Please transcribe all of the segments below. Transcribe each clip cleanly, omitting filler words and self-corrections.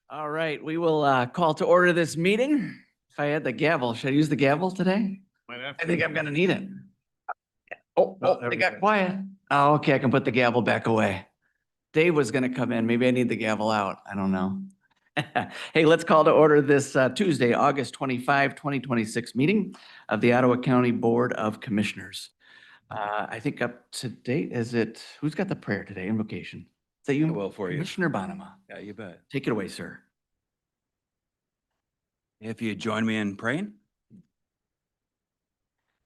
All right, we will call to order this meeting. If I had the gavel, should I use the gavel today? I think I'm gonna need it. Oh, they got quiet. Oh, okay, I can put the gavel back away. Dave was gonna come in. Maybe I need the gavel out. I don't know. Hey, let's call to order this Tuesday, August 25, 2026 meeting of the Ottawa County Board of Commissioners. I think up to date, who's got the prayer today, invocation? Is that you? I will for you. Commissioner Bonema. Yeah, you bet. Take it away, sir. If you join me in praying.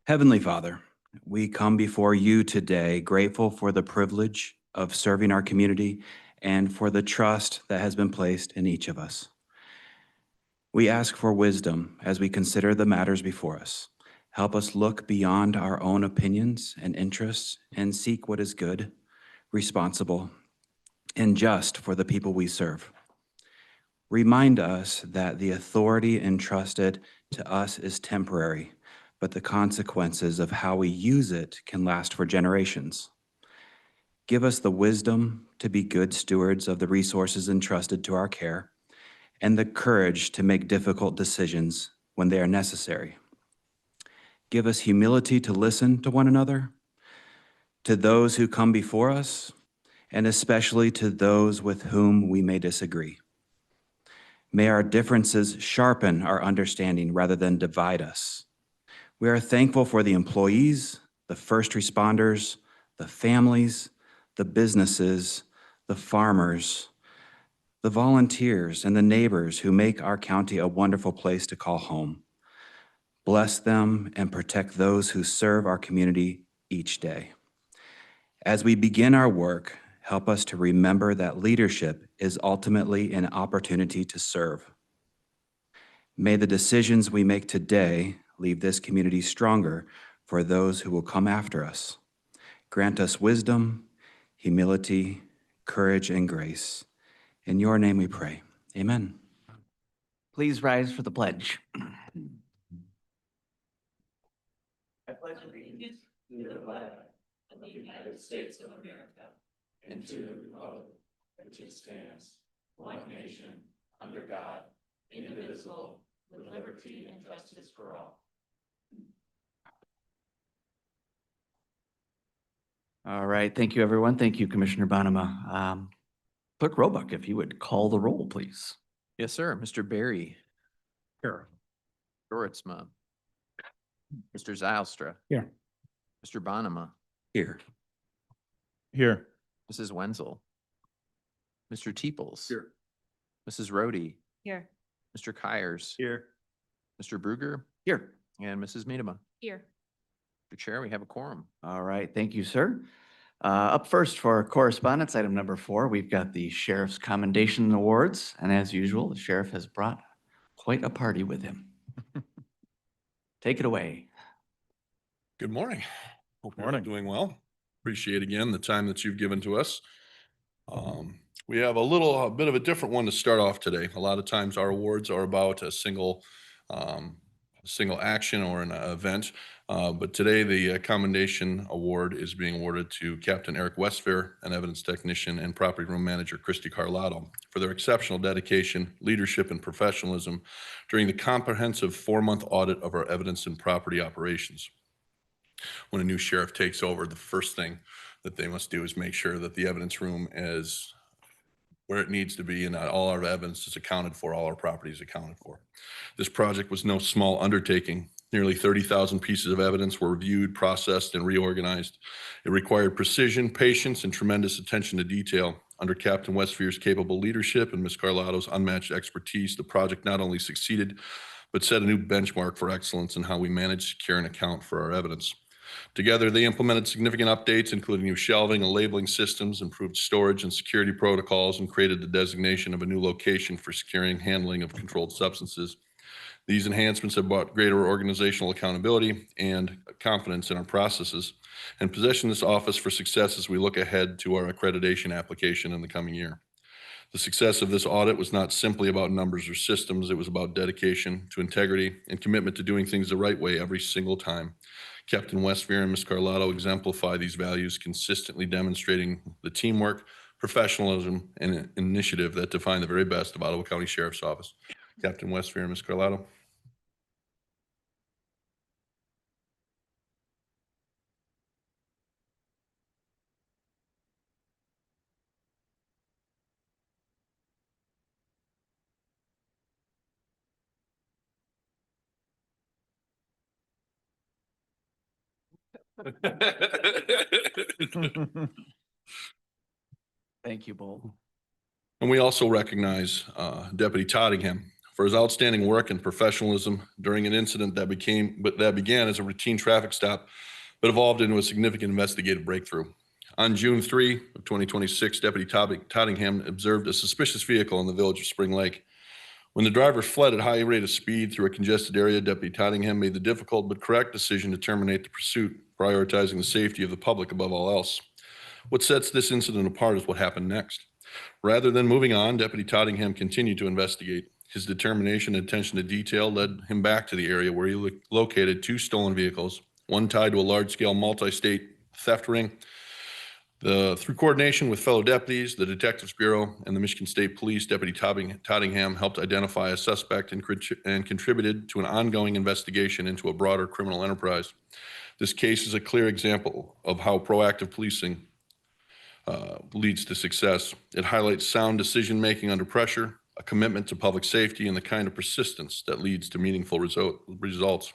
Heavenly Father, we come before you today grateful for the privilege of serving our community and for the trust that has been placed in each of us. We ask for wisdom as we consider the matters before us. Help us look beyond our own opinions and interests and seek what is good, responsible, and just for the people we serve. Remind us that the authority entrusted to us is temporary, but the consequences of how we use it can last for generations. Give us the wisdom to be good stewards of the resources entrusted to our care and the courage to make difficult decisions when they are necessary. Give us humility to listen to one another, to those who come before us, and especially to those with whom we may disagree. May our differences sharpen our understanding rather than divide us. We are thankful for the employees, the first responders, the families, the businesses, the farmers, the volunteers, and the neighbors who make our county a wonderful place to call home. Bless them and protect those who serve our community each day. As we begin our work, help us to remember that leadership is ultimately an opportunity to serve. May the decisions we make today leave this community stronger for those who will come after us. Grant us wisdom, humility, courage, and grace. In your name we pray. Amen. Please rise for the pledge. I pledge allegiance to the flag of the United States of America and to the republic which it stands, one nation, under God, indivisible, with liberty and justice for all. All right, thank you, everyone. Thank you, Commissioner Bonema. Clerk Roebuck, if you would call the roll, please. Yes, sir. Mr. Berry. Here. Doritsma. Mr. Zylstra. Here. Mr. Bonema. Here. Here. Mrs. Wenzel. Mr. Teeples. Here. Mrs. Rohde. Here. Mr. Kyers. Here. Mr. Bruger. Here. And Mrs. Miedema. Here. Mr. Chair, we have a quorum. All right, thank you, sir. Up first for correspondence, item number 4, we've got the Sheriff's Commendation Awards. And as usual, the sheriff has brought quite a party with him. Take it away. Good morning. Hope you're all doing well. Appreciate again the time that you've given to us. We have a bit of a different one to start off today. A lot of times our awards are about a single action or an event. But today the commendation award is being awarded to Captain Eric Westfair, an evidence technician, and property room manager Christy Carlotto for their exceptional dedication, leadership, and professionalism during the comprehensive 4-month audit of our evidence and property operations. When a new sheriff takes over, the first thing that they must do is make sure that the evidence room is where it needs to be and that all our evidence is accounted for, all our property is accounted for. This project was no small undertaking. Nearly 30,000 pieces of evidence were reviewed, processed, and reorganized. It required precision, patience, and tremendous attention to detail. Under Captain Westfair's capable leadership and Ms. Carlotto's unmatched expertise, the project not only succeeded, but set a new benchmark for excellence in how we manage, secure, and account for our evidence. Together, they implemented significant updates, including new shelving and labeling systems, improved storage and security protocols, and created the designation of a new location for securing handling of controlled substances. These enhancements have brought greater organizational accountability and confidence in our processes and position this office for success as we look ahead to our accreditation application in the coming year. The success of this audit was not simply about numbers or systems. It was about dedication to integrity and commitment to doing things the right way every single time. Captain Westfair and Ms. Carlotto exemplify these values, consistently demonstrating the teamwork, professionalism, and initiative that define the very best of Ottawa County Sheriff's Office. Captain Westphair and Ms. Carlotto. Thank you, Bo. And we also recognize Deputy Tottingham for his outstanding work and professionalism during an incident that began as a routine traffic stop, but evolved into a significant investigative breakthrough. On June 3 of 2026, Deputy Tottingham observed a suspicious vehicle in the village of Spring Lake. When the driver fled at high rate of speed through a congested area, Deputy Tottingham made the difficult but correct decision to terminate the pursuit, prioritizing the safety of the public above all else. What sets this incident apart is what happened next. Rather than moving on, Deputy Tottingham continued to investigate. His determination and attention to detail led him back to the area where he located 2 stolen vehicles, one tied to a large-scale multi-state theft ring. Through coordination with fellow deputies, the Detectives Bureau, and the Michigan State Police, Deputy Tottingham helped identify a suspect and contributed to an ongoing investigation into a broader criminal enterprise. This case is a clear example of how proactive policing leads to success. It highlights sound decision-making under pressure, a commitment to public safety, and the kind of persistence that leads to meaningful results.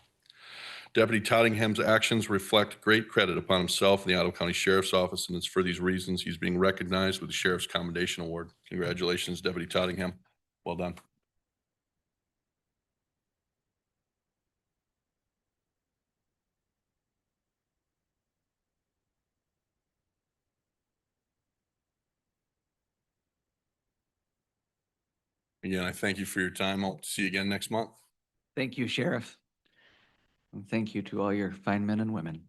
Deputy Tottingham's actions reflect great credit upon himself and the Ottawa County Sheriff's Office, and it's for these reasons he's being recognized with the Sheriff's Commendation Award. Congratulations, Deputy Tottingham. Well done. Again, I thank you for your time. I'll see you again next month. Thank you, Sheriff. And thank you to all your fine men and women.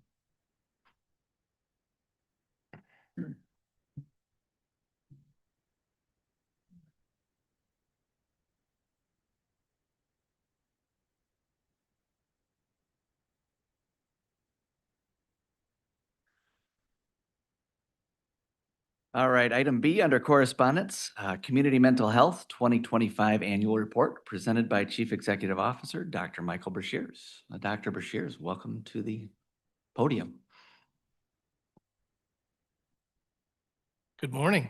All right, item B under correspondence, Community Mental Health 2025 Annual Report presented by Chief Executive Officer, Dr. Michael Brashears. Dr. Brashears, welcome to the podium. Good morning.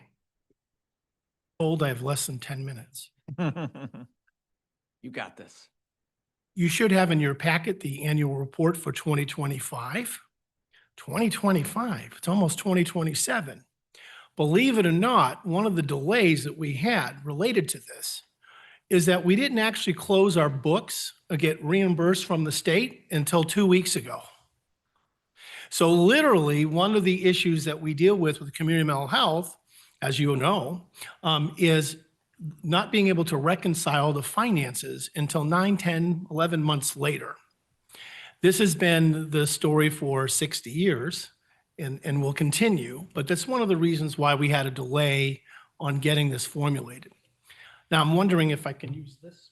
Told I have less than 10 minutes. You got this. You should have in your packet the annual report for 2025. 2025, it's almost 2027. Believe it or not, one of the delays that we had related to this is that we didn't actually close our books or get reimbursed from the state until 2 weeks ago. So literally, one of the issues that we deal with community mental health, as you know, is not being able to reconcile the finances until 9, 10, 11 months later. This has been the story for 60 years. And will continue, but that's one of the reasons why we had a delay on getting this formulated. Now, I'm wondering if I can use this.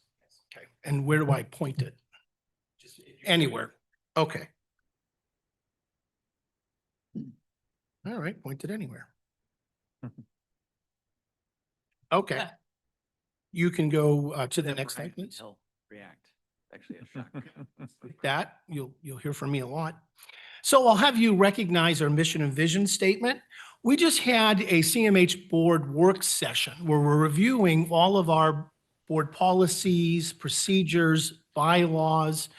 Okay, and where do I point it? Just anywhere. Okay. All right, point it anywhere. Okay. You can go to the next slide, please. He'll react. Actually, a shock. That you'll hear from me a lot. So I'll have you recognize our mission and vision statement. We just had a CMH board work session where we're reviewing all of our board policies, procedures, bylaws,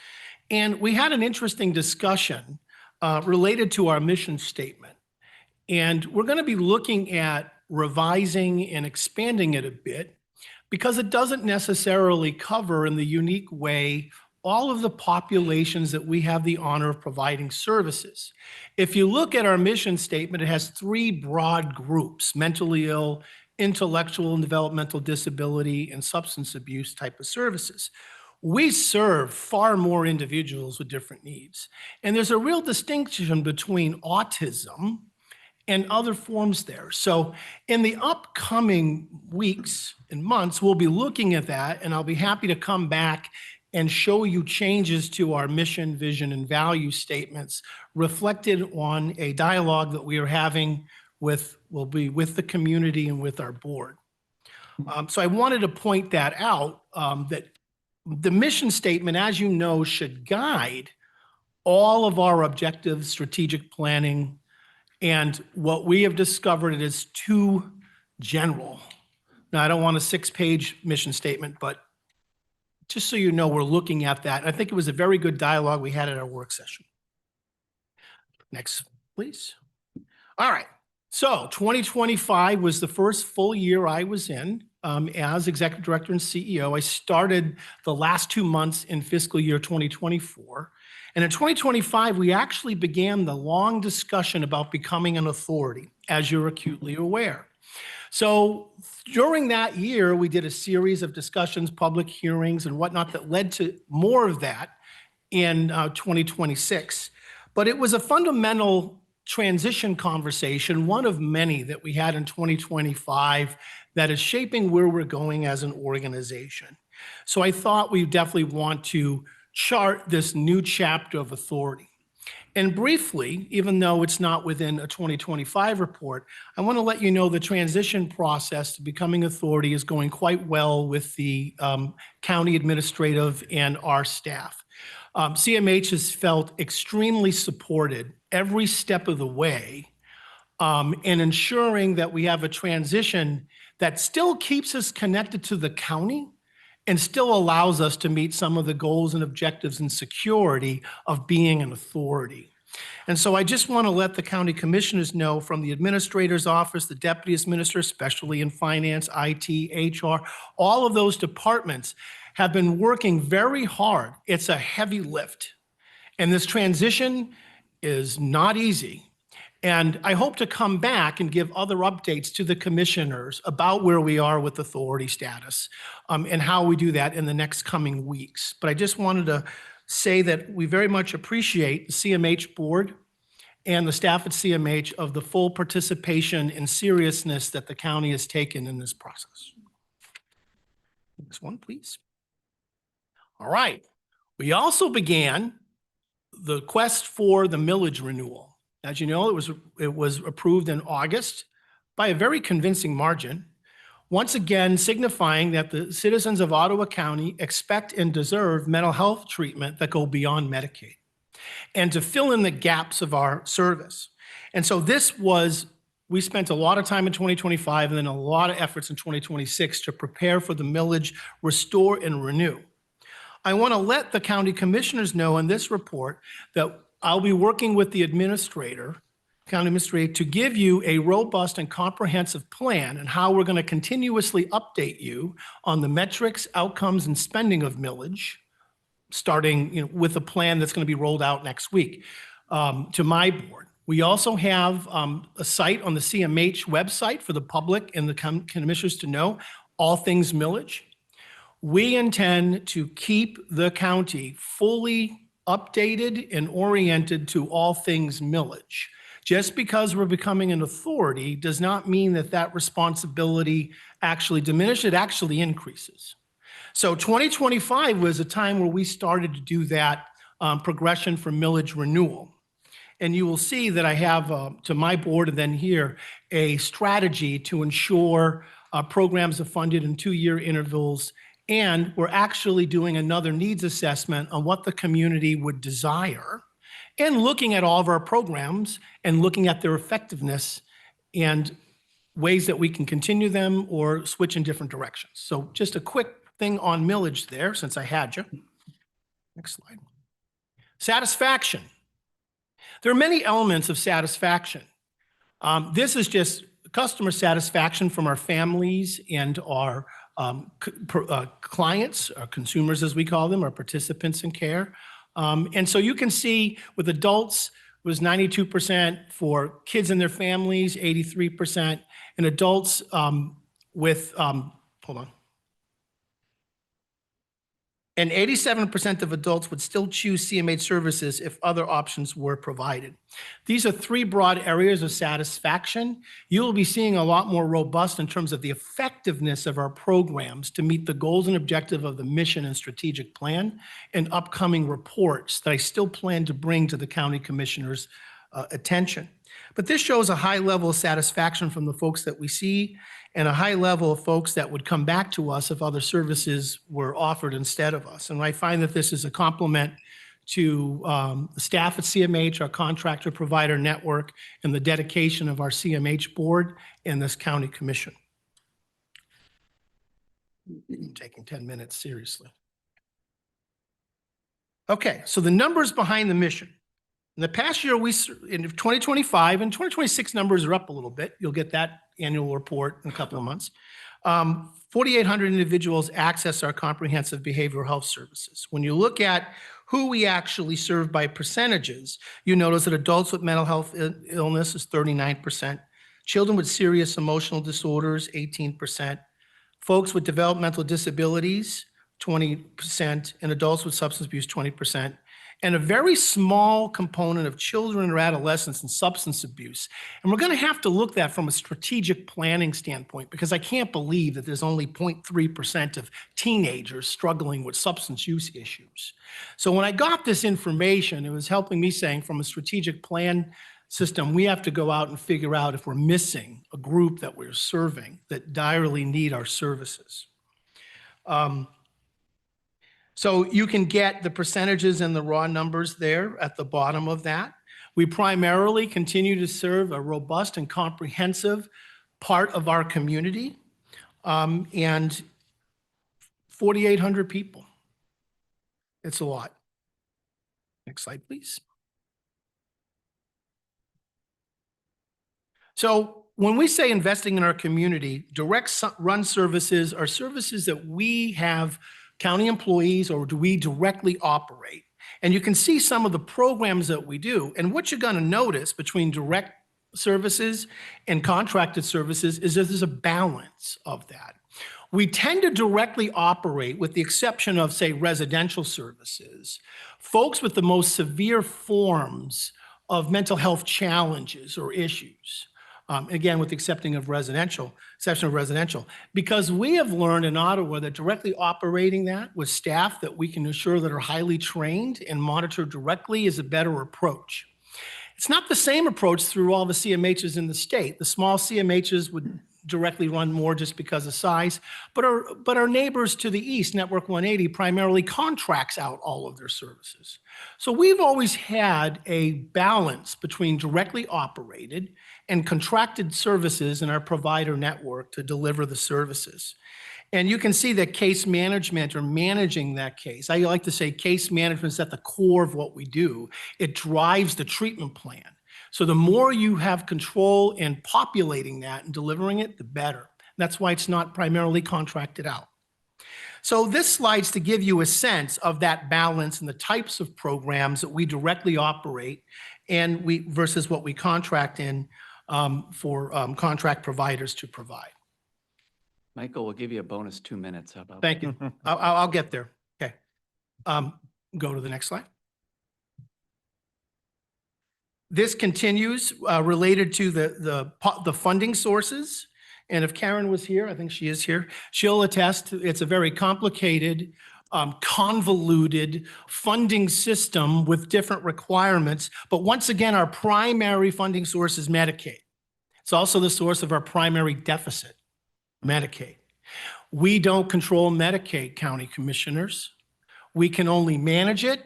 and we had an interesting discussion related to our mission statement. And we're going to be looking at revising and expanding it a bit because it doesn't necessarily cover in the unique way all of the populations that we have the honor of providing services. If you look at our mission statement, it has 3 broad groups: mentally ill, intellectual and developmental disability, and substance abuse type of services. We serve far more individuals with different needs. And there's a real distinction between autism and other forms there. So in the upcoming weeks and months, we'll be looking at that, and I'll be happy to come back and show you changes to our mission, vision, and value statements reflected on a dialogue that we are having will be with the community and with our board. So I wanted to point that out, that the mission statement, as you know, should guide all of our objectives, strategic planning, and what we have discovered it is too general. Now, I don't want a 6-page mission statement, but just so you know, we're looking at that. I think it was a very good dialogue we had at our work session. Next, please. All right. So 2025 was the first full year I was in as executive director and CEO. I started the last 2 months in fiscal year 2024. And in 2025, we actually began the long discussion about becoming an authority, as you're acutely aware. So during that year, we did a series of discussions, public hearings and whatnot that led to more of that in 2026. But it was a fundamental transition conversation, one of many that we had in 2025 that is shaping where we're going as an organization. So I thought we definitely want to chart this new chapter of authority. And briefly, even though it's not within a 2025 report, I want to let you know the transition process to becoming authority is going quite well with the county administrative and our staff. CMH has felt extremely supported every step of the way in ensuring that we have a transition that still keeps us connected to the county and still allows us to meet some of the goals and objectives and security of being an authority. And so I just want to let the county commissioners know from the administrator's office, the deputy administrator, especially in finance, IT, HR, all of those departments have been working very hard. It's a heavy lift. And this transition is not easy. And I hope to come back and give other updates to the commissioners about where we are with authority status and how we do that in the next coming weeks. But I just wanted to say that we very much appreciate the CMH board and the staff at CMH of the full participation and seriousness that the county has taken in this process. Next one, please. All right. We also began the quest for the millage renewal. As you know, it was approved in August by a very convincing margin, once again signifying that the citizens of Ottawa County expect and deserve mental health treatment that go beyond Medicaid and to fill in the gaps of our service. And so we spent a lot of time in 2025 and then a lot of efforts in 2026 to prepare for the millage, restore and renew. I want to let the county commissioners know in this report that I'll be working with the county administrator, to give you a robust and comprehensive plan and how we're going to continuously update you on the metrics, outcomes, and spending of millage, starting with a plan that's going to be rolled out next week to my board. We also have a site on the CMH website for the public and the commissioners to know all things millage. We intend to keep the county fully updated and oriented to all things millage. Just because we're becoming an authority does not mean that that responsibility actually diminishes, it actually increases. So 2025 was a time where we started to do that progression for millage renewal. And you will see that I have to my board and then here a strategy to ensure programs are funded in 2-year intervals. And we're actually doing another needs assessment on what the community would desire and looking at all of our programs and looking at their effectiveness and ways that we can continue them or switch in different directions. So just a quick thing on millage there since I had you. Next slide. Satisfaction. There are many elements of satisfaction. This is just customer satisfaction from our families and our clients, our consumers as we call them, our participants in care. And so you can see with adults, it was 92%, for kids and their families, 83%, and adults with, hold on. And 87% of adults would still choose CMH services if other options were provided. These are 3 broad areas of satisfaction. You will be seeing a lot more robust in terms of the effectiveness of our programs to meet the goals and objective of the mission and strategic plan and upcoming reports that I still plan to bring to the county commissioners' attention. But this shows a high level of satisfaction from the folks that we see and a high level of folks that would come back to us if other services were offered instead of us. And I find that this is a compliment to the staff at CMH, our contractor provider network, and the dedication of our CMH board and this county commission. I'm taking 10 minutes seriously. Okay, so the numbers behind the mission. In the past year, in 2025, and 2026 numbers are up a little bit. You'll get that annual report in a couple of months. 4,800 individuals access our comprehensive behavioral health services. When you look at who we actually serve by percentages, you notice that adults with mental health illness is 39%, children with serious emotional disorders, 18%, folks with developmental disabilities, 20%, and adults with substance abuse, 20%. And a very small component of children or adolescents in substance abuse. And we're going to have to look at that from a strategic planning standpoint, because I can't believe that there's only 0.3% of teenagers struggling with substance use issues. So when I got this information, it was helping me saying from a strategic plan system, we have to go out and figure out if we're missing a group that we're serving that direly need our services. So you can get the percentages and the raw numbers there at the bottom of that. We primarily continue to serve a robust and comprehensive part of our community, and 4,800 people. It's a lot. Next slide, please. So when we say investing in our community, direct run services are services that we have county employees or do we directly operate. And you can see some of the programs that we do. And what you're going to notice between direct services and contracted services is that there's a balance of that. We tend to directly operate, with the exception of, say, residential services, folks with the most severe forms of mental health challenges or issues. Again, with the exception of residential, because we have learned in Ottawa that directly operating that with staff that we can assure that are highly trained and monitored directly is a better approach. It's not the same approach through all the CMHs in the state. The small CMHs would directly run more just because of size, but our neighbors to the east, Network 180, primarily contracts out all of their services. So we've always had a balance between directly operated and contracted services in our provider network to deliver the services. And you can see that case management, or managing that case, I like to say case management is at the core of what we do. It drives the treatment plan. So the more you have control in populating that and delivering it, the better. That's why it's not primarily contracted out. So this slide's to give you a sense of that balance and the types of programs that we directly operate and versus what we contract in for contract providers to provide. Michael, we'll give you a bonus 2 minutes. How about Thank you. I'll get there. Okay. Go to the next slide. This continues related to the funding sources. And if Karen was here, I think she is here, she'll attest it's a very complicated, convoluted funding system with different requirements. But once again, our primary funding source is Medicaid. It's also the source of our primary deficit, Medicaid. We don't control Medicaid, county commissioners. We can only manage it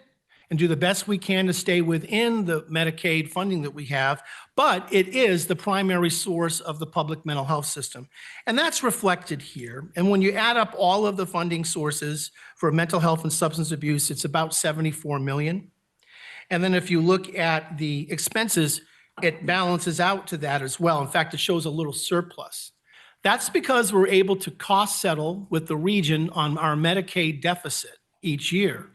and do the best we can to stay within the Medicaid funding that we have, but it is the primary source of the public mental health system. And that's reflected here. And when you add up all of the funding sources for mental health and substance abuse, it's about 74 million. And then if you look at the expenses, it balances out to that as well. In fact, it shows a little surplus. That's because we're able to cost settle with the region on our Medicaid deficit each year.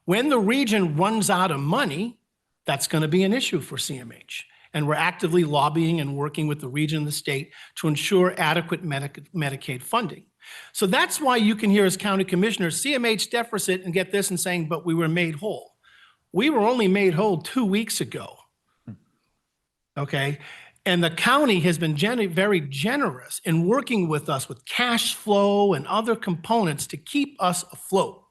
When the region runs out of money, that's going to be an issue for CMH. And we're actively lobbying and working with the region and the state to ensure adequate Medicaid funding. So that's why you can hear as county commissioners, CMH deficit, and get this and saying, but we were made whole. We were only made whole 2 weeks ago. Okay. And the county has been very generous in working with us with cash flow and other components to keep us afloat.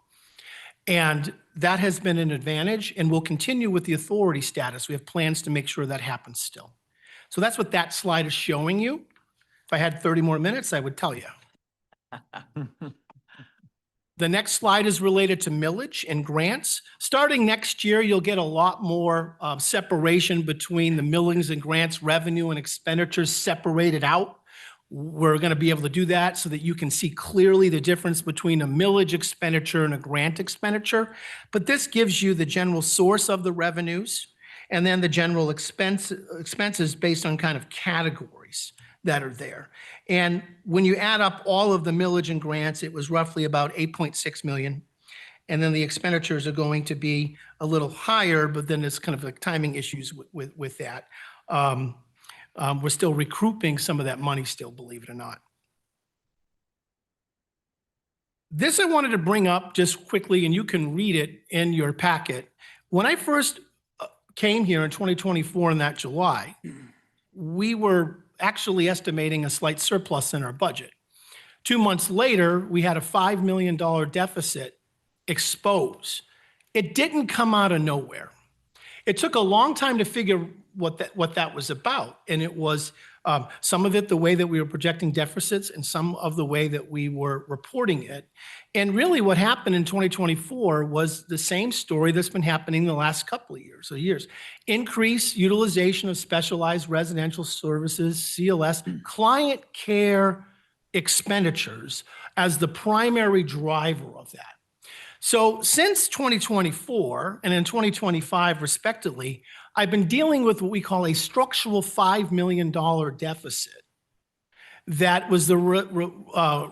And that has been an advantage, and we'll continue with the authority status. We have plans to make sure that happens still. So that's what that slide is showing you. If I had 30 more minutes, I would tell you. The next slide is related to millage and grants. Starting next year, you'll get a lot more separation between the millings and grants revenue and expenditures separated out. We're going to be able to do that so that you can see clearly the difference between a millage expenditure and a grant expenditure. But this gives you the general source of the revenues and then the general expenses based on kind of categories that are there. And when you add up all of the millage and grants, it was roughly about 8.6 million. And then the expenditures are going to be a little higher, but then there's kind of like timing issues with that. We're still recouping some of that money still, believe it or not. This I wanted to bring up just quickly, and you can read it in your packet. When I first came here in 2024 in that July, we were actually estimating a slight surplus in our budget. 2 months later, we had a $5 million deficit exposed. It didn't come out of nowhere. It took a long time to figure what that was about. And it was some of it the way that we were projecting deficits and some of the way that we were reporting it. And really what happened in 2024 was the same story that's been happening the last couple of years. Increased utilization of specialized residential services, CLS, client care expenditures as the primary driver of that. So since 2024 and in 2025 respectively, I've been dealing with what we call a structural $5 million deficit. That was the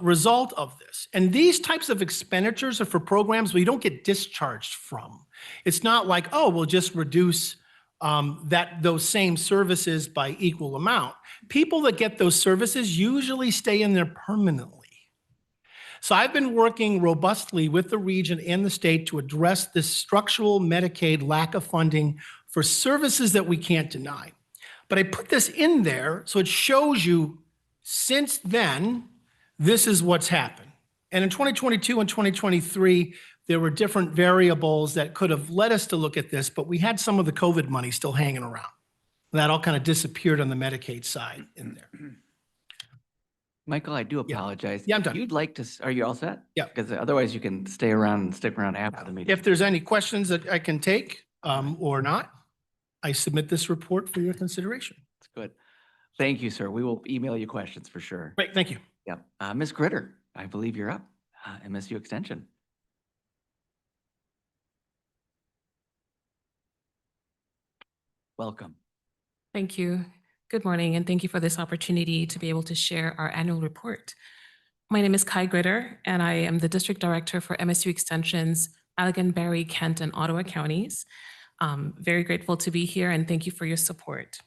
result of this. And these types of expenditures are for programs where you don't get discharged from. It's not like, oh, we'll just reduce those same services by equal amount. People that get those services usually stay in there permanently. So I've been working robustly with the region and the state to address this structural Medicaid lack of funding for services that we can't deny. But I put this in there so it shows you since then, this is what's happened. And in 2022 and 2023, there were different variables that could have led us to look at this, but we had some of the COVID money still hanging around. That all kind of disappeared on the Medicaid side in there. Michael, I do apologize. Yeah, I'm done. If you'd like to, are you all set? Yeah. Because otherwise you can stay around and stick around after the meeting. If there's any questions that I can take or not, I submit this report for your consideration. That's good. Thank you, sir. We will email you questions for sure. Great, thank you. Yep. Ms. Gritter, I believe you're up. MSU Extension. Welcome. Thank you. Good morning, and thank you for this opportunity to be able to share our annual report. My name is Kai Gritter, and I am the District Director for MSU Extension's Allegan, Barrie, Kent, and Ottawa counties. Very grateful to be here, and thank you for your support.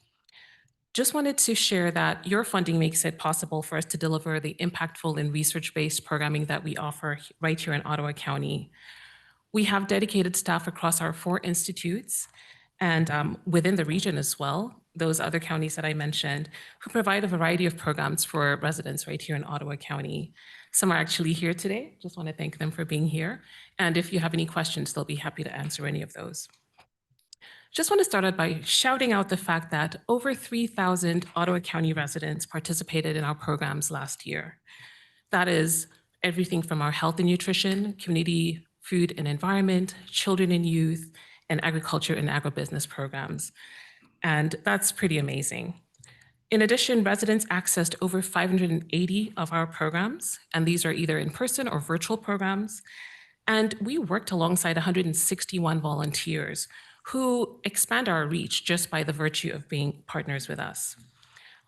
Just wanted to share that your funding makes it possible for us to deliver the impactful and research-based programming that we offer right here in Ottawa County. We have dedicated staff across our 4 institutes and within the region as well, those other counties that I mentioned, who provide a variety of programs for residents right here in Ottawa County. Some are actually here today. Just want to thank them for being here. And if you have any questions, they'll be happy to answer any of those. Just want to start out by shouting out the fact that over 3,000 Ottawa County residents participated in our programs last year. That is everything from our health and nutrition, community food and environment, children and youth, and agriculture and agribusiness programs. And that's pretty amazing. In addition, residents accessed over 580 of our programs, and these are either in-person or virtual programs. And we worked alongside 161 volunteers who expand our reach just by the virtue of being partners with us.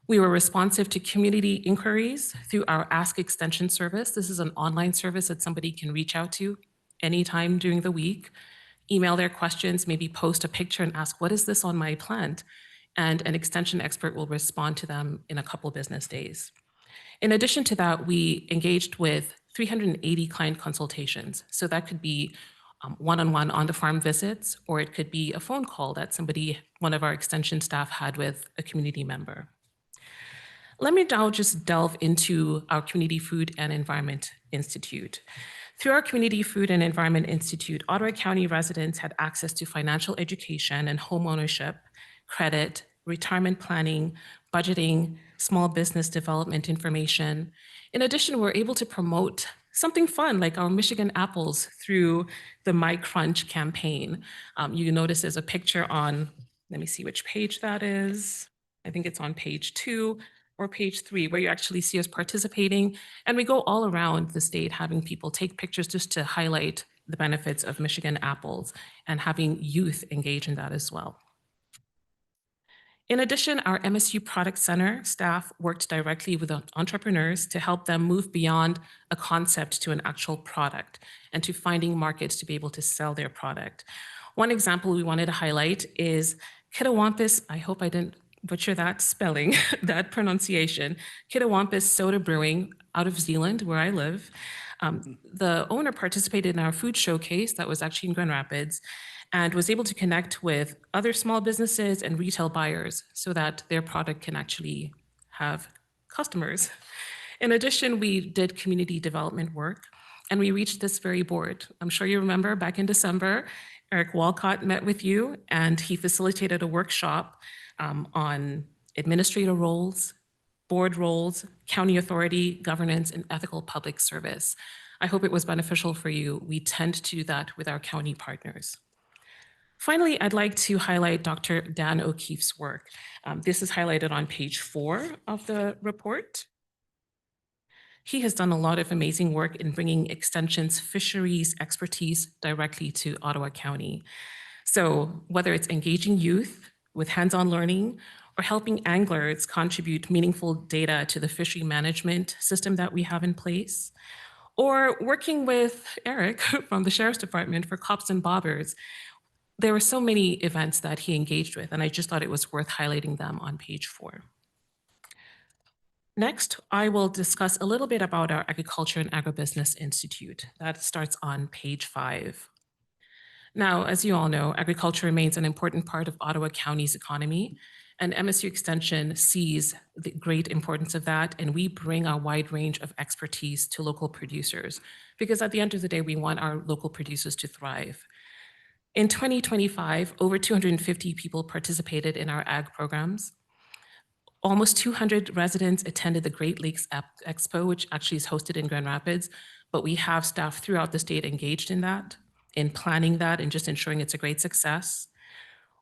We were responsive to community inquiries through our Ask Extension service. This is an online service that somebody can reach out to anytime during the week, email their questions, maybe post a picture and ask, what is this on my plant? And an extension expert will respond to them in a couple business days. In addition to that, we engaged with 380 client consultations. So that could be one-on-one on-the-farm visits, or it could be a phone call that one of our extension staff had with a community member. Let me now just delve into our Community Food and Environment Institute. Through our Community Food and Environment Institute, Ottawa County residents had access to financial education and home ownership, credit, retirement planning, budgeting, small business development information. In addition, we're able to promote something fun like our Michigan apples through the My Crunch campaign. You notice there's a picture on, let me see which page that is. I think it's on page 2 or page 3, where you actually see us participating. And we go all around the state having people take pictures just to highlight the benefits of Michigan apples and having youth engage in that as well. In addition, our MSU Product Center staff worked directly with entrepreneurs to help them move beyond a concept to an actual product and to finding markets to be able to sell their product. One example we wanted to highlight is Kitawampus, I hope I didn't butcher that spelling, that pronunciation, Kitawampus Soda Brewing out of Zealand, where I live. The owner participated in our food showcase that was actually in Grand Rapids and was able to connect with other small businesses and retail buyers so that their product can actually have customers. In addition, we did community development work and we reached this very board. I'm sure you remember back in December, Eric Walcott met with you and he facilitated a workshop on administrator roles, board roles, county authority, governance, and ethical public service. I hope it was beneficial for you. We tend to do that with our county partners. Finally, I'd like to highlight Dr. Dan O'Keefe's work. This is highlighted on page 4 of the report. He has done a lot of amazing work in bringing Extension's fisheries expertise directly to Ottawa County. So whether it's engaging youth with hands-on learning or helping anglers contribute meaningful data to the fishery management system that we have in place, or working with Eric from the Sheriff's Department for cops and bobbers, there were so many events that he engaged with, and I just thought it was worth highlighting them on page 4. Next, I will discuss a little bit about our Agriculture and Agribusiness Institute. That starts on page 5. Now, as you all know, agriculture remains an important part of Ottawa County's economy, and MSU Extension sees the great importance of that, and we bring a wide range of expertise to local producers, because at the end of the day, we want our local producers to thrive. In 2025, over 250 people participated in our ag programs. Almost 200 residents attended the Great Lakes Expo, which actually is hosted in Grand Rapids, but we have staff throughout the state engaged in that, in planning that, and just ensuring it's a great success.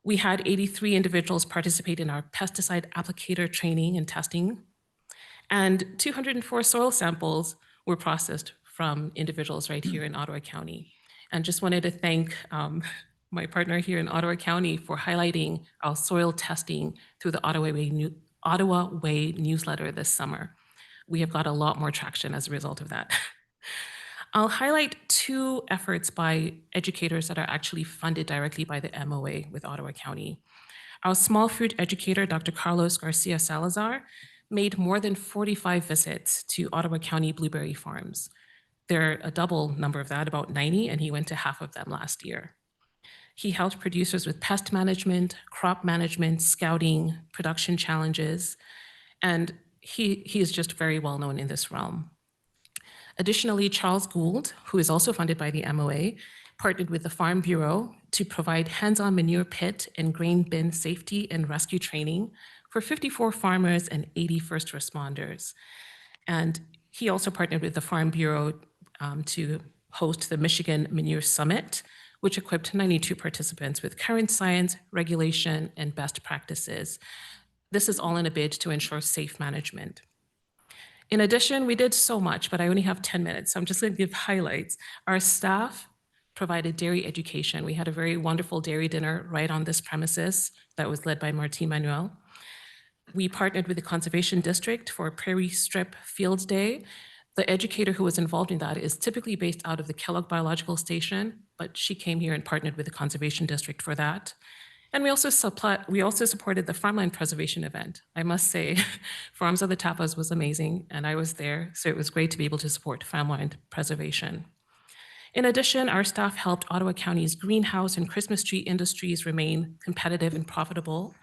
We had 83 individuals participate in our pesticide applicator training and testing, and 204 soil samples were processed from individuals right here in Ottawa County. And just wanted to thank my partner here in Ottawa County for highlighting our soil testing through the Ottawa Way newsletter this summer. We have got a lot more traction as a result of that. I'll highlight 2 efforts by educators that are actually funded directly by the MOA with Ottawa County. Our small fruit educator, Dr. Carlos Garcia Salazar, made more than 45 visits to Ottawa County blueberry farms. They're a double number of that, about 90, and he went to half of them last year. He helped producers with pest management, crop management, scouting, production challenges, and he is just very well known in this realm. Additionally, Charles Gould, who is also funded by the MOA, partnered with the Farm Bureau to provide hands-on manure pit and grain bin safety and rescue training for 54 farmers and 80 first responders. And he also partnered with the Farm Bureau to host the Michigan Manure Summit, which equipped 92 participants with current science, regulation, and best practices. This is all in a bid to ensure safe management. In addition, we did so much, but I only have 10 minutes, so I'm just going to give highlights. Our staff provided dairy education. We had a very wonderful dairy dinner right on this premises that was led by Martin Manuel. We partnered with the Conservation District for Prairie Strip Field Day. The educator who was involved in that is typically based out of the Kellogg Biological Station, but she came here and partnered with the Conservation District for that. And we also supported the Farmland Preservation event. I must say, Farms of the Tapas was amazing, and I was there, so it was great to be able to support farmland preservation. In addition, our staff helped Ottawa County's greenhouse and Christmas tree industries remain competitive and profitable.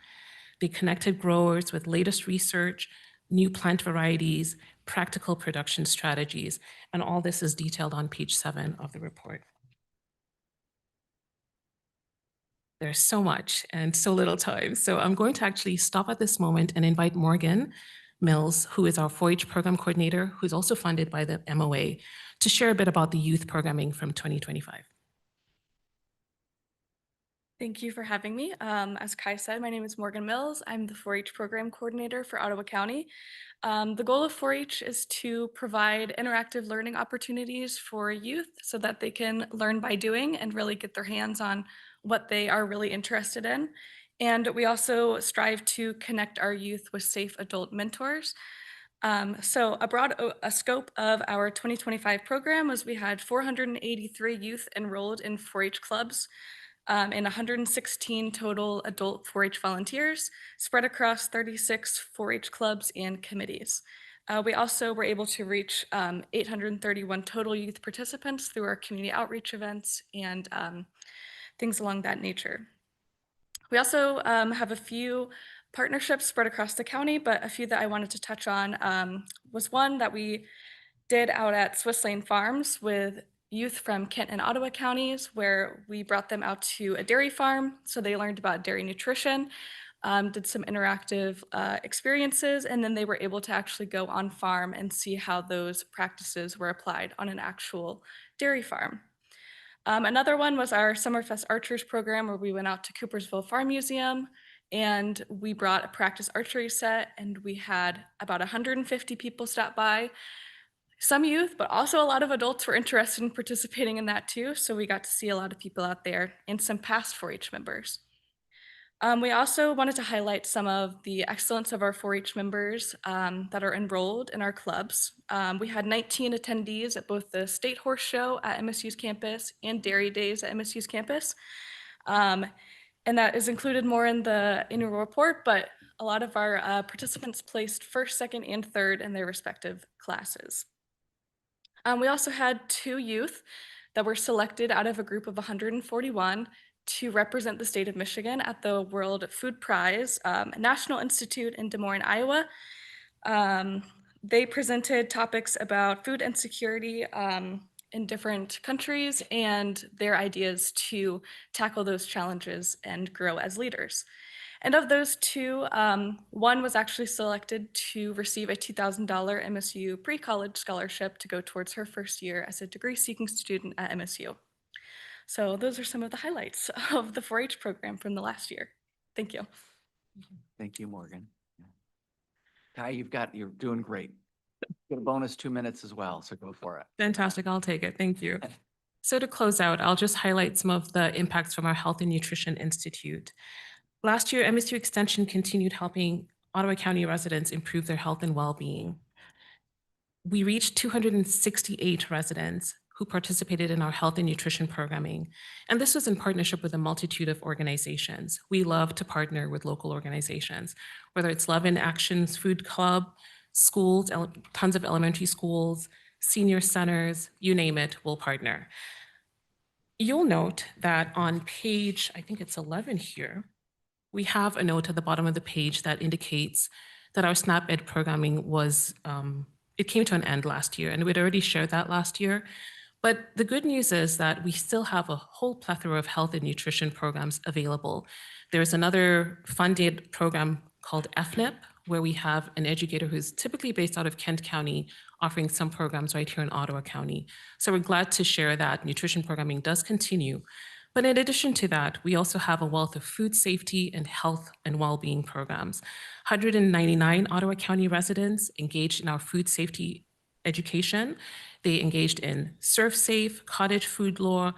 They connected growers with latest research, new plant varieties, practical production strategies, and all this is detailed on page 7 of the report. There's so much and so little time. So I'm going to actually stop at this moment and invite Morgan Mills, who is our 4-H program coordinator, who's also funded by the MOA, to share a bit about the youth programming from 2025. Thank you for having me. As Kai said, my name is Morgan Mills. I'm the 4-H program coordinator for Ottawa County. The goal of 4-H is to provide interactive learning opportunities for youth so that they can learn by doing and really get their hands on what they are really interested in. And we also strive to connect our youth with safe adult mentors. So a scope of our 2025 program was we had 483 youth enrolled in 4-H clubs and 116 total adult 4-H volunteers spread across 36 4-H clubs and committees. We also were able to reach 831 total youth participants through our community outreach events and things along that nature. We also have a few partnerships spread across the county, but a few that I wanted to touch on was one that we did out at Swiss Lane Farms with youth from Kent and Ottawa counties, where we brought them out to a dairy farm. So they learned about dairy nutrition, did some interactive experiences, and then they were able to actually go on farm and see how those practices were applied on an actual dairy farm. Another one was our Summerfest Archers program, where we went out to Coopersville Farm Museum and we brought a practice archery set, and we had about 150 people stop by. Some youth, but also a lot of adults were interested in participating in that too. So we got to see a lot of people out there and some past 4-H members. We also wanted to highlight some of the excellence of our 4-H members that are enrolled in our clubs. We had 19 attendees at both the State Horse Show at MSU's campus and Dairy Days at MSU's campus. And that is included more in the annual report, but a lot of our participants placed first, second, and third in their respective classes. We also had 2 youth that were selected out of a group of 141 to represent the state of Michigan at the World Food Prize National Institute in Des Moines, Iowa. They presented topics about food insecurity in different countries and their ideas to tackle those challenges and grow as leaders. And of those 2, one was actually selected to receive a $2,000 MSU pre-college scholarship to go towards her first year as a degree-seeking student at MSU. So those are some of the highlights of the 4-H program from the last year. Thank you. Thank you, Morgan. Kai, you're doing great. Get a bonus 2 minutes as well, so go for it. Fantastic. I'll take it. Thank you. So to close out, I'll just highlight some of the impacts from our Health and Nutrition Institute. Last year, MSU Extension continued helping Ottawa County residents improve their health and well-being. We reached 268 residents who participated in our health and nutrition programming. And this was in partnership with a multitude of organizations. We love to partner with local organizations, whether it's Love in Action's Food Club, schools, tons of elementary schools, senior centers, you name it, we'll partner. You'll note that on page, I think it's 11 here, we have a note at the bottom of the page that indicates that our SNAP Ed programming it came to an end last year, and we'd already shared that last year. But the good news is that we still have a whole plethora of health and nutrition programs available. There's another funded program called FNIP, where we have an educator who's typically based out of Kent County offering some programs right here in Ottawa County. So we're glad to share that nutrition programming does continue. But in addition to that, we also have a wealth of food safety and health and well-being programs. 199 Ottawa County residents engaged in our food safety education. They engaged in Serve Safe, cottage food law,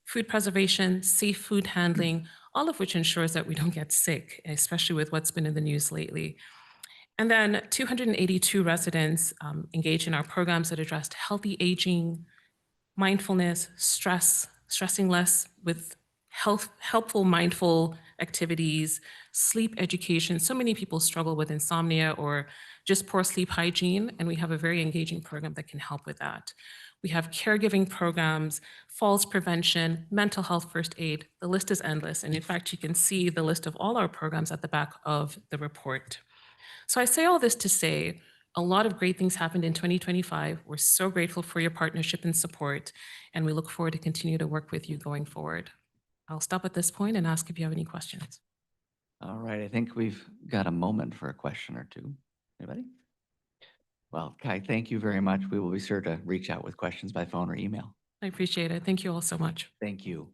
food preservation, safe food handling, all of which ensures that we don't get sick, especially with what's been in the news lately. And then 282 residents engaged in our programs that addressed healthy aging, mindfulness, stressing less with helpful mindful activities, sleep education. So many people struggle with insomnia or just poor sleep hygiene, and we have a very engaging program that can help with that. We have caregiving programs, falls prevention, mental health first aid. The list is endless. And in fact, you can see the list of all our programs at the back of the report. So I say all this to say, a lot of great things happened in 2025. We're so grateful for your partnership and support, and we look forward to continue to work with you going forward. I'll stop at this point and ask if you have any questions. All right, I think we've got a moment for a question or two. Anybody? Well, Kai, thank you very much. We will be sure to reach out with questions by phone or email. I appreciate it. Thank you all so much. Thank you.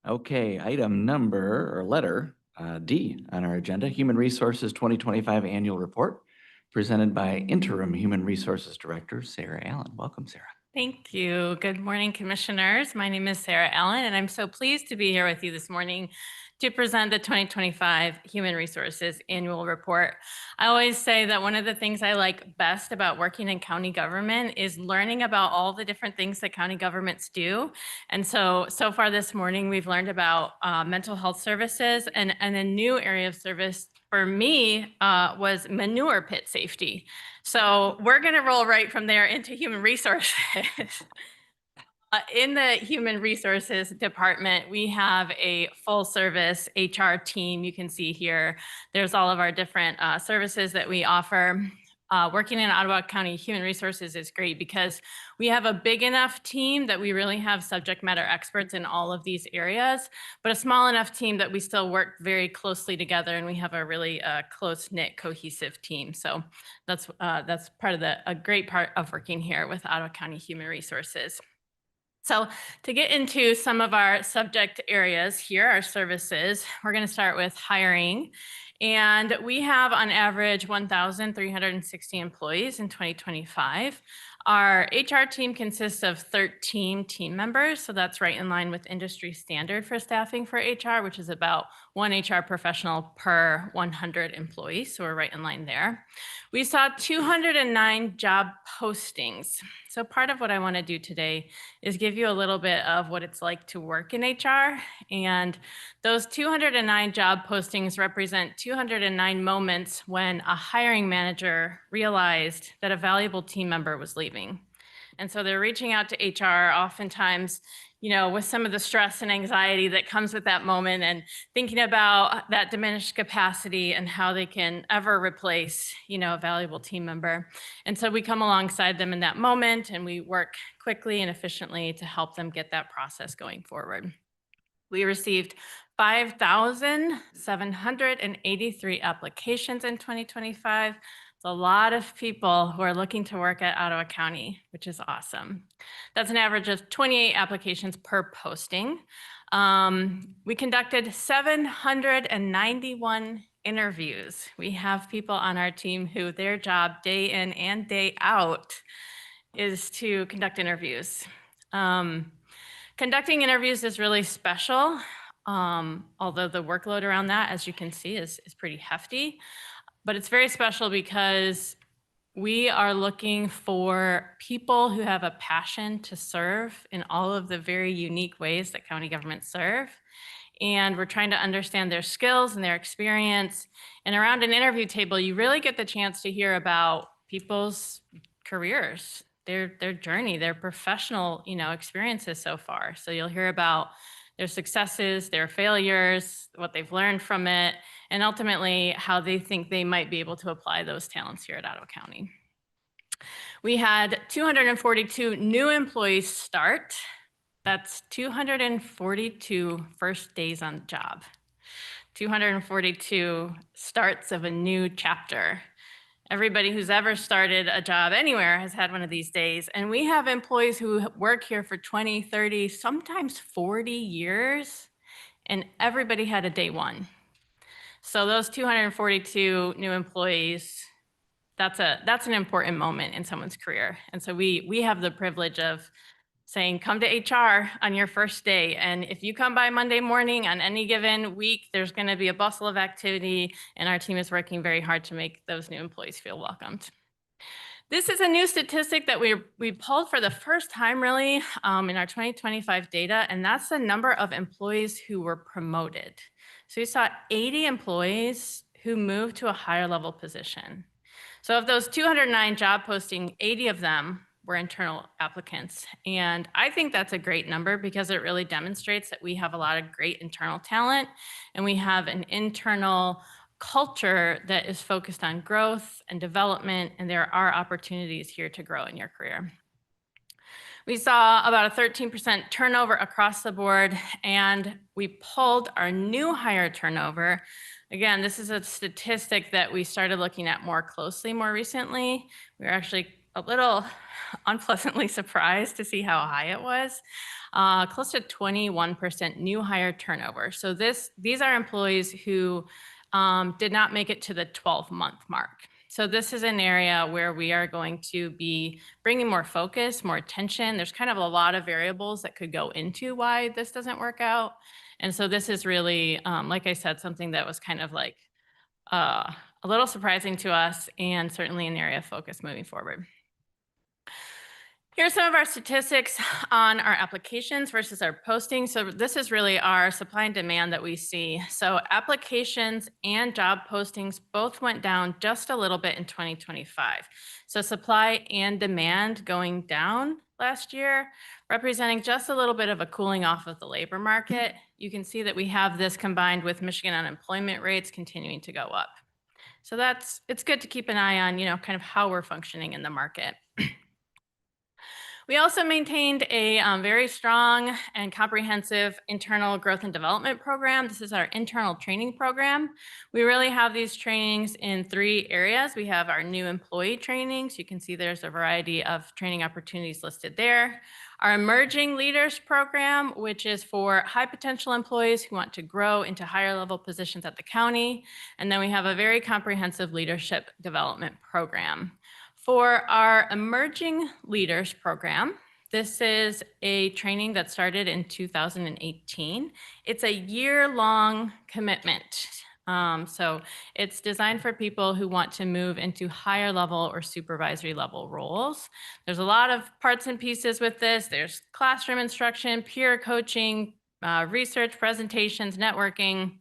Okay, item number or letter D on our agenda, Human Resources 2025 Annual Report, presented by Interim Human Resources Director Sarah Allen. Welcome, Sarah. Thank you. Good morning, Commissioners. My name is Sarah Allen, and I'm so pleased to be here with you this morning to present the 2025 Human Resources Annual Report. I always say that one of the things I like best about working in county government is learning about all the different things that county governments do. And so far this morning, we've learned about mental health services, and a new area of service for me was manure pit safety. So we're going to roll right from there into human resources. In the human resources department, we have a full service HR team. You can see here, there's all of our different services that we offer. Working in Ottawa County Human Resources is great because we have a big enough team that we really have subject matter experts in all of these areas, but a small enough team that we still work very closely together, and we have a really close-knit, cohesive team. So that's part of a great part of working here with Ottawa County Human Resources. So to get into some of our subject areas here, our services, we're going to start with hiring. And we have on average 1,360 employees in 2025. Our HR team consists of 13 team members, so that's right in line with industry standard for staffing for HR, which is about one HR professional per 100 employees, so we're right in line there. We saw 209 job postings. So part of what I want to do today is give you a little bit of what it's like to work in HR, and those 209 job postings represent 209 moments when a hiring manager realized that a valuable team member was leaving. And so they're reaching out to HR oftentimes, with some of the stress and anxiety that comes with that moment, and thinking about that diminished capacity and how they can ever replace, a valuable team member. And so we come alongside them in that moment, and we work quickly and efficiently to help them get that process going forward. We received 5,783 applications in 2025. It's a lot of people who are looking to work at Ottawa County, which is awesome. That's an average of 28 applications per posting. We conducted 791 interviews. We have people on our team who their job day in and day out is to conduct interviews. Conducting interviews is really special, although the workload around that, as you can see, is pretty hefty. But it's very special because we are looking for people who have a passion to serve in all of the very unique ways that county governments serve. And we're trying to understand their skills and their experience. And around an interview table, you really get the chance to hear about people's careers, their journey, their professional, experiences so far. So you'll hear about their successes, their failures, what they've learned from it, and ultimately how they think they might be able to apply those talents here at Ottawa County. We had 242 new employees start. That's 242 first days on the job. 242 starts of a new chapter. Everybody who's ever started a job anywhere has had one of these days. And we have employees who work here for 20, 30, sometimes 40 years, and everybody had a day one. So those 242 new employees, that's an important moment in someone's career. And so we have the privilege of saying, come to HR on your first day. And if you come by Monday morning on any given week, there's going to be a bustle of activity, and our team is working very hard to make those new employees feel welcomed. This is a new statistic that we pulled for the first time really in our 2025 data, and that's the number of employees who were promoted. So we saw 80 employees who moved to a higher level position. So of those 209 job posting, 80 of them were internal applicants. And I think that's a great number because it really demonstrates that we have a lot of great internal talent, and we have an internal culture that is focused on growth and development, and there are opportunities here to grow in your career. We saw about a 13% turnover across the board, and we pulled our new hire turnover. Again, this is a statistic that we started looking at more closely more recently. We were actually a little unpleasantly surprised to see how high it was. Close to 21% new hire turnover. So these are employees who did not make it to the 12-month mark. So this is an area where we are going to be bringing more focus, more attention. There's kind of a lot of variables that could go into why this doesn't work out. And so this is really, like I said, something that was kind of like a little surprising to us and certainly an area of focus moving forward. Here's some of our statistics on our applications versus our postings. So this is really our supply and demand that we see. So applications and job postings both went down just a little bit in 2025. So supply and demand going down last year, representing just a little bit of a cooling off of the labor market. You can see that we have this combined with Michigan unemployment rates continuing to go up. So it's good to keep an eye on, kind of how we're functioning in the market. We also maintained a very strong and comprehensive internal growth and development program. This is our internal training program. We really have these trainings in 3 areas. We have our new employee trainings. You can see there's a variety of training opportunities listed there. Our emerging leaders program, which is for high potential employees who want to grow into higher level positions at the county. And then we have a very comprehensive leadership development program. For our Emerging Leaders program, this is a training that started in 2018. It's a year-long commitment. So it's designed for people who want to move into higher level or supervisory level roles. There's a lot of parts and pieces with this. There's classroom instruction, peer coaching, research, presentations, networking.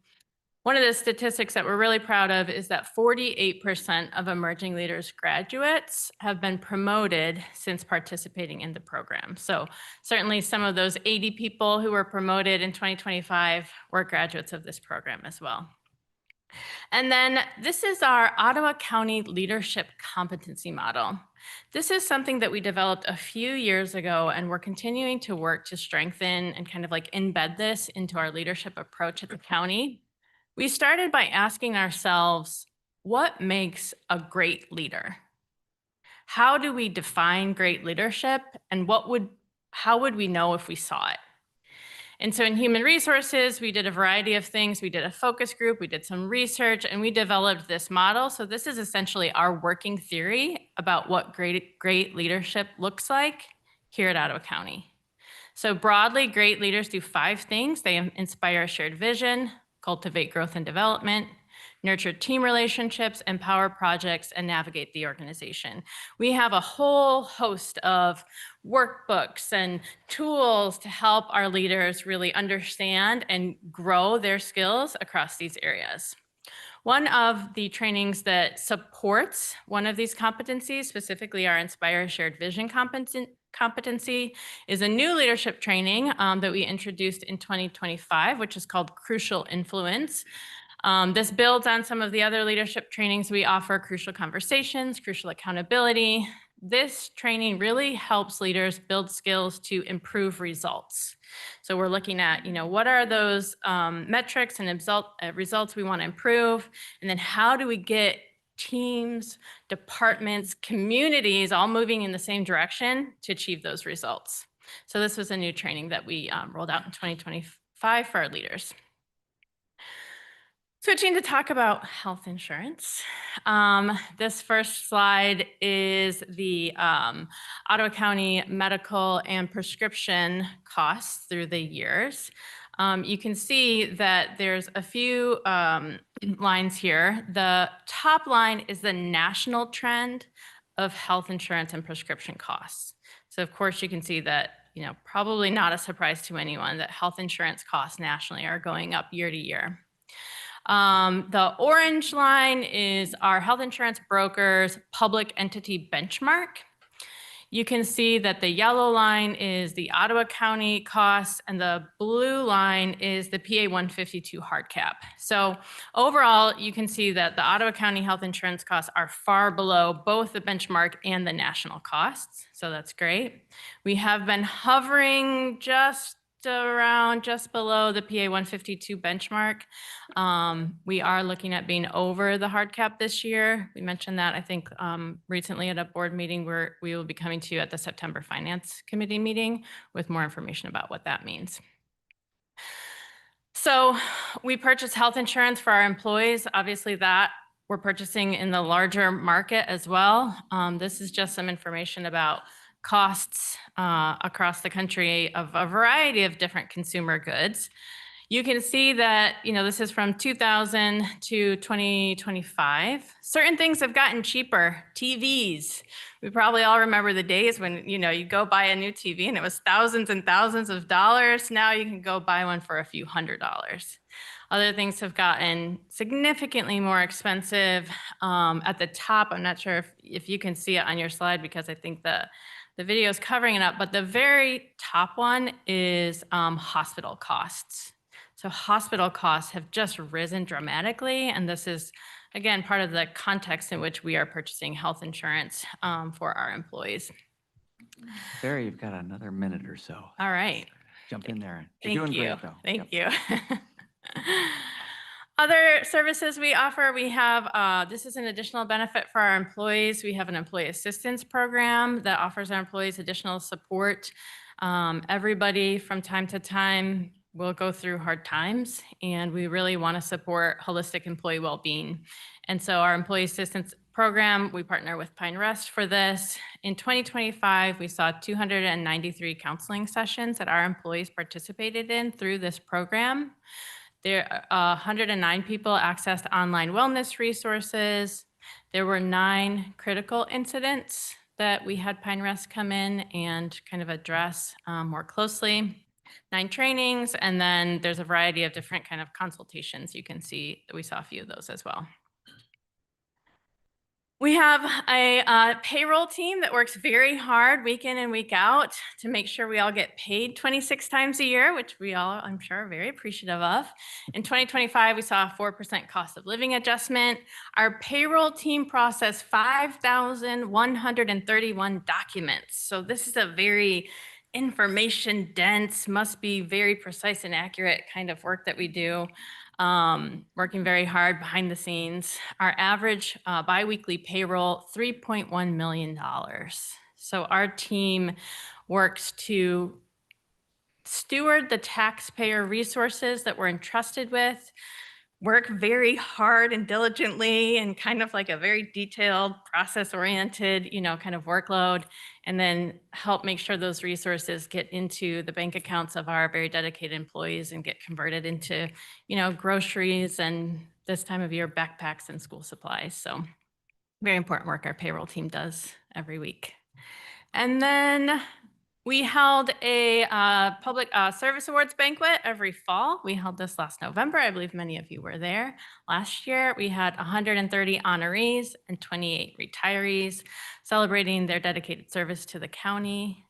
One of the statistics that we're really proud of is that 48% of emerging leaders graduates have been promoted since participating in the program. So certainly some of those 80 people who were promoted in 2025 were graduates of this program as well. And then this is our Ottawa County Leadership Competency Model. This is something that we developed a few years ago, and we're continuing to work to strengthen and kind of like embed this into our leadership approach at the county. We started by asking ourselves, what makes a great leader? How do we define great leadership, and how would we know if we saw it? And so in human resources, we did a variety of things. We did a focus group, we did some research, and we developed this model. So this is essentially our working theory about what great leadership looks like here at Ottawa County. So broadly, great leaders do 5 things. They inspire a shared vision, cultivate growth and development, nurture team relationships, empower projects, and navigate the organization. We have a whole host of workbooks and tools to help our leaders really understand and grow their skills across these areas. One of the trainings that supports one of these competencies, specifically our Inspire Shared Vision competency, is a new leadership training that we introduced in 2025, which is called Crucial Influence. This builds on some of the other leadership trainings we offer: Crucial Conversations, Crucial Accountability. This training really helps leaders build skills to improve results. So we're looking at, what are those metrics and results we want to improve? And then how do we get teams, departments, communities all moving in the same direction to achieve those results? So this was a new training that we rolled out in 2025 for our leaders. Switching to talk about health insurance. This first slide is the Ottawa County medical and prescription costs through the years. You can see that there's a few lines here. The top line is the national trend of health insurance and prescription costs. So of course you can see that, probably not a surprise to anyone that health insurance costs nationally are going up year to year. The orange line is our health insurance brokers public entity benchmark. you can see that the yellow line is the Ottawa County costs and the blue line is the PA 152 hard cap. So overall, you can see that the Ottawa County health insurance costs are far below both the benchmark and the national costs. So that's great. We have been hovering just below the PA 152 benchmark. We are looking at being over the hard cap this year. We mentioned that, I think, recently at a board meeting where we will be coming to you at the September Finance Committee meeting with more information about what that means. So we purchase health insurance for our employees. Obviously that we're purchasing in the larger market as well. This is just some information about costs across the country of a variety of different consumer goods. You can see that, this is from 2000 to 2025. Certain things have gotten cheaper. TVs. We probably all remember the days when, you go buy a new TV and it was thousands and thousands of dollars. Now you can go buy one for a few $100s. Other things have gotten significantly more expensive. At the top, I'm not sure if you can see it on your slide because I think the video is covering it up, but the very top one is hospital costs. So hospital costs have just risen dramatically, and this is, again, part of the context in which we are purchasing health insurance for our employees. Barry, you've got another minute or so. All right. Jump in there. Thank You're doing you. great, though. Thank Yep. you. Other services we offer, we have, this is an additional benefit for our employees. We have an employee assistance program that offers our employees additional support. Everybody from time to time will go through hard times, and we really want to support holistic employee well-being. And so our employee assistance program, we partner with Pine Rest for this. In 2025, we saw 293 counseling sessions that our employees participated in through this program. There 109 people accessed online wellness resources. There were 9 critical incidents that we had Pine Rest come in and kind of address more closely. 9 trainings, and then there's a variety of different kind of consultations. You can see that we saw a few of those as well. We have a payroll team that works very hard week in and week out to make sure we all get paid 26 times a year, which we all, I'm sure, are very appreciative of. In 2025, we saw a 4% cost of living adjustment. Our payroll team processed 5,131 documents. So this is a very information dense, must be very precise and accurate kind of work that we do. Working very hard behind the scenes. Our average biweekly payroll, $3.1 million. So our team works to steward the taxpayer resources that we're entrusted with, work very hard and diligently and kind of like a very detailed, process-oriented, kind of workload, and then help make sure those resources get into the bank accounts of our very dedicated employees and get converted into, groceries and this time of year, backpacks and school supplies. So very important work our payroll team does every week. And then we held a public service awards banquet every fall. We held this last November. I believe many of you were there. Last year, we had 130 honorees and 28 retirees celebrating their dedicated service to the county.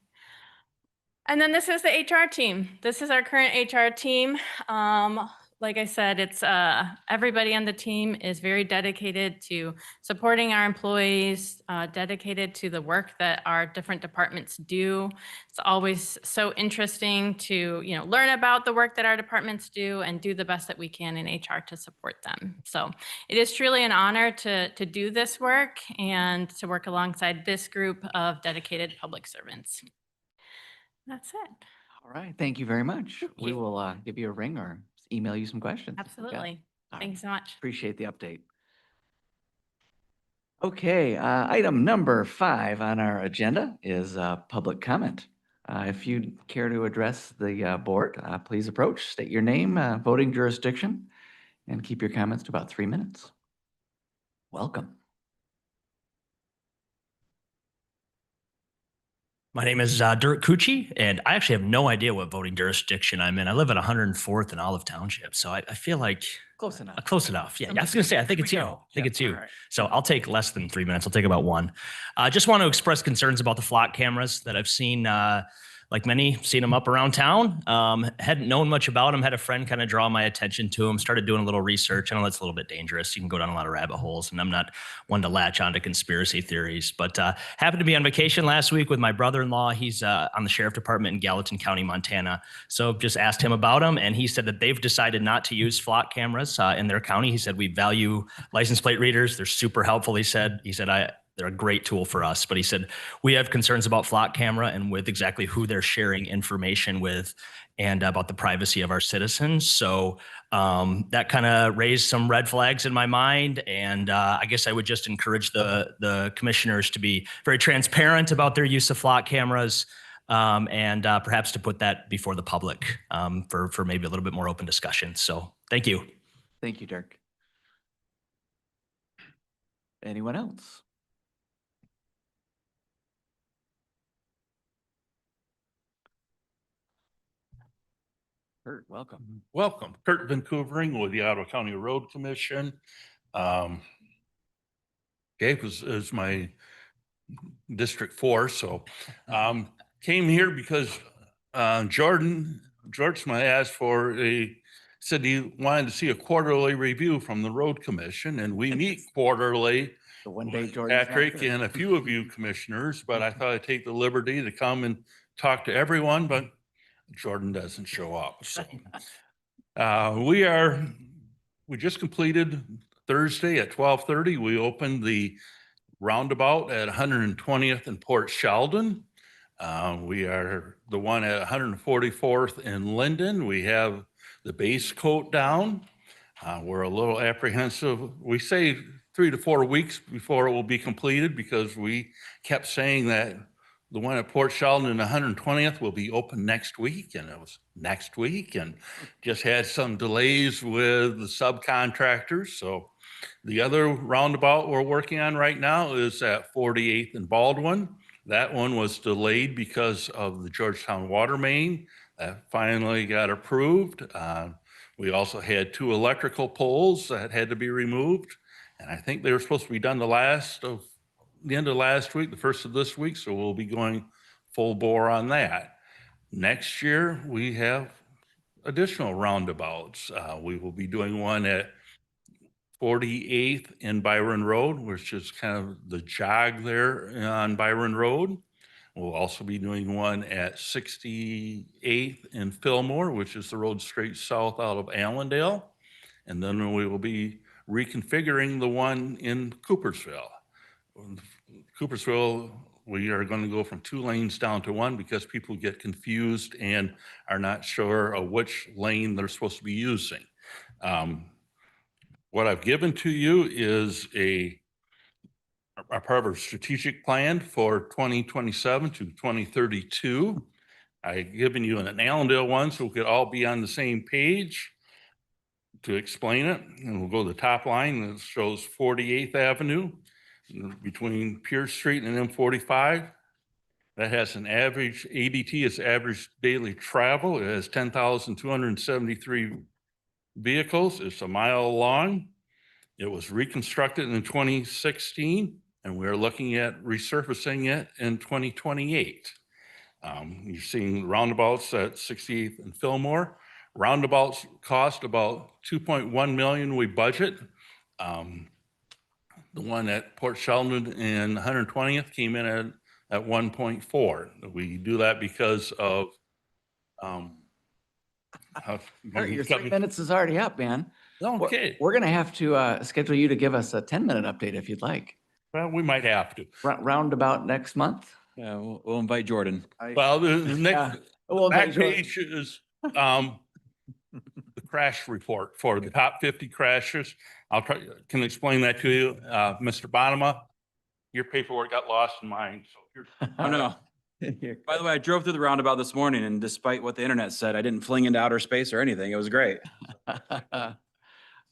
And then this is the HR team. This is our current HR team. Like I said, it's everybody on the team is very dedicated to supporting our employees, dedicated to the work that our different departments do. It's always so interesting to learn about the work that our departments do and do the best that we can in HR to support them. So it is truly an honor to do this work and to work alongside this group of dedicated public servants. That's it. All right. Thank you very much. Thank We you. will give you a ring or email you some questions. Absolutely. All Thank you right. so much. Appreciate the update. Okay, item number 5 on our agenda is public comment. If you'd care to address the board, please approach, state your name, voting jurisdiction, and keep your comments to about 3 minutes. Welcome. My name is Dirk Cucci, and I actually have no idea what voting jurisdiction I'm in. I live at 104th and Olive Township, so I feel like Close enough. close enough. Yeah, I was going to say, I think Here it's we you. go. I think Yeah, it's you. all right. So I'll take less than 3 minutes. I'll take about one. I just want to express concerns about the flock cameras that I've seen, like many, seen them up around town. Hadn't known much about them. Had a friend kind of draw my attention to them. Started doing a little research. I know that's a little bit dangerous. You can go down a lot of rabbit holes, and I'm not one to latch onto conspiracy theories. But happened to be on vacation last week with my brother-in-law. He's on the sheriff department in Gallatin County, Montana. So just asked him about them, and he said that they've decided not to use flock cameras in their county. He said we value license plate readers. They're super helpful. He said they're a great tool for us. But he said, we have concerns about flock camera and with exactly who they're sharing information with and about the privacy of our citizens. So that kind of raised some red flags in my mind. And I guess I would just encourage the commissioners to be very transparent about their use of flock cameras and perhaps to put that before the public for maybe a little bit more open discussion. So thank you. Thank you, Dirk. Anyone else? Kurt, welcome. Welcome. Kurt Vancouvering with the Ottawa County Road Commission. Gabe is my District 4, so came here because George I asked said he wanted to see a quarterly review from the Road Commission, and we meet quarterly. The one day Jordan. Patrick and a few of you commissioners, but I thought I'd take the liberty to come and talk to everyone, but Jordan doesn't show up. So we just completed Thursday at 12:30. We opened the roundabout at 120th and Port Sheldon. We are the one at 144th and Linden. We have the base coat down. We're a little apprehensive. We say 3 to 4 weeks before it will be completed because we kept saying that the one at Port Sheldon and 120th will be open next week, and it was next week, and just had some delays with the subcontractors. So the other roundabout we're working on right now is at 48th and Baldwin. That one was delayed because of the Georgetown water main. That finally got approved. We also had 2 electrical poles that had to be removed, and I think they were supposed to be done the end of last week, the first of this week, so we'll be going full bore on that. Next year, we have additional roundabouts. We will be doing one at 48th and Byron Road, which is kind of the jog there on Byron Road. We'll also be doing one at 68th and Fillmore, which is the road straight south out of Allendale. And then we will be reconfiguring the one in Coopersville. Coopersville, we are going to go from 2 lanes down to 1 because people get confused and are not sure of which lane they're supposed to be using. What I've given to you is a part of our strategic plan for 2027 to 2032. I've given you an Allendale one so we could all be on the same page to explain it. And we'll go to the top line that shows 48th Avenue between Pierce Street and M45. That has an average, ADT is average daily travel. It has 10,273 vehicles. It's a mile long. It was reconstructed in 2016, and we're looking at resurfacing it in 2028. You're seeing roundabouts at 68th and Fillmore. Roundabouts cost about 2.1 million we budget. The one at Port Sheldon and 120th came in at 1.4. We do that because of Your 3 minutes is already up, man. Okay. We're gonna have to schedule you to give us a 10-minute update if you'd like. Well, we might have to. Roundabout next month. Yeah, we'll invite Jordan. Well, the next We'll back invite Jordan. page is the crash report for the top 50 crashes. Can explain that to you. Mr. Bonema, your paperwork got lost in mine. So here's Oh, no. By the way, I drove through the roundabout this morning, and despite what the internet said, I didn't fling into outer space or anything. It was great.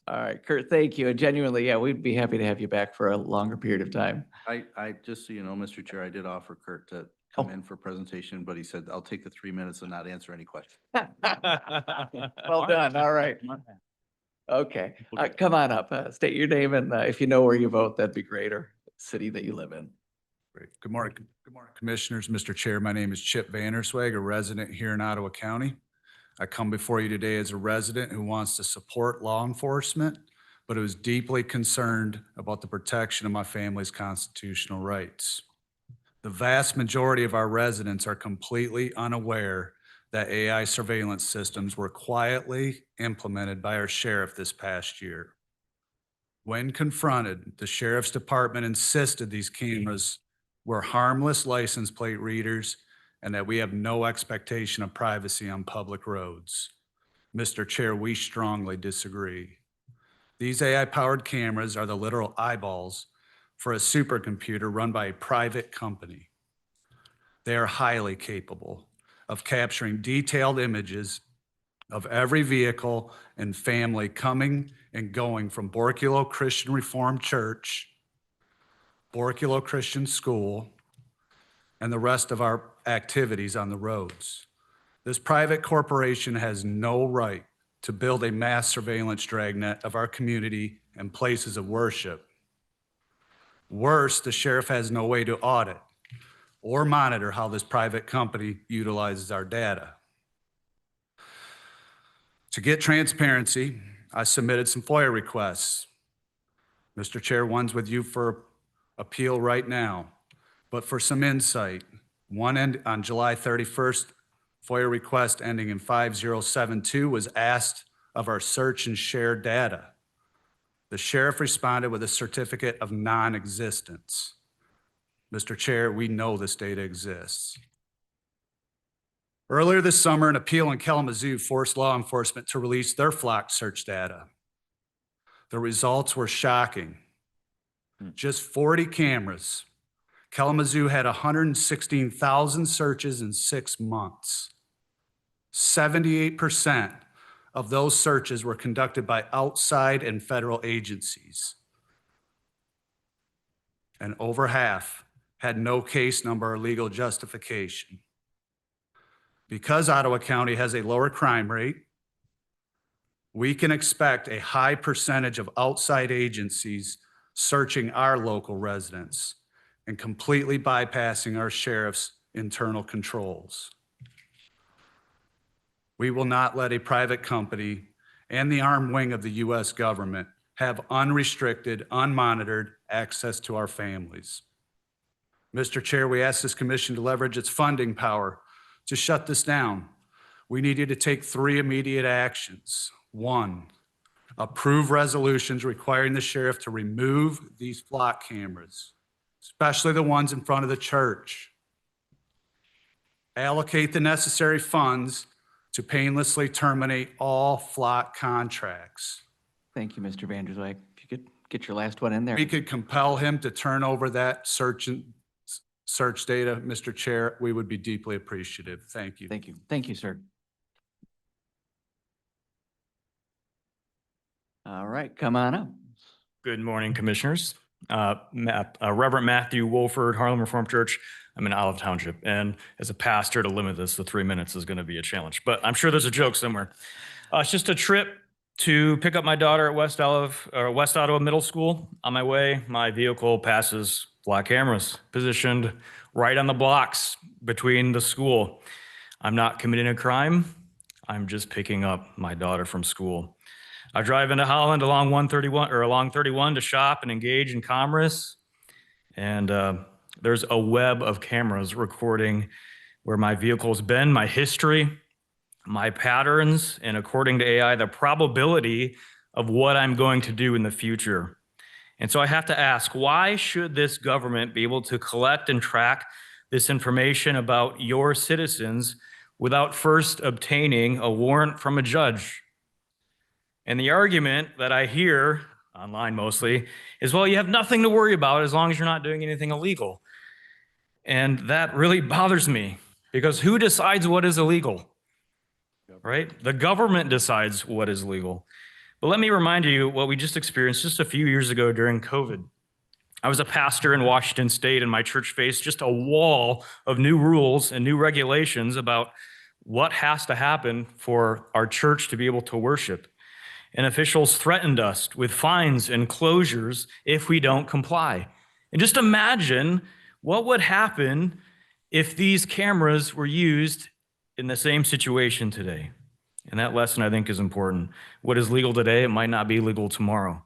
All right, Kurt, thank you. And genuinely, yeah, we'd be happy to have you back for a longer period of time. I just so you know, Mr. Chair, I did offer Kurt to come in for presentation, but he said, I'll take the 3 minutes and not answer any questions. Well done. All right. Okay, come on up. State your name and if you know where you vote, that'd be great, or city that you live in. Great. Good morning, Commissioners. Mr. Chair, my name is Chip Vanderswag, a resident here in Ottawa County. I come before you today as a resident who wants to support law enforcement, but who is deeply concerned about the protection of my family's constitutional rights. The vast majority of our residents are completely unaware that AI surveillance systems were quietly implemented by our sheriff this past year. When confronted, the Sheriff's Department insisted these cameras were harmless license plate readers and that we have no expectation of privacy on public roads. Mr. Chair, we strongly disagree. These AI-powered cameras are the literal eyeballs for a supercomputer run by a private company. They are highly capable of capturing detailed images of every vehicle and family coming and going from Borculo Christian Reformed Church, Borculo Christian School, and the rest of our activities on the roads. This private corporation has no right to build a mass surveillance dragnet of our community and places of worship. Worse, the sheriff has no way to audit or monitor how this private company utilizes our data. To get transparency, I submitted some FOIA requests. Mr. Chair, one's with you for appeal right now, but for some insight, one on July 31st, FOIA request ending in 5072 was asked of our search and share data. The sheriff responded with a certificate of non-existence. Mr. Chair, we know this data exists. Earlier this summer, an appeal in Kalamazoo forced law enforcement to release their flock search data. The results were shocking. Just 40 cameras. Kalamazoo had 116,000 searches in 6 months. 78% of those searches were conducted by outside and federal agencies. And over half had no case number or legal justification. Because Ottawa County has a lower crime rate, we can expect a high percentage of outside agencies searching our local residents and completely bypassing our sheriff's internal controls. We will not let a private company and the armed wing of the U.S. government have unrestricted, unmonitored access to our families. Mr. Chair, we ask this commission to leverage its funding power to shut this down. We need you to take 3 immediate actions. 1, approve resolutions requiring the sheriff to remove these flock cameras, especially the ones in front of the church. Allocate the necessary funds to painlessly terminate all flock contracts. Thank you, Mr. Vanderswijk. If you could get your last one in there. We could compel him to turn over that search data, Mr. Chair. We would be deeply appreciative. Thank you. Thank you. Thank you, sir. All right, come on up. Good morning, Commissioners. Reverend Matthew Wolford, Harlem Reformed Church. I'm in Olive Township, and as a pastor, to limit this to 3 minutes is going to be a challenge, but I'm sure there's a joke somewhere. It's just a trip to pick up my daughter at West Ottawa Middle School. On my way, my vehicle passes flock cameras positioned right on the blocks between the school. I'm not committing a crime. I'm just picking up my daughter from school. I drive into Holland along 31 to shop and engage in commerce. And there's a web of cameras recording where my vehicle's been, my history, my patterns, and according to AI, the probability of what I'm going to do in the future. And so I have to ask, why should this government be able to collect and track this information about your citizens without first obtaining a warrant from a judge? And the argument that I hear, online mostly, is, well, you have nothing to worry about as long as you're not doing anything illegal. And that really bothers me, because who decides what is illegal, right? The government decides what is legal. But let me remind you what we just experienced just a few years ago during COVID. I was a pastor in Washington State, and my church faced just a wall of new rules and new regulations about what has to happen for our church to be able to worship. And officials threatened us with fines and closures if we don't comply. And just imagine what would happen if these cameras were used in the same situation today. And that lesson, I think, is important. What is legal today, it might not be legal tomorrow.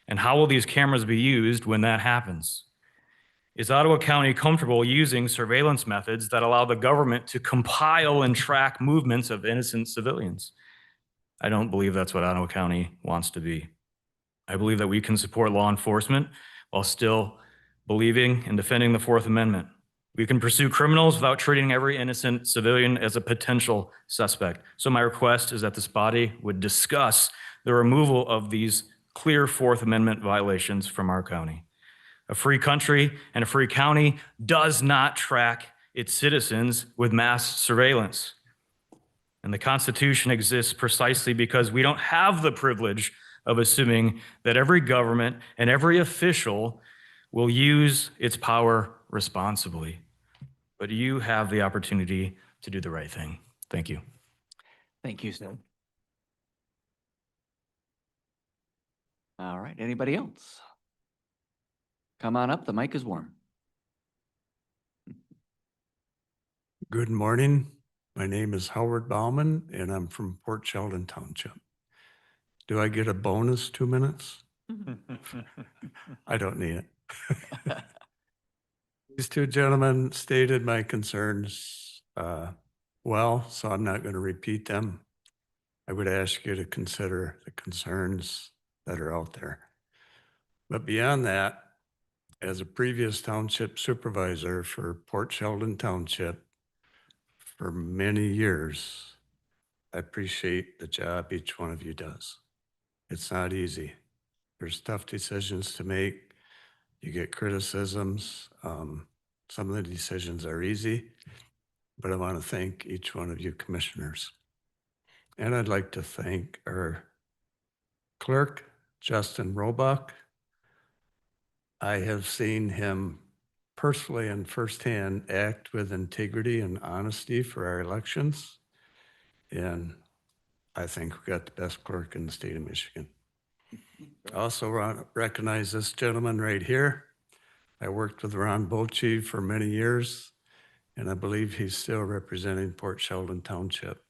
And how will these cameras be used when that happens? Is Ottawa County comfortable using surveillance methods that allow the government to compile and track movements of innocent civilians? I don't believe that's what Ottawa County wants to be. I believe that we can support law enforcement while still believing and defending the Fourth Amendment. We can pursue criminals without treating every innocent civilian as a potential suspect. So my request is that this body would discuss the removal of these clear Fourth Amendment violations from our county. A free country and a free county does not track its citizens with mass surveillance. And the Constitution exists precisely because we don't have the privilege of assuming that every government and every official will use its power responsibly. But you have the opportunity to do the right thing. Thank you. Thank you, Sid. All right, anybody else? Come on up, the mic is warm. Good morning. My name is Howard Bauman, and I'm from Port Sheldon Township. Do I get a bonus 2 minutes? I don't need it. These two gentlemen stated my concerns well, so I'm not going to repeat them. I would ask you to consider the concerns that are out there. But beyond that, as a previous township supervisor for Port Sheldon Township for many years, I appreciate the job each one of you does. It's not easy. There's tough decisions to make. You get criticisms. Some of the decisions are easy, but I want to thank each one of you commissioners. And I'd like to thank our clerk, Justin Roebuck. I have seen him personally and firsthand act with integrity and honesty for our elections. And I think we got the best clerk in the state of Michigan. I also want to recognize this gentleman right here. I worked with Ron Bocci for many years, and I believe he's still representing Port Sheldon Township.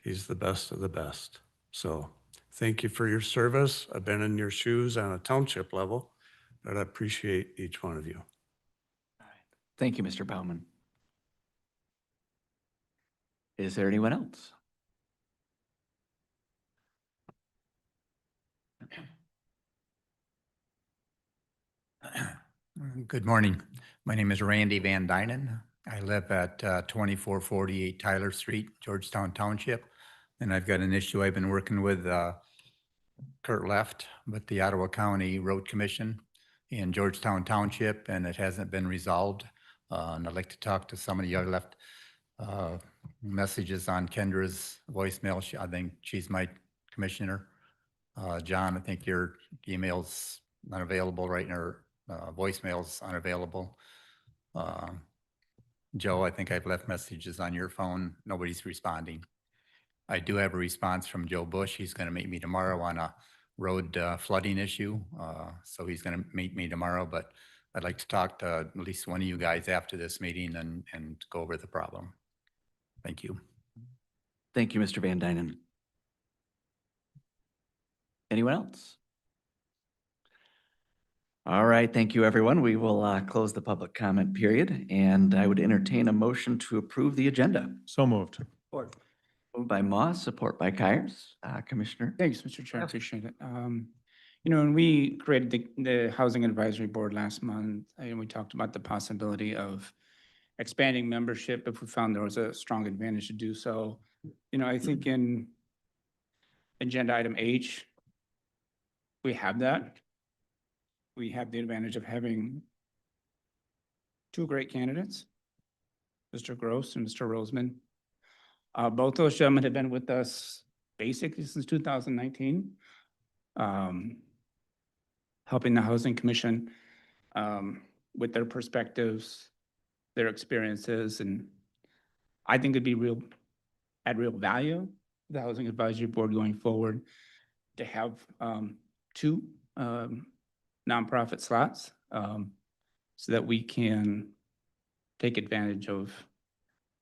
He's the best of the best. So thank you for your service. I've been in your shoes on a township level, but I appreciate each one of you. Thank you, Mr. Bauman. Is there anyone else? Good morning. My name is Randy Van Dynen. I live at 2448 Tyler Street, Georgetown Township. And I've got an issue I've been working with Kurt left, with the Ottawa County Road Commission in Georgetown Township, and it hasn't been resolved. And I'd like to talk to somebody. I left messages on Kendra's voicemail. I think she's my commissioner. John, I think your email's not available right now. Voicemail's unavailable. Joe, I think I've left messages on your phone. Nobody's responding. I do have a response from Joe Bush. He's going to meet me tomorrow on a road flooding issue. So he's going to meet me tomorrow, but I'd like to talk to at least one of you guys after this meeting and go over the problem. Thank you. Thank you, Mr. Van Dynen. Anyone else? All right, thank you, everyone. We will close the public comment period, and I would entertain a motion to approve the agenda. So moved. Moved by Moss, support by Kyers. Commissioner. Thanks, Mr. Chair. I appreciate it. You know, when we created the Housing Advisory Board last month, and we talked about the possibility of expanding membership if we found there was a strong advantage to do so. You know, I think in agenda item H, we have that. We have the advantage of having two great candidates, Mr. Gross and Mr. Roseman. Both those gentlemen have been with us basically since 2019, helping the Housing Commission with their perspectives, their experiences, and I think it'd be add real value to the Housing Advisory Board going forward to have two nonprofit slots so that we can take advantage of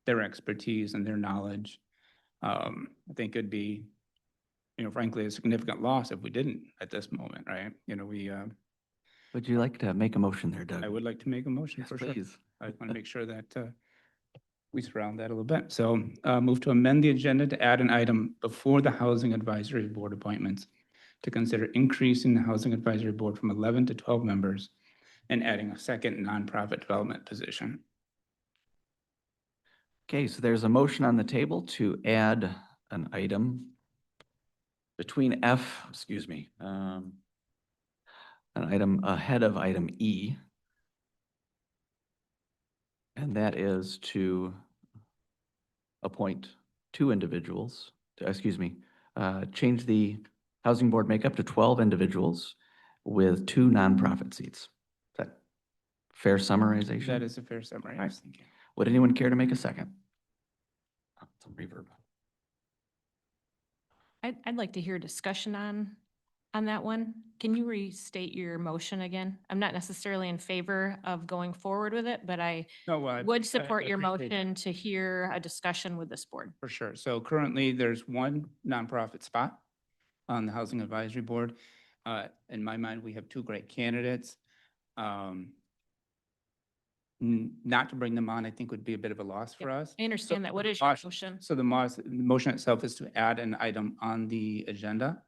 their expertise and their knowledge. I think it'd be, frankly, a significant loss if we didn't at this moment, right? Would you like to make a motion there, Doug? I would like to make a motion Yes, for sure. please. I want to make sure that we surround that a little bit. So move to amend the agenda to add an item before the Housing Advisory Board appointments to consider increasing the Housing Advisory Board from 11 to 12 members and adding a second nonprofit development position. Okay, so there's a motion on the table to add an item between an item ahead of item E. And that is to appoint two individuals, change the housing board makeup to 12 individuals with two nonprofit seats. Is that fair summarization? That is a fair summary. All right. Yes, thank you. Would anyone care to make a second? Some reverb. I'd like to hear discussion on that one. Can you restate your motion again? I'm not necessarily in favor of going forward with it, but I would support your appreciate that. motion to hear a discussion with this board. For sure. So currently, there's one nonprofit spot on the Housing Advisory Board. In my mind, we have two great candidates. Not to bring them on, I think would be a bit of a loss for us. I understand So that. What the is your motion- motion So the motion itself is to add an item on the agenda,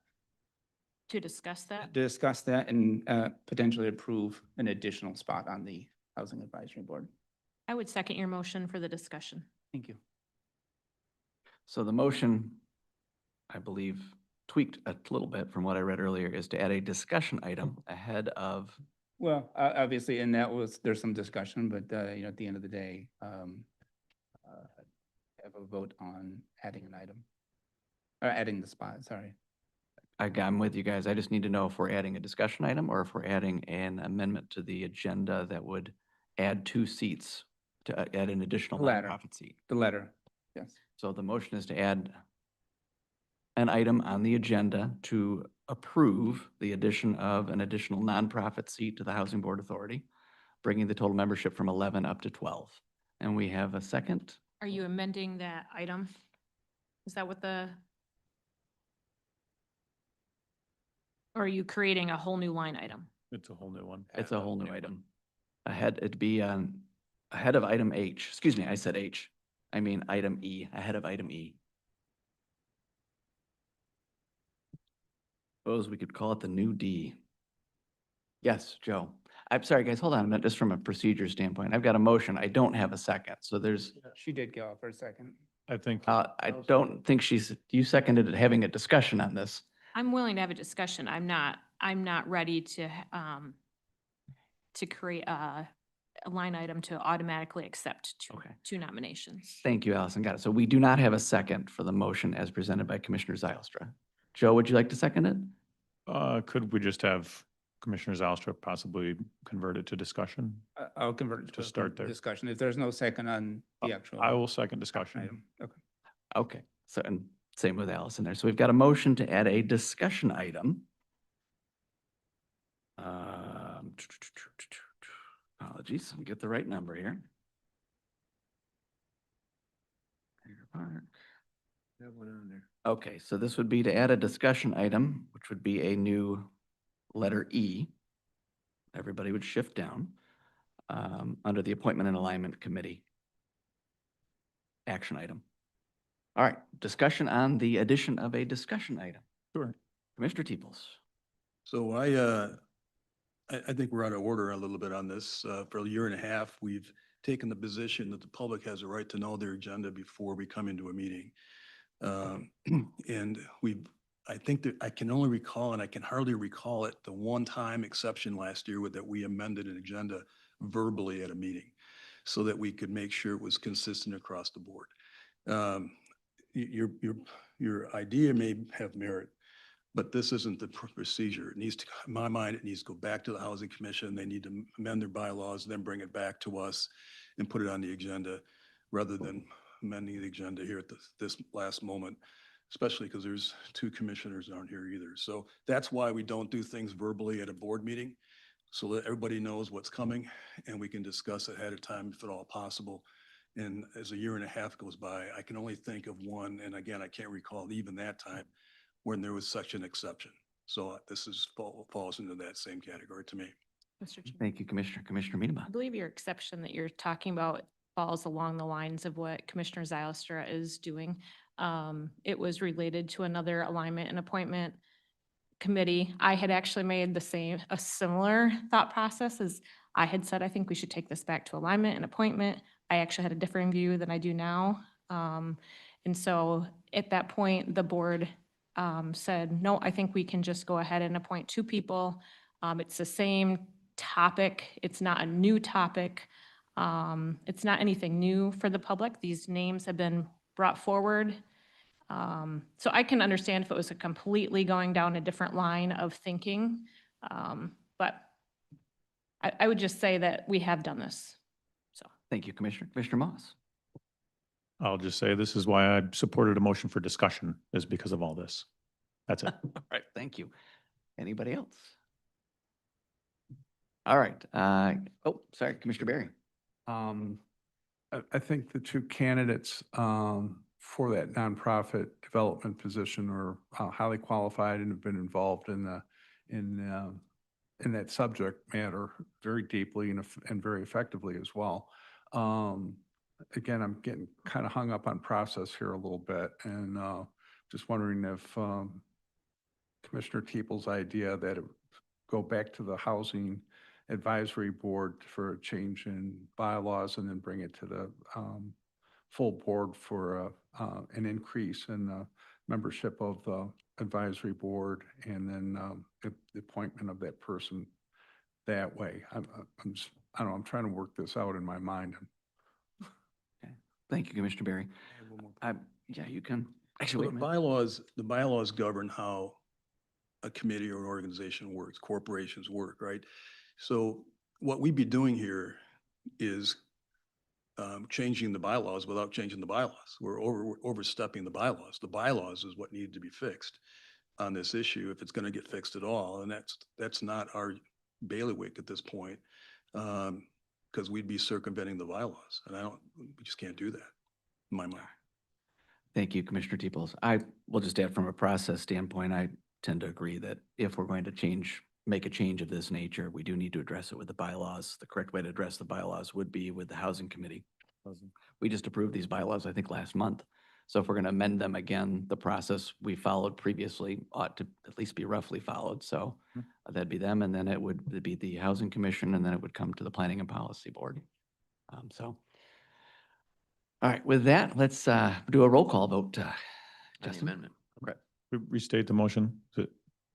to discuss that? discuss that, and potentially approve an additional spot on the Housing Advisory Board. I would second your motion for the discussion. Thank you. So the motion, I believe, tweaked a little bit from what I read earlier, is to add a discussion item ahead of, Well, obviously, and there's some discussion, but, at the end of the day, have a vote on adding an item, or adding the spot, sorry. I'm with you guys. I just need to know if we're adding a discussion item or if we're adding an amendment to the agenda that would add two seats to add an additional The latter. nonprofit seat. The letter, yes. So the motion is to add an item on the agenda to approve the addition of an additional nonprofit seat to the Housing Board Authority, bringing the total membership from 11 up to 12. And we have a second. Are you amending that item? Is that what or are you creating a whole new line item? It's a whole new one. It's a whole new item. It'd be ahead of item H. Excuse me, I said H. I mean item E, ahead of item E. Suppose we could call it the new D. Yes, Joe. I'm sorry, guys, hold on a minute, just from a procedure standpoint. I've got a motion. I don't have a second, so there's, She did go for a second. I think. I don't think you seconded it, having a discussion on this. I'm willing to have a discussion. I'm not ready to create a line item to automatically accept Okay. two nominations. Thank you, Allison. Got it. So we do not have a second for the motion as presented by Commissioner Zylstra. Joe, would you like to second it? Could we just have Commissioner Zylstra possibly convert it to discussion? I'll convert it to To a start there. discussion. If there's no second on the actual. I will second discussion. item. Okay. Okay, so, and same with Allison there. So we've got a motion to add a discussion item. Apologies, let me get the right number here. Hager Park. Okay, so this would be to add a discussion item, which would be a new letter E. Everybody would shift down under the Appointment and Alignment Committee action item. All right, discussion on the addition of a discussion item. Sure. Commissioner Teeples. So I think we're out of order a little bit on this. For a year and a half, we've taken the position that the public has a right to know their agenda before we come into a meeting. And I think that I can only recall, and I can hardly recall it, the one-time exception last year that we amended an agenda verbally at a meeting so that we could make sure it was consistent across the board. Your idea may have merit, But this isn't the procedure. It needs to, in my mind, it needs to go back to the Housing Commission. They need to amend their bylaws, then bring it back to us and put it on the agenda rather than amending the agenda here at this last moment, especially because there's two commissioners aren't here either. So that's why we don't do things verbally at a board meeting, so that everybody knows what's coming and we can discuss ahead of time if at all possible. And as a year and a half goes by, I can only think of one, and again, I can't recall even that time, when there was such an exception. So this falls into that same category to me. Mr. Chair. Thank you, Commissioner. Commissioner I Minema. believe your exception that you're talking about falls along the lines of what Commissioner Zylstra is doing. It was related to another alignment and appointment committee. I had actually made a similar thought process as I had said, I think we should take this back to alignment and appointment. I actually had a differing view than I do now. And so at that point, the board said, no, I think we can just go ahead and appoint two people. It's the same topic. It's not a new topic. It's not anything new for the public. These names have been brought forward. So I can understand if it was a completely going down a different line of thinking. But I would just say that we have done this. So. Thank you, Commissioner. Commissioner Moss. I'll just say this is why I supported a motion for discussion, is because of all this. That's it. All right, thank you. Anybody else? All right. Oh, sorry, Commissioner Berry. I think the two candidates for that nonprofit development position are highly qualified and have been involved in that subject matter very deeply and very effectively as well. Again, I'm getting kind of hung up on process here a little bit, and just wondering if Commissioner Teeple's idea that it go back to the Housing Advisory Board for a change in bylaws and then bring it to the full board for an increase in the membership of the advisory board, and then the appointment of that person that way. I don't know, I'm trying to work this out in my mind. Thank you, Commissioner Berry. Yeah, you can. Actually, The bylaws govern how a committee or an organization works, corporations work, right? So what we'd be doing here is changing the bylaws without changing the bylaws. We're overstepping the bylaws. The bylaws is what needed to be fixed on this issue, if it's going to get fixed at all. And that's not our bailiwick at this point, because we'd be circumventing the bylaws. And we just can't do that, in my mind. Thank you, Commissioner Teeples. I will just add, from a process standpoint, I tend to agree that if we're going to make a change of this nature, we do need to address it with the bylaws. The correct way to address the bylaws would be with the Housing Committee. We just approved these bylaws, I think, last month. So if we're going to amend them again, the process we followed previously ought to at least be roughly followed. So that'd be them, and then it would be the Housing Commission, and then it would come to the Planning and Policy Board. All right, with that, let's do a roll call vote. On the Justin? amendment. Right. Restate the motion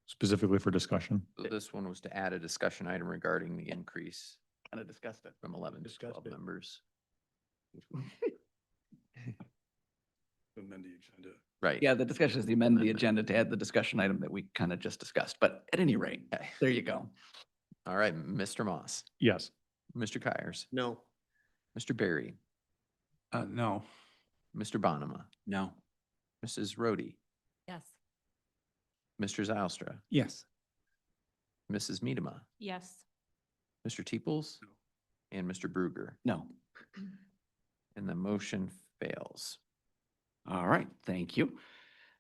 specifically for discussion. So this one was to add a discussion item regarding the increase Kind of discussed it. from 11 to 12 members. Amend the agenda. Right. Yeah, the discussion is the amend the agenda to add the discussion item that we kind of just discussed. But at any rate, there you go. All right, Mr. Moss, Yes. Mr. Kyers, No. Mr. Berry, No. Mr. Bonema, No. Mrs. Rhodey, Yes. Mr. Zylstra, Yes. Mrs. Miedema, Yes. Mr. Teeples, and Mr. Bruger. No. And the motion fails. All right, thank you.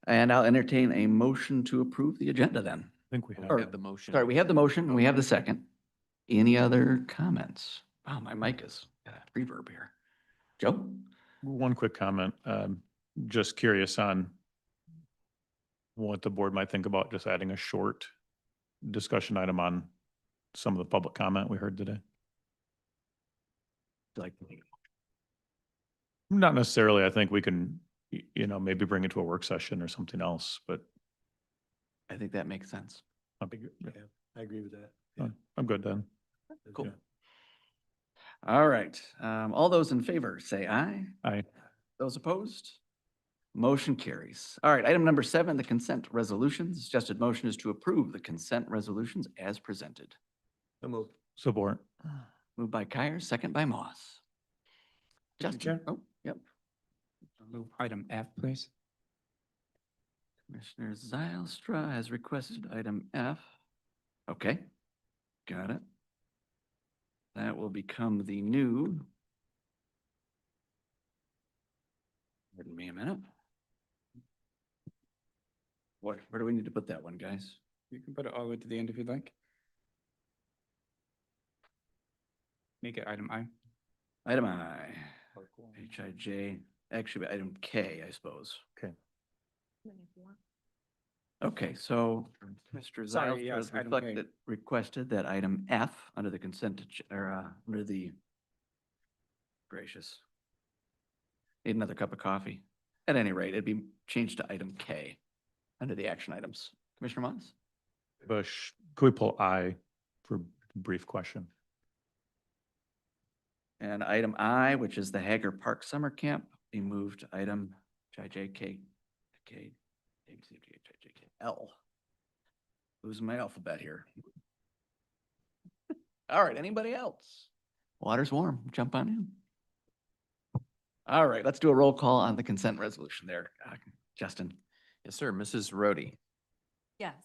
And I'll entertain a motion to approve the agenda then. I think we have. We have the motion. Sorry, we have the motion and we have the second. Any other comments? Wow, my mic is got a reverb here. Joe? One quick comment. Just curious on what the board might think about just adding a short discussion item on some of the public comment we heard today. Like, Not necessarily. I think we can, maybe bring it to a work session or something else, but I think that makes sense. I'll be good. Yeah, I agree with that. I'm good then. Cool. Yeah. All right, all those in favor, say aye. Aye. Those opposed? Motion carries. All right, item number 7, the consent resolutions. Suggested motion is to approve the consent resolutions as presented. Support. Moved by Kyer, second by Moss. Mr. Justin, Chair? oh, yep. Move item F, please. Commissioner Zylstra has requested item F. Okay, got it. That will become the new. Pardon me a minute. Where do we need to put that one, guys? You can put it all the way to the end if you'd like. Make it item I. Item I, HIJ, actually item K, I suppose. Okay. Okay, so Mr. Sorry, Zylstra yes, has item K. requested that item F under the consent, under the, gracious. Need another cup of coffee. At any rate, it'd be changed to item K under the action items. Commissioner Mons? Bush, could we pull I for a brief question? And item I, which is the Hager Park Summer Camp, be moved to item L. Losing my alphabet here. All right, anybody else? Water's warm, jump on in. All right, let's do a roll call on the consent resolution there. Justin? Yes, sir. Mrs. Rhodey, Yes.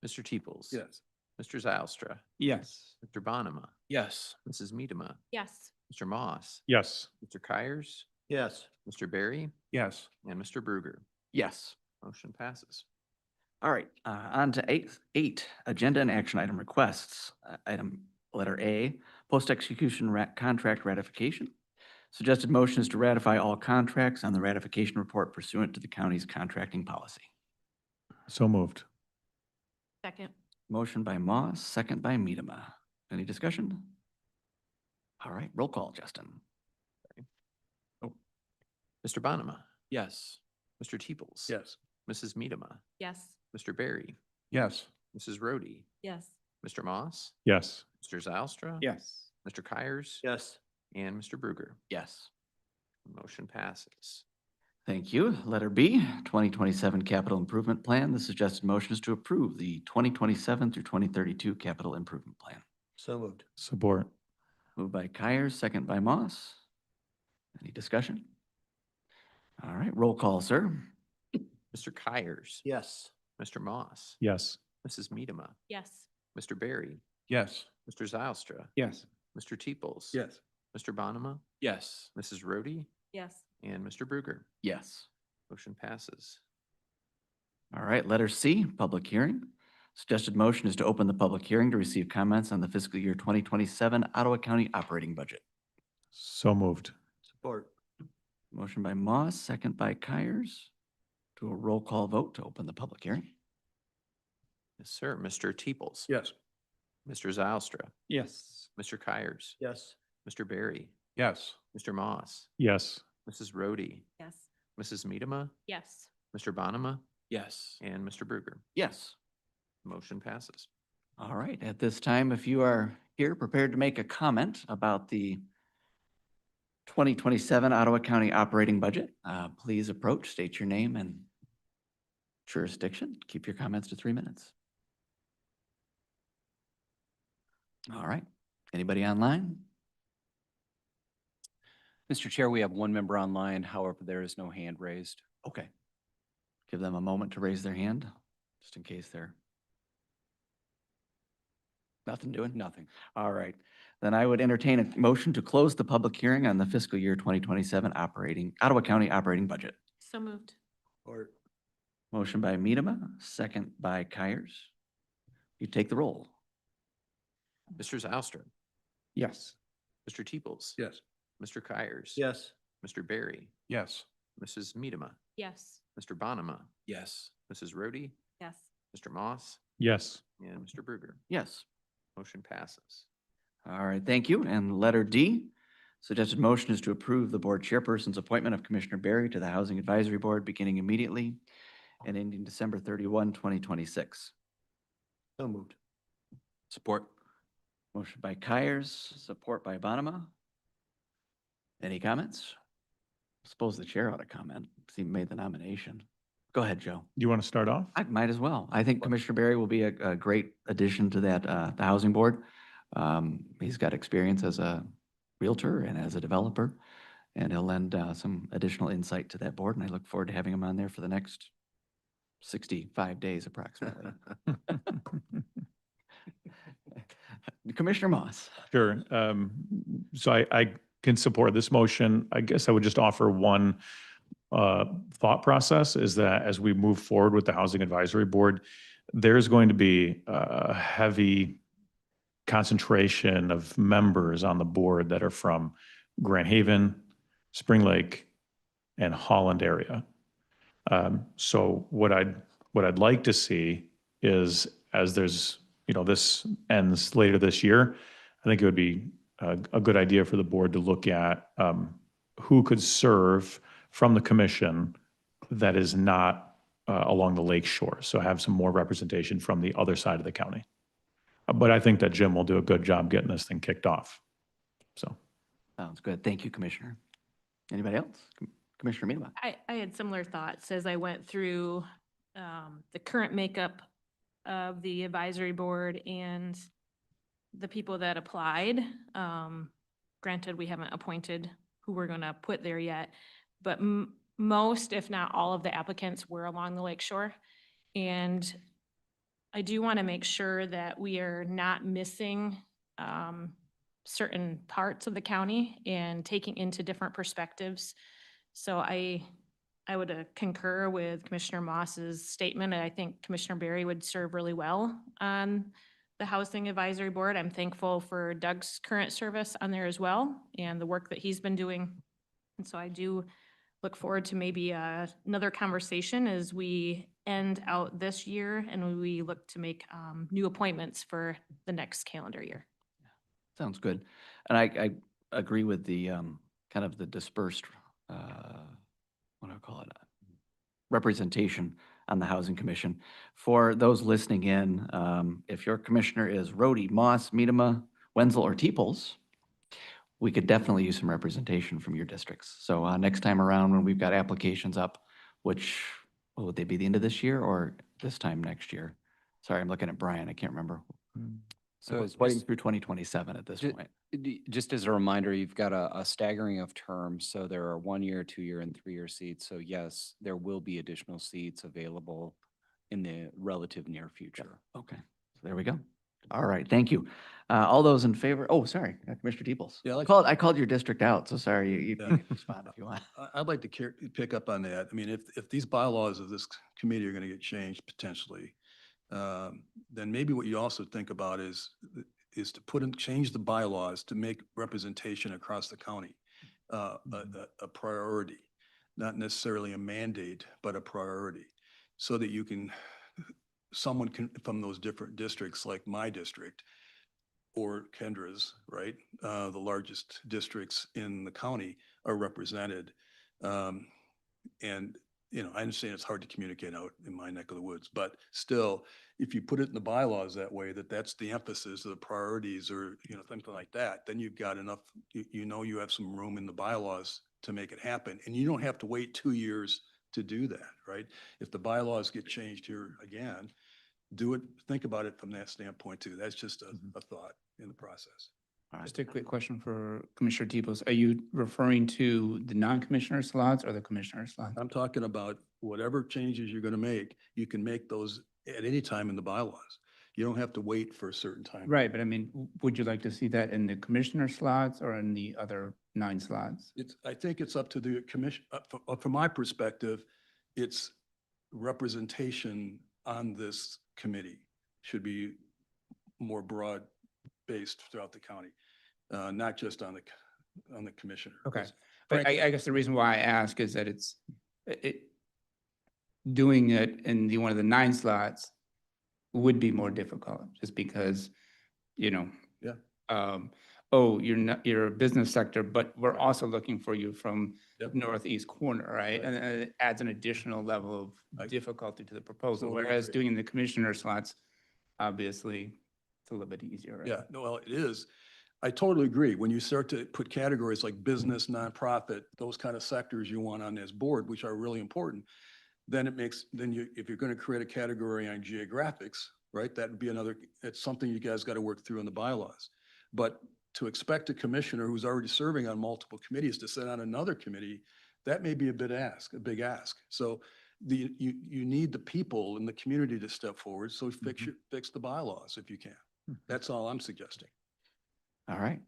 Mr. Teeples. Yes. Mr. Zylstra, Yes. Mr. Bonema, Yes. Mrs. Medema, Yes. Mr. Moss, Yes. Mr. Kyers, Yes. Mr. Barry, Yes. and Mr. Bruger. Yes. Motion passes. All right, on to eight, agenda and action item requests. Item letter A, post-execution contract ratification. Suggested motion is to ratify all contracts on the ratification report pursuant to the county's contracting policy. So moved. Second. Motion by Moss, second by Medema. Any discussion? All right, roll call, Justin. Mr. Bonema, Yes. Mr. Teeples. Yes. Mrs. Medema, Yes. Mr. Barry, Yes. Mrs. Rhodey, Yes. Mr. Moss, Yes. Mr. Zylstra. Yes. Mr. Kyers. Yes. And Mr. Bruger. Yes. Motion passes. Thank you. Letter B, 2027 Capital Improvement Plan. The suggested motion is to approve the 2027 through 2032 Capital Improvement Plan. So moved. Support. Moved by Kyers, second by Moss. Any discussion? All right, roll call, sir. Mr. Kyers. Yes. Mr. Moss. Yes. Mrs. Medema, Yes. Mr. Barry, Yes. Mr. Zylstra, Yes. Mr. Teeples. Yes. Mr. Bonema, Yes. Mrs. Rhodey, Yes. and Mr. Bruger. Yes. Motion passes. All right, letter C, public hearing. Suggested motion is to open the public hearing to receive comments on the fiscal year 2027 Ottawa County operating budget. So moved. Support. Motion by Moss, second by Kyers. Do a roll call vote to open the public hearing. Yes, sir. Mr. Teeples. Yes. Mr. Zylstra, Yes. Mr. Kyers, Yes. Mr. Barry, Yes. Mr. Moss, Yes. Mrs. Rhodey, Yes. Mrs. Medema, Yes. Mr. Bonema, Yes. and Mr. Bruger. Yes. Motion passes. All right, at this time, if you are here prepared to make a comment about the 2027 Ottawa County operating budget, please approach, state your name and jurisdiction. Keep your comments to 3 minutes. All right, anybody online? Mr. Chair, we have one member online. However, there is no hand raised. Okay. Give them a moment to raise their hand, just in case they're nothing doing? Nothing. All right. Then I would entertain a motion to close the public hearing on the fiscal year 2027 Ottawa County operating budget. So moved. Or Motion by Medema, second by Kyers. You take the roll. Mr. Zylstra, Yes. Mr. Teeples. yes. Mr. Kyers. Yes. Mr. Barry, Yes. Mrs. Medema, Yes. Mr. Bonema, Yes. Mrs. Rhodey, Yes. Mr. Moss, Yes. and Mr. Bruger. Yes. Motion passes. All right, thank you. And letter D, suggested motion is to approve the board chairperson's appointment of Commissioner Barry to the Housing Advisory Board beginning immediately and ending December 31, 2026. So moved. Support. Motion by Kyers, support by Bonema. Any comments? Suppose the chair ought to comment he made the nomination. Go ahead, Joe. You want to start off? I might as well. I think Commissioner Barry will be a great addition to that, the housing board. He's got experience as a realtor and as a developer, and he'll lend some additional insight to that board, and I look forward to having him on there for the next 65 days approximately. Commissioner Moss. Sure. So I can support this motion. I guess I would just offer one thought process is that as we move forward with the Housing Advisory Board, there's going to be a heavy concentration of members on the board that are from Grand Haven, Spring Lake, and Holland area. So what I'd like to see is, as there's, this ends later this year, I think it would be a good idea for the board to look at who could serve from the commission that is not along the lake shore. So have some more representation from the other side of the county. But I think that Jim will do a good job getting this thing kicked off. So. Sounds good. Thank you, Commissioner. Anybody else? Commissioner Minema. I had similar thoughts as I went through the current makeup of the advisory board and the people that applied. Granted, we haven't appointed who we're going to put there yet, but most, if not all of the applicants were along the lake shore. And I do want to make sure that we are not missing certain parts of the county and taking into different perspectives. So I would concur with Commissioner Moss's statement. I think Commissioner Barry would serve really well on the Housing Advisory Board. I'm thankful for Doug's current service on there as well and the work that he's been doing. And so I do look forward to maybe another conversation as we end out this year and we look to make new appointments for the next calendar year. Sounds good. And I agree with the kind of the dispersed, what do I call it? Representation on the Housing Commission. For those listening in, if your commissioner is Rhodey, Moss, Miedema, Wenzel, or Teeples, we could definitely use some representation from your districts. So next time around when we've got applications up, which, would they be the end of this year or this time next year? Sorry, I'm looking at Brian. I can't remember. So it's waiting through 2027 at this point. Just as a reminder, you've got a staggering of terms. So there are 1 year, 2 year, and 3 year seats. So yes, there will be additional seats available in the relative near future. Okay, so there we go. All right, thank you. All those in favor, oh, sorry, Commissioner Teeples. Yeah, I called your district out, so sorry, you can respond if you want. I'd like to pick up on that. I mean, if these bylaws of this committee are going to get changed potentially, then maybe what you also think about is to change the bylaws to make representation across the county a priority, not necessarily a mandate, but a priority, so that you can, someone can from those different districts, like my district or Kendra's, right? The largest districts in the county are represented. And I understand it's hard to communicate out in my neck of the woods, but still, if you put it in the bylaws that way, that's the emphasis of the priorities or, something like that, then you've got enough, you have some room in the bylaws to make it happen. And you don't have to wait 2 years to do that, right? If the bylaws get changed here again, think about it from that standpoint too. That's just a thought in the process. Just a quick question for Commissioner Teeples. Are you referring to the non-commissioner slots or the commissioner slots? I'm talking about whatever changes you're going to make, you can make those at any time in the bylaws. You don't have to wait for a certain time. Right, but I mean, would you like to see that in the commissioner slots or in the other 9 slots? I think it's up to the commission. From my perspective, it's representation on this committee should be more broad-based throughout the county, not just on the commissioner. Okay, but I guess the reason why I ask is that doing it in one of the 9 slots would be more difficult, just because, Yeah. You're a business sector, but we're also looking for you from the northeast corner, right? And it adds an additional level of difficulty to the proposal, Totally whereas agree. doing the commissioner slots, obviously, it's a little bit easier. Right? Yeah, no, well, it is. I totally agree. When you start to put categories like business, nonprofit, those kind of sectors you want on this board, which are really important, then it makes, then you, if you're going to create a category on geographics, right, that would be another, it's something you guys got to work through in the bylaws. But to expect a commissioner who's already serving on multiple committees to sit on another committee, that may be a big ask. So you need the people in the community to step forward. So fix the bylaws if you can. That's all I'm suggesting. All right.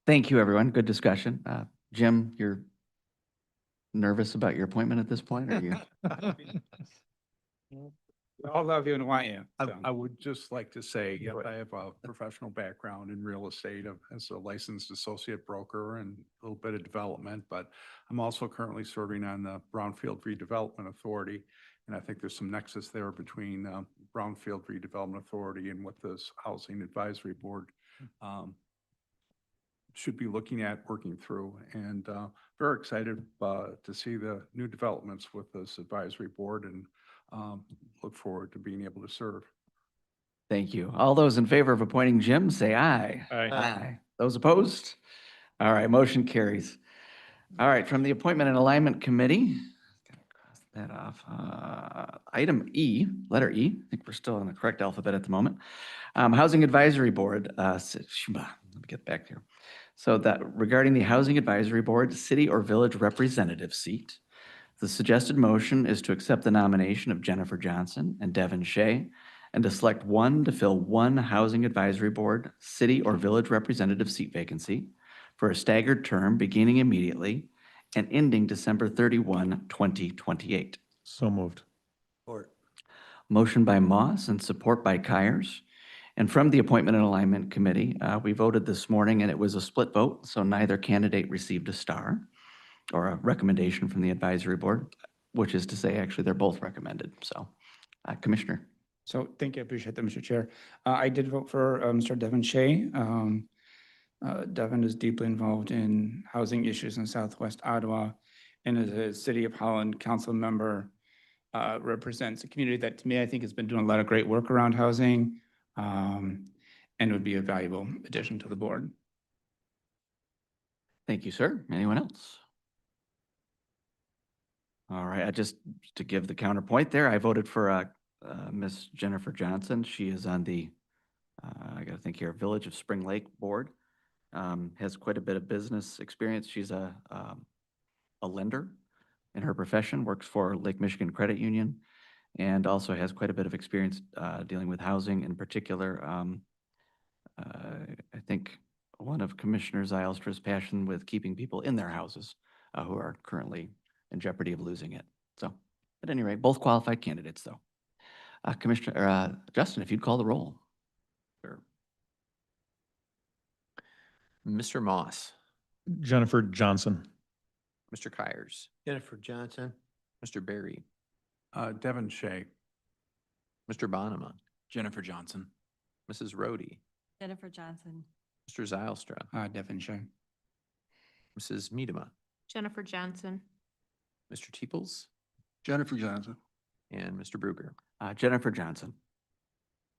Thank you, everyone. Good discussion. Jim, you're nervous about your appointment at this point, or you? We all love you and want you. I would just like to say, yes, I have a professional background in real estate as a licensed associate broker and a little bit of development, but I'm also currently serving on the Brownfield Redevelopment Authority. And I think there's some nexus there between Brownfield Redevelopment Authority and what this Housing Advisory Board should be looking at working through. And very excited to see the new developments with this advisory board, and look forward to being able to serve. Thank you. All those in favor of appointing Jim, say aye. Aye. Those opposed? All right, motion carries. All right, from the Appointment and Alignment Committee, gotta cross that off. Item E, letter E, I think we're still in the correct alphabet at the moment. Housing Advisory Board, let me get back here. So that regarding the Housing Advisory Board, city or village representative seat, the suggested motion is to accept the nomination of Jennifer Johnson and Devin Shea, and to select one to fill one Housing Advisory Board, city or village representative seat vacancy for a staggered term beginning immediately and ending December 31, 2028. So moved. Motion by Moss and support by Kyers. And from the Appointment and Alignment Committee, we voted this morning and it was a split vote, so neither candidate received a star or a recommendation from the advisory board, which is to say, actually, they're both recommended. So, Commissioner. So thank you. I appreciate that, Mr. Chair. I did vote for Mr. Devin Shea. Devin is deeply involved in housing issues in Southwest Ottawa, and as a City of Holland council member, represents a community that to me, I think has been doing a lot of great work around housing, and would be a valuable addition to the board. Thank you, sir. Anyone else? All right, I just, to give the counterpoint there, I voted for Miss Jennifer Johnson. She is on the, I gotta think here, Village of Spring Lake Board. Has quite a bit of business experience. She's a lender in her profession, works for Lake Michigan Credit Union, and also has quite a bit of experience dealing with housing. In particular, I think one of Commissioner Zylestra's passion with keeping people in their houses who are currently in jeopardy of losing it. So, at any rate, both qualified candidates, though. Commissioner Justin, if you'd call the roll. Sure. Mr. Moss, Jennifer Johnson. Mr. Kyers, Jennifer Johnson. Mr. Barry, Devin Shea. Mr. Bonema, Jennifer Johnson. Mrs. Rhodey, Jennifer Johnson. Mr. Zylstra, Devin Shea. Mrs. Miedema, Jennifer Johnson. Mr. Teeples, Jennifer Johnson. and Mr. Bruger. Jennifer Johnson.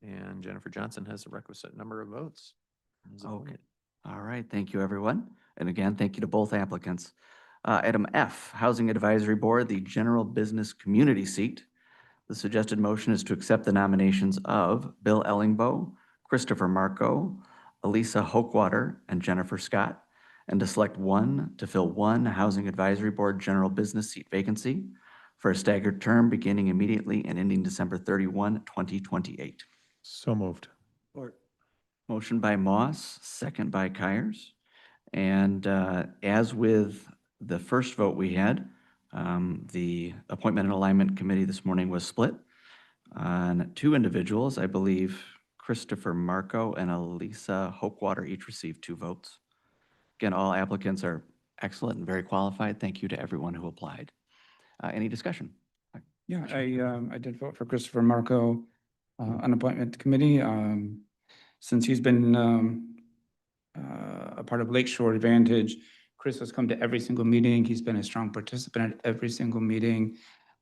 And Jennifer Johnson has the requisite number of votes. and is Okay. appointed. All right, thank you, everyone. And again, thank you to both applicants. Item F, Housing Advisory Board, the General Business Community seat. The suggested motion is to accept the nominations of Bill Ellingbo, Christopher Marco, Elisa Hochwater, and Jennifer Scott, and to select one to fill one Housing Advisory Board General Business seat vacancy for a staggered term beginning immediately and ending December 31, 2028. So moved. Motion by Moss, second by Kyers. And as with the first vote we had, the Appointment and Alignment Committee this morning was split on two individuals. I believe Christopher Marco and Elisa Hochwater each received 2 votes. Again, all applicants are excellent and very qualified. Thank you to everyone who applied. Any discussion? Yeah, I did vote for Christopher Marco on appointment committee. Since he's been a part of Lakeshore Advantage, Chris has come to every single meeting. He's been a strong participant at every single meeting.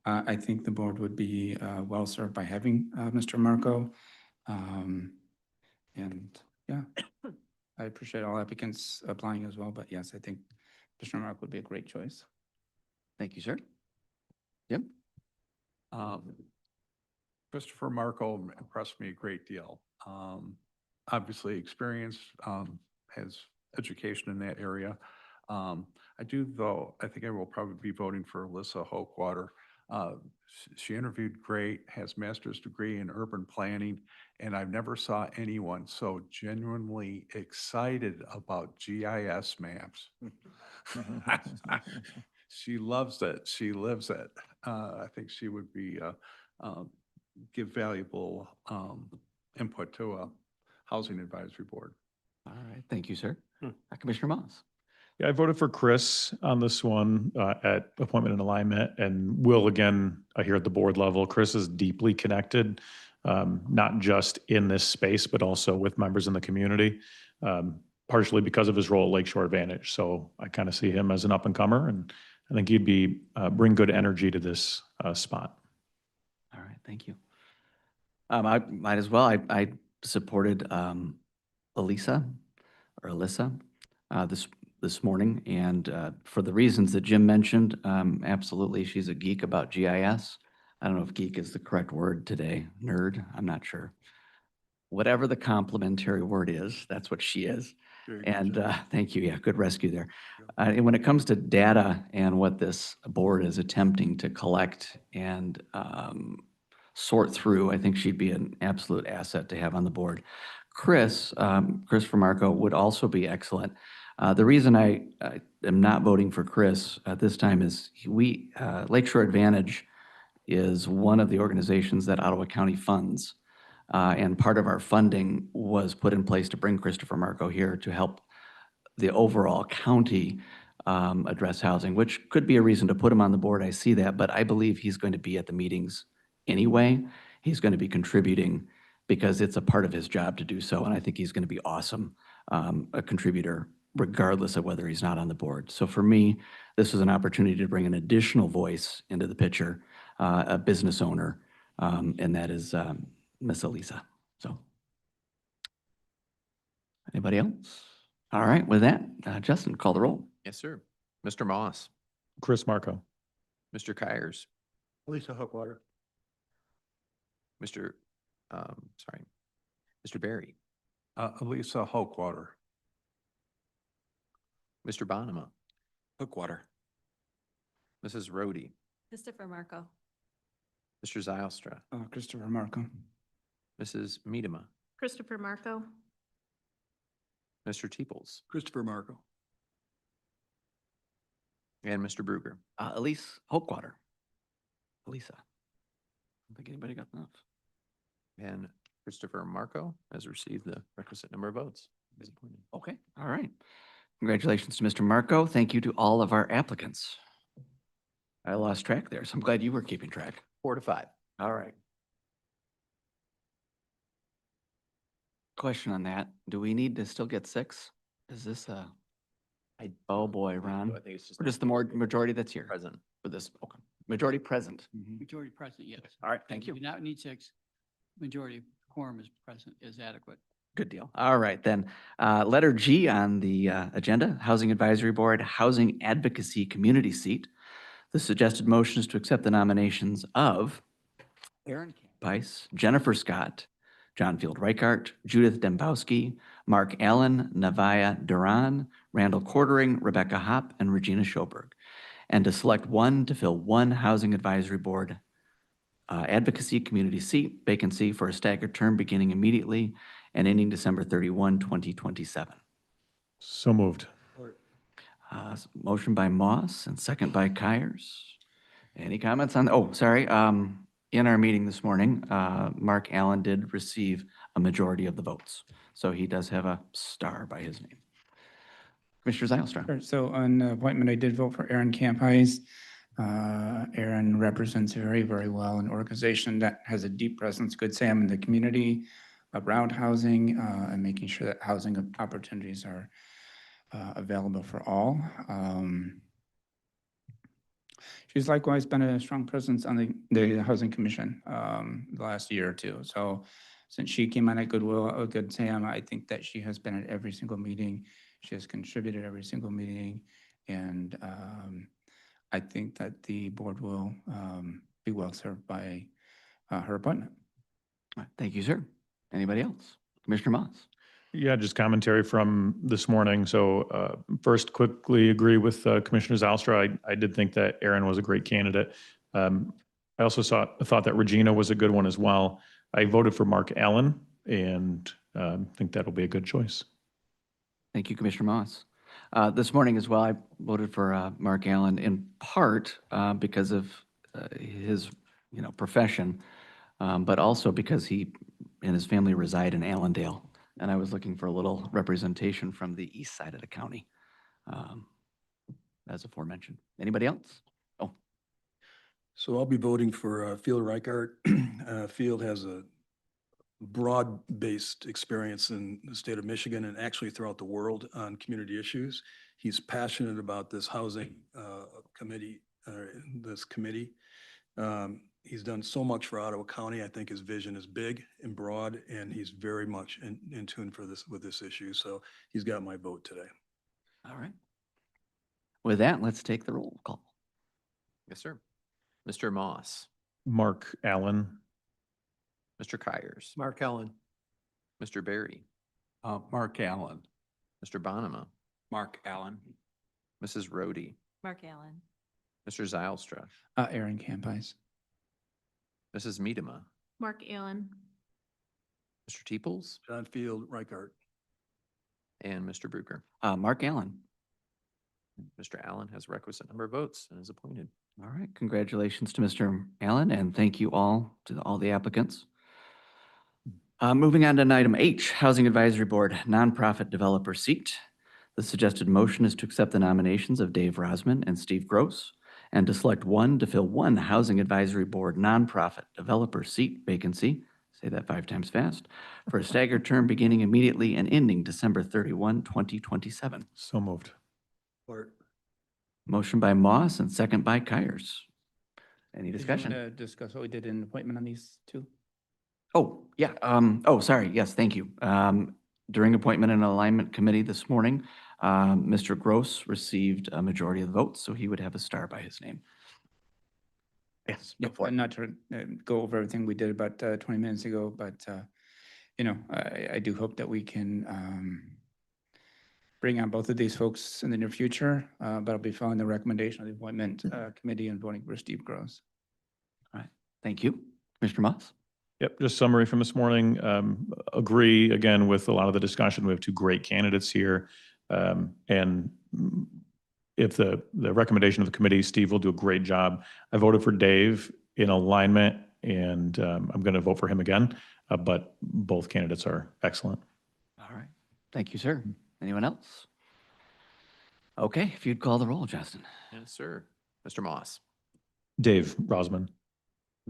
I think the board would be well served by having Mr. Marco. And yeah, I appreciate all applicants applying as well, but yes, I think Commissioner Mark would be a great choice. Thank you, sir. Yep. Christopher Marco impressed me a great deal. Obviously experience, has education in that area. I do though, I think I will probably be voting for Alyssa Hochwater. She interviewed great, has master's degree in urban planning, and I've never saw anyone so genuinely excited about GIS maps. She loves it. She lives it. I think she would be, give valuable input to a housing advisory board. All right, thank you, sir. Commissioner Moss. Yeah, I voted for Chris on this one at appointment and alignment, and will again here at the board level. Chris is deeply connected, not just in this space, but also with members in the community, partially because of his role at Lakeshore Advantage. So I kind of see him as an up and comer, and I think he'd be bring good energy to this spot. All right, thank you. I might as well. I supported Alyssa this morning, and for the reasons that Jim mentioned, absolutely, she's a geek about GIS. I don't know if geek is the correct word today. Nerd, I'm not sure. Whatever the complimentary word is, that's what she is. And thank you. Yeah, good rescue there. And when it comes to data and what this board is attempting to collect and sort through, I think she'd be an absolute asset to have on the board. Christopher Marco would also be excellent. The reason I am not voting for Chris at this time is Lakeshore Advantage is one of the organizations that Ottawa County funds. And part of our funding was put in place to bring Christopher Marco here to help the overall county address housing, which could be a reason to put him on the board. I see that, but I believe he's going to be at the meetings anyway. He's going to be contributing because it's a part of his job to do so. And I think he's going to be awesome, a contributor, regardless of whether he's not on the board. So for me, this is an opportunity to bring an additional voice into the picture, a business owner, and that is Miss Elisa. So anybody else? All right, with that, Justin, call the roll. Yes, sir. Mr. Moss, Chris Marco. Mr. Kyers, Lisa Hookwater. Mr. Mr. Barry, Elisa Hochwater. Mr. Bonema, Hookwater. Mrs. Rhodey, Christopher Marco. Mr. Zylstra, Christopher Marco. Mrs. Miedema, Christopher Marco. Mr. Teeples, Christopher Marco. and Mr. Bruger. Elise Hochwater. Elisa. I don't think anybody got enough. And Christopher Marco has received the requisite number of votes. He's appointed. Okay, all right. Congratulations to Mr. Marco. Thank you to all of our applicants. I lost track there, so I'm glad you were keeping track. 4 to 5. All right. Question on that. Do we need to still get 6? Is this a, oh boy, Ron? I think it's just Or just the majority that's here present. for this? Okay. Majority present. Majority present, yes. All right, thank you. We do not need 6. Majority quorum is present, is adequate. Good deal. All right, then. Letter G on the agenda, Housing Advisory Board, Housing Advocacy Community Seat. The suggested motion is to accept the nominations of Aaron Campice, Jennifer Scott, John Field Reichart, Judith Dembowski, Mark Allen, Navaya Duran, Randall Quartering, Rebecca Hopp, and Regina Schoberg, and to select one to fill one Housing Advisory Board Advocacy Community Seat vacancy for a staggered term beginning immediately and ending December 31, 2027. So moved. Motion by Moss and second by Kyers. Any comments on, oh, sorry. In our meeting this morning, Mark Allen did receive a majority of the votes. So he does have a star by his name. Commissioner Zylstra. Sure. So on the appointment, I did vote for Aaron Campice. Aaron represents very, very well an organization that has a deep presence, good Sam, in the community around housing and making sure that housing opportunities are available for all. She's likewise been a strong presence on the Housing Commission the last year or two. So since she came on at Goodwill, Good Sam, I think that she has been at every single meeting. She has contributed every single meeting. And I think that the board will be well served by her appointment. All right, thank you, sir. Anybody else? Commissioner Moss? Yeah, just commentary from this morning. So first, quickly agree with Commissioner Zalstra. I did think that Aaron was a great candidate. I also thought that Regina was a good one as well. I voted for Mark Allen and think that'll be a good choice. Thank you, Commissioner Moss. This morning as well, I voted for Mark Allen in part because of his, profession, but also because he and his family reside in Allendale, and I was looking for a little representation from the east side of the county, as aforementioned. Anybody else? Oh, So I'll be voting for Field Reichart. Field has a broad-based experience in the state of Michigan and actually throughout the world on community issues. He's passionate about this housing committee, this committee. He's done so much for Ottawa County. I think his vision is big and broad, and he's very much in tune with this issue. So he's got my vote today. all right. With that, let's take the roll call. Yes, sir. Mr. Moss, Mark Allen. Mr. Kyers, Mark Allen. Mr. Barry, Mark Allen. Mr. Bonema, Mark Allen. Mrs. Rhodey, Mark Allen. Mr. Zylstra, Aaron Campies. Mrs. Miedema, Mark Allen. Mr. Teeples, John Field Reichart. and Mr. Bruker. Mark Allen. Mr. Allen has requisite number of votes and is appointed. All right, congratulations to Mr. Allen, and thank you all to all the applicants. Moving on to item H, Housing Advisory Board Nonprofit Developer Seat. The suggested motion is to accept the nominations of Dave Rosman and Steve Gross, and to select one to fill one Housing Advisory Board Nonprofit Developer Seat vacancy, say that 5 times fast, for a staggered term beginning immediately and ending December 31, 2027. So moved. Support. Motion by Moss and second by Kyers. Any discussion? Did you want to discuss what we did in appointment on these two? Oh, yeah. Sorry. Yes, thank you. During appointment and alignment committee this morning, Mr. Gross received a majority of the votes, so he would have a star by his name. Yes, go for it. Not to go over everything we did about 20 minutes ago, but, I do hope that we can bring on both of these folks in the near future, but I'll be following the recommendation of the appointment committee and voting for Steve Gross. All right. Thank you. Commissioner Moss? Yep, just summary from this morning. Agree again with a lot of the discussion. We have two great candidates here. And if the recommendation of the committee, Steve will do a great job. I voted for Dave in alignment, and I'm going to vote for him again, but both candidates are excellent. All right. Thank you, sir. Anyone else? Okay, if you'd call the roll, Justin. Yes, sir. Mr. Moss, Dave Rosman.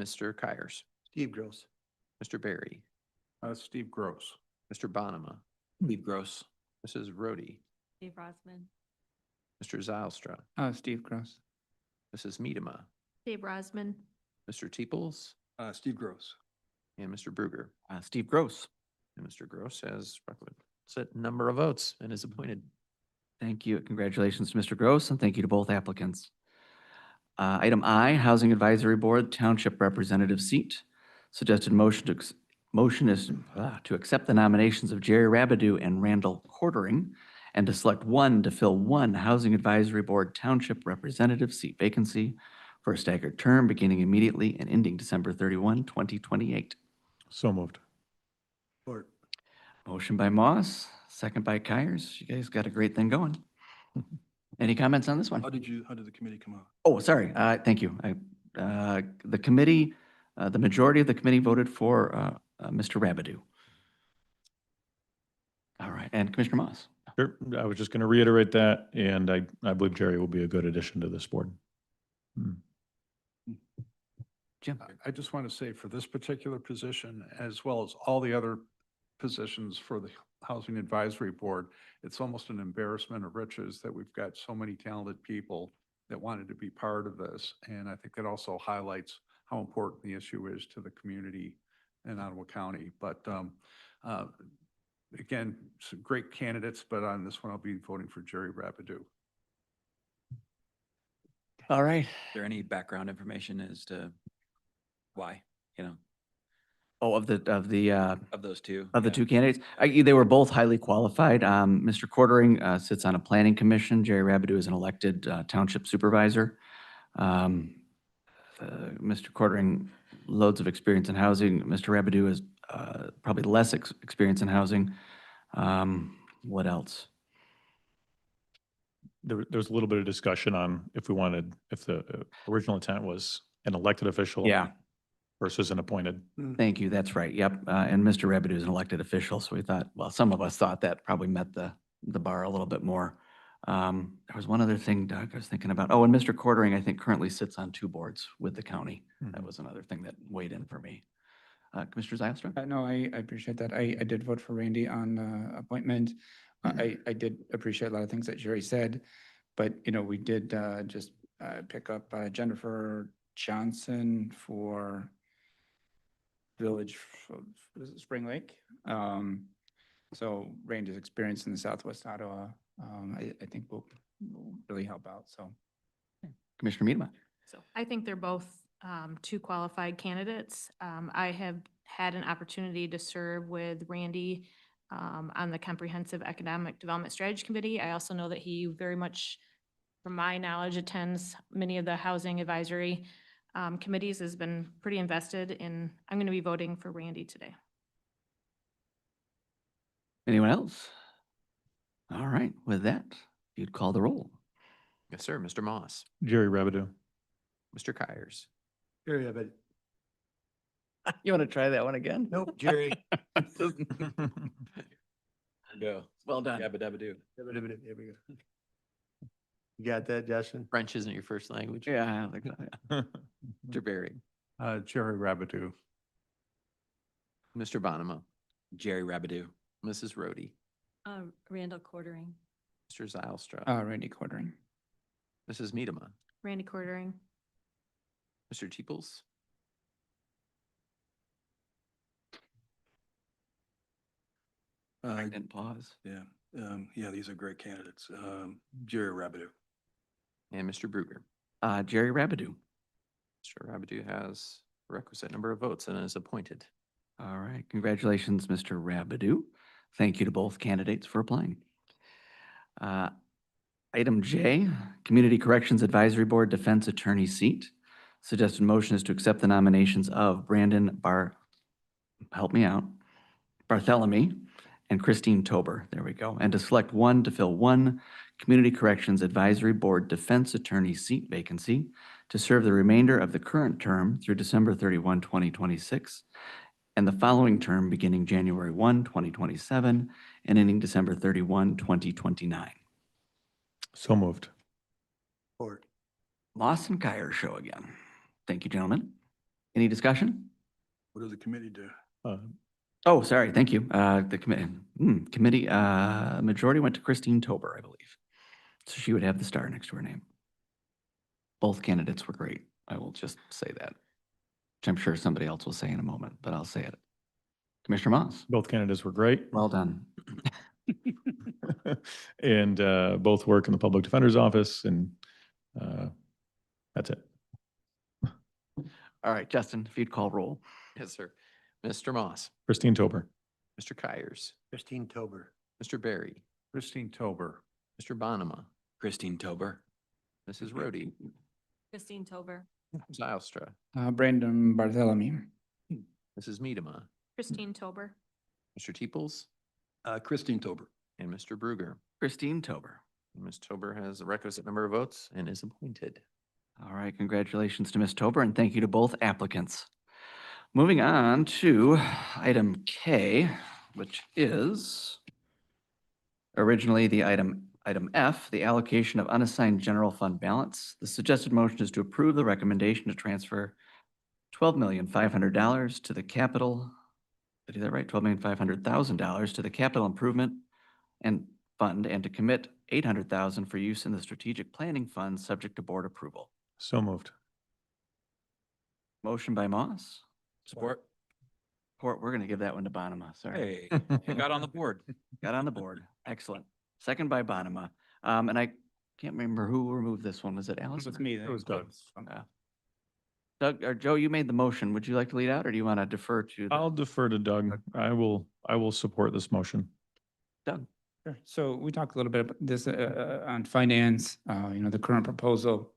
Mr. Kyers, Steve Gross. Mr. Barry, Steve Gross. Mr. Bonema, Steve Gross. Mrs. Rhodey, Dave Rosman. Mr. Zylstra, Steve Gross. Mrs. Miedema, Dave Rosman. Mr. Teeples, Steve Gross. and Mr. Bruger. Steve Gross. And Mr. Gross has requisite number of votes and is appointed. Thank you. Congratulations to Mr. Gross, and thank you to both applicants. Item I, Housing Advisory Board Township Representative Seat. Suggested motion is to accept the nominations of Jerry Rabideau and Randall Quartering, and to select one to fill one Housing Advisory Board Township Representative Seat vacancy for a staggered term beginning immediately and ending December 31, 2028. So moved. Support. Motion by Moss, second by Kyers. You guys got a great thing going. Any comments on this one? How did the committee come out? Oh, sorry. Thank you. The committee, the majority of the committee voted for Mr. Rabideau. All right, and Commissioner Moss. Sure. I was just going to reiterate that, and I believe Jerry will be a good addition to this board. Jim. I just want to say for this particular position, as well as all the other positions for the Housing Advisory Board, it's almost an embarrassment of riches that we've got so many talented people that wanted to be part of this. And I think it also highlights how important the issue is to the community in Ottawa County. But again, some great candidates, but on this one, I'll be voting for Jerry Rapidu. All right. Is there any background information as to why, Oh, of the of those two? of the Yeah. two candidates, they were both highly qualified. Mr. Quartering sits on a planning commission. Jerry Rabideau is an elected township supervisor. Mr. Quartering, loads of experience in housing. Mr. Rabideau is probably less experience in housing. What else? There's a little bit of discussion on if the original intent was an elected official. Yeah. Versus an appointed. Thank you. That's right. Yep. And Mr. Rabideau is an elected official, so we thought, well, some of us thought that probably met the bar a little bit more. There was one other thing, Doug, I was thinking about. Oh, and Mr. Quartering, I think, currently sits on 2 boards with the county. That was another thing that weighed in for me. Commissioner Zylstra? No, I appreciate that. I did vote for Randy on appointment. I did appreciate a lot of things that Jerry said, but, we did just pick up Jennifer Johnson for Village of Spring Lake. So Randy's experience in the Southwest Ottawa, I think will really help out, so. Commissioner Miedema? So I think they're both 2 qualified candidates. I have had an opportunity to serve with Randy on the Comprehensive Economic Development Strategy Committee. I also know that he very much, from my knowledge, attends many of the housing advisory committees, has been pretty invested in. I'm going to be voting for Randy today. Anyone else? All right. With that, you'd call the roll. Yes, sir. Mr. Moss, Jerry Rabideau. Mr. Kyers, Jerry Rabideau. You want to try that one again? Nope, Jerry. Go. Well done. Yabba dabba do. There we go. You got that, Justin? French isn't your first language. Yeah, I think so. Mr. Barry, Jerry Rabideau. Mr. Bonema, Jerry Rabideau. Mrs. Rhodey, Randall Quartering. Mr. Zylstra, Randy Quartering. Mrs. Miedema, Randy Quartering. Mr. Teeples, I didn't pause. Yeah, yeah, these are great candidates. Jerry Rabideau. and Mr. Bruger. Jerry Rabideau. Mr. Rabideau has the requisite number of votes and is appointed. All right. Congratulations, Mr. Rabideau. Thank you to both candidates for applying. Item J, Community Corrections Advisory Board Defense Attorney Seat. Suggested motion is to accept the nominations of Brandon Barthélemy and Christine Tober. There we go. And to select one to fill one Community Corrections Advisory Board Defense Attorney seat vacancy to serve the remainder of the current term through December 31, 2026, and the following term beginning January 1, 2027, and ending December 31, 2029. So moved. Support. Moss and Kyer show again. Thank you, gentlemen. Any discussion? What does the committee do? Oh, sorry. Thank you. The committee majority went to Christine Tober, I believe. So she would have the star next to her name. Both candidates were great. I will just say that, which I'm sure somebody else will say in a moment, but I'll say it. Commissioner Moss. Both candidates were great. Well done. And both work in the public defender's office, and that's it. All right, Justin, if you'd call roll. Yes, sir. Mr. Moss, Christine Tober. Mr. Kyers, Christine Tober. Mr. Barry, Christine Tober. Mr. Bonema, Christine Tober. Mrs. Rhodey, Christine Tober. Zylstra, Brandon Barthélemy. Mrs. Miedema, Christine Tober. Mr. Teeples, Christine Tober. and Mr. Bruger. Christine Tober. Ms. Tober has the requisite number of votes and is appointed. All right, congratulations to Ms. Tober, and thank you to both applicants. Moving on to item K, which is originally the item F, the allocation of unassigned general fund balance. The suggested motion is to approve the recommendation to transfer $12,500,000 to the capital, did I do that right? $12,500,000 to the capital improvement and fund, and to commit $800,000 for use in the strategic planning fund, subject to board approval. So moved. Motion by Moss, Support. Port, we're gonna give that one to Bonema, sorry. Hey, you got on the board. Got on the board. Excellent. Second by Bonema. And I can't remember who removed this one. Was it Allison? It's me. It was Doug. Doug, or Joe, you made the motion. Would you like to lead out or do you want to defer to? I'll defer to Doug. I will support this motion. Doug? Sure. So we talked a little bit about this on finance. The current proposal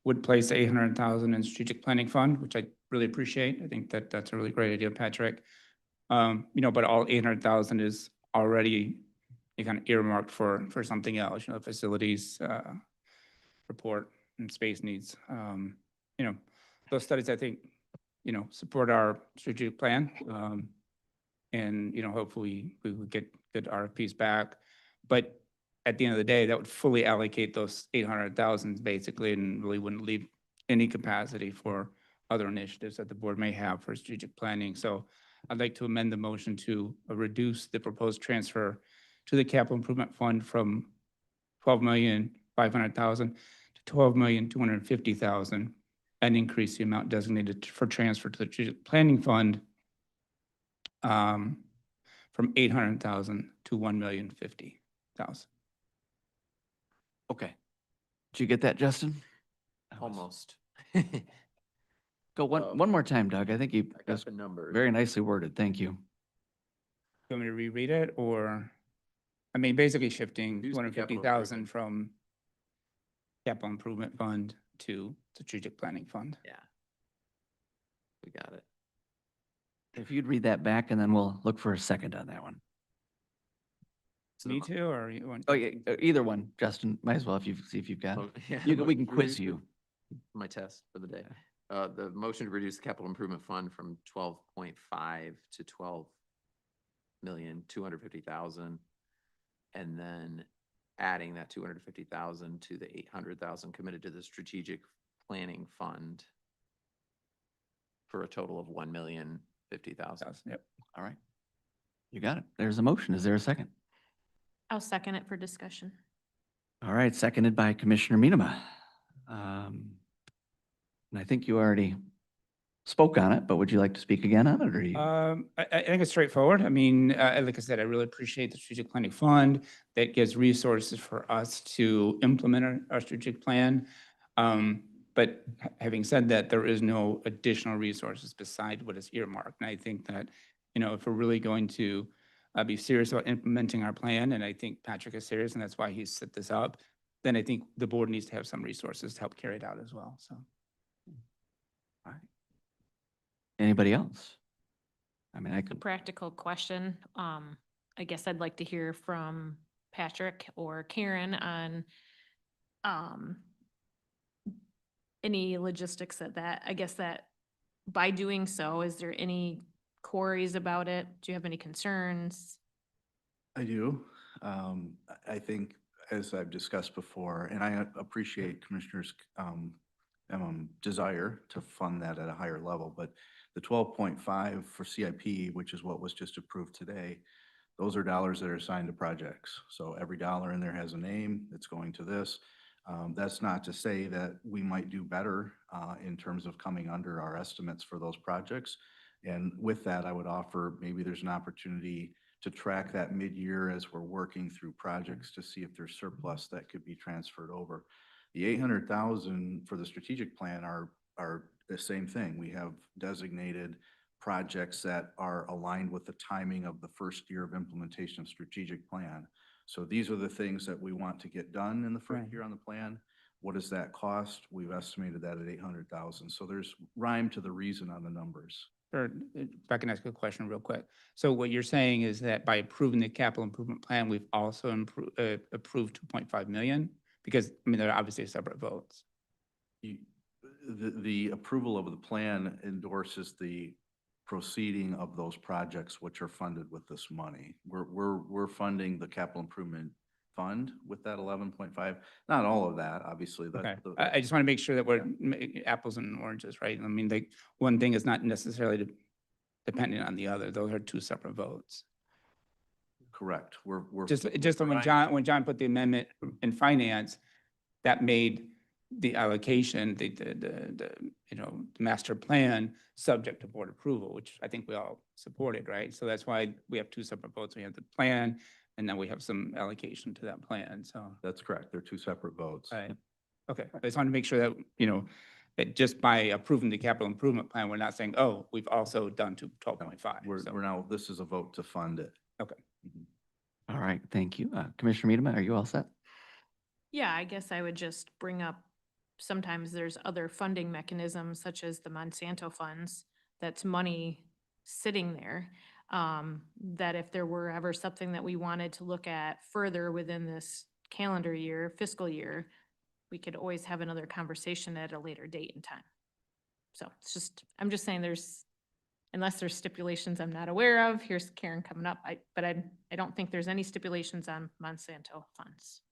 would place 800,000 in strategic planning fund, which I really appreciate. I think that that's a really great idea, Patrick. But all 800,000 is already kind of earmarked for something else, facilities, report and space needs. Those studies, I think, support our strategic plan. And, hopefully we would get good RFPs back. But at the end of the day, that would fully allocate those 800,000 basically and really wouldn't leave any capacity for other initiatives that the board may have for strategic planning. So I'd like to amend the motion to reduce the proposed transfer to the capital improvement fund from 12,500,000 to 12,250,000 and increase the amount designated for transfer to the strategic planning fund from 800,000 to 1,050,000. Okay. Did you get that, Justin? Almost. Go one more time, Doug. I think you, I got that's the number. very nicely worded. Thank you. You want me to reread it or, basically shifting Use the capital 250,000 from capital improvement fund to strategic planning fund. Yeah. We got it. If you'd read that back and then we'll look for a second on that one. Me too, or you want? Oh, yeah, either one, Justin. Might as well if you see if you've got it. Yeah, We can quiz reduce you. My test for the day. The motion to reduce the capital improvement fund from 12.5 to 12,250,000. And then adding that 250,000 to the 800,000 committed to the strategic planning fund for a total of 1,050,000. Yep. All right. You got it. There's a motion. Is there a second? I'll second it for discussion. All right, seconded by Commissioner Minema. And I think you already spoke on it, but would you like to speak again on it or you? I think it's straightforward. Like I said, I really appreciate the strategic planning fund that gives resources for us to implement our strategic plan. But having said that, there is no additional resources beside what is earmarked. And I think that, if we're really going to be serious about implementing our plan, and I think Patrick is serious, and that's why he set this up, then I think the board needs to have some resources to help carry it out as well, so. All right. Anybody else? I A practical question. I guess I'd like to hear from Patrick or Karen on any logistics of that. I guess that by doing so, is there any queries about it? Do you have any concerns? I do. I think, as I've discussed before, and I appreciate Commissioner's desire to fund that at a higher level, but the 12.5 for CIP, which is what was just approved today, those are dollars that are assigned to projects. So every dollar in there has a name. It's going to this. That's not to say that we might do better in terms of coming under our estimates for those projects. And with that, I would offer maybe there's an opportunity to track that mid-year as we're working through projects to see if there's surplus that could be transferred over. The 800,000 for the strategic plan are the same thing. We have designated projects that are aligned with the timing of the first year of implementation of strategic plan. So these are the things that we want to get done in the first year on the plan. What does that cost? We've estimated that at 800,000. So there's rhyme to the reason on the numbers. Sure. If I can ask a question real quick. So what you're saying is that by approving the capital improvement plan, we've also approved 2.5 million? Because, they're obviously separate votes. The approval of the plan endorses the proceeding of those projects which are funded with this money. We're funding the capital improvement fund with that 11.5. Not all of that, obviously. Okay. I just want to make sure that we're apples and oranges, right? One thing is not necessarily dependent on the other. Those are two separate votes. Correct. We're Just when John put the amendment in finance, that made the allocation, the, you know, master plan, subject to board approval, which I think we all supported, right? So that's why we have two separate votes. We have the plan, and then we have some allocation to that plan, so. That's correct. They're two separate votes. Right. Okay, I just want to make sure that, you know, that just by approving the capital improvement plan, we're not saying, oh, we've also done to 12.5. We're now, this is a vote to fund it. Okay. All right, thank you. Commissioner Miedema, are you all set? Yeah, I guess I would just bring up, sometimes there's other funding mechanisms such as the Monsanto funds, that's money sitting there. That if there were ever something that we wanted to look at further within this calendar year, fiscal year, we could always have another conversation at a later date and time. So it's just, I'm just saying unless there's stipulations I'm not aware of, here's Karen coming up, but I don't think there's any stipulations on Monsanto funds.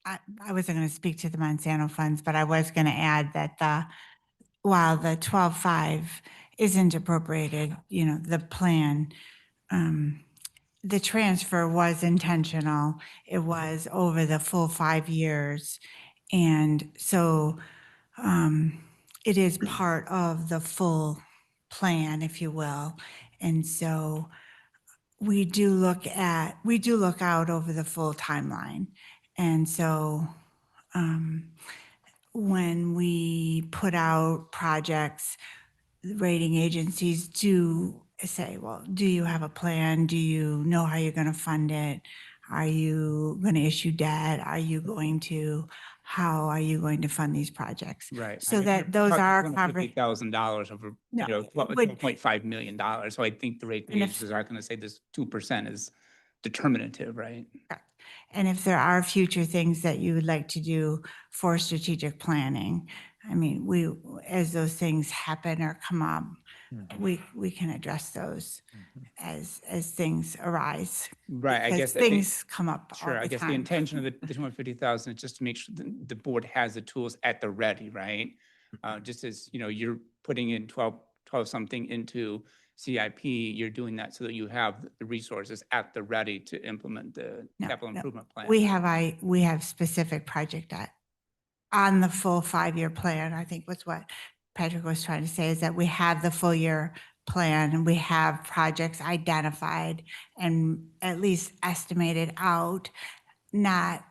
I wasn't going to speak to the Monsanto funds, but I was going to add that while the 12.5 isn't appropriated, you know, the plan, the transfer was intentional. It was over the full 5 years. And so it is part of the full plan, if you will. And so we do look out over the full timeline. And so when we put out projects, the rating agencies do say, well, do you have a plan? Do you know how you're going to fund it? Are you going to issue debt? How are you going to fund these projects? Right. So that those are $50,000 over, No, you know, it would- $12.5 million. So I think the rating And if- agencies are going to say this 2% is determinative, right? And if there are future things that you would like to do for strategic planning, I mean, as those things happen or come up, we can address those as things arise. Right, I Because guess. I think- things come up all Sure, I the guess the time. intention of the 250,000 is just to make sure the board has the tools at the ready, right? Just as, you know, you're putting in 12 something into CIP, you're doing that so that you have the resources at the ready to implement the capital improvement plan. We have specific project on the full 5-year plan, I think was what Patrick was trying to say, is that we have the full year plan and we have projects identified and at least estimated out, not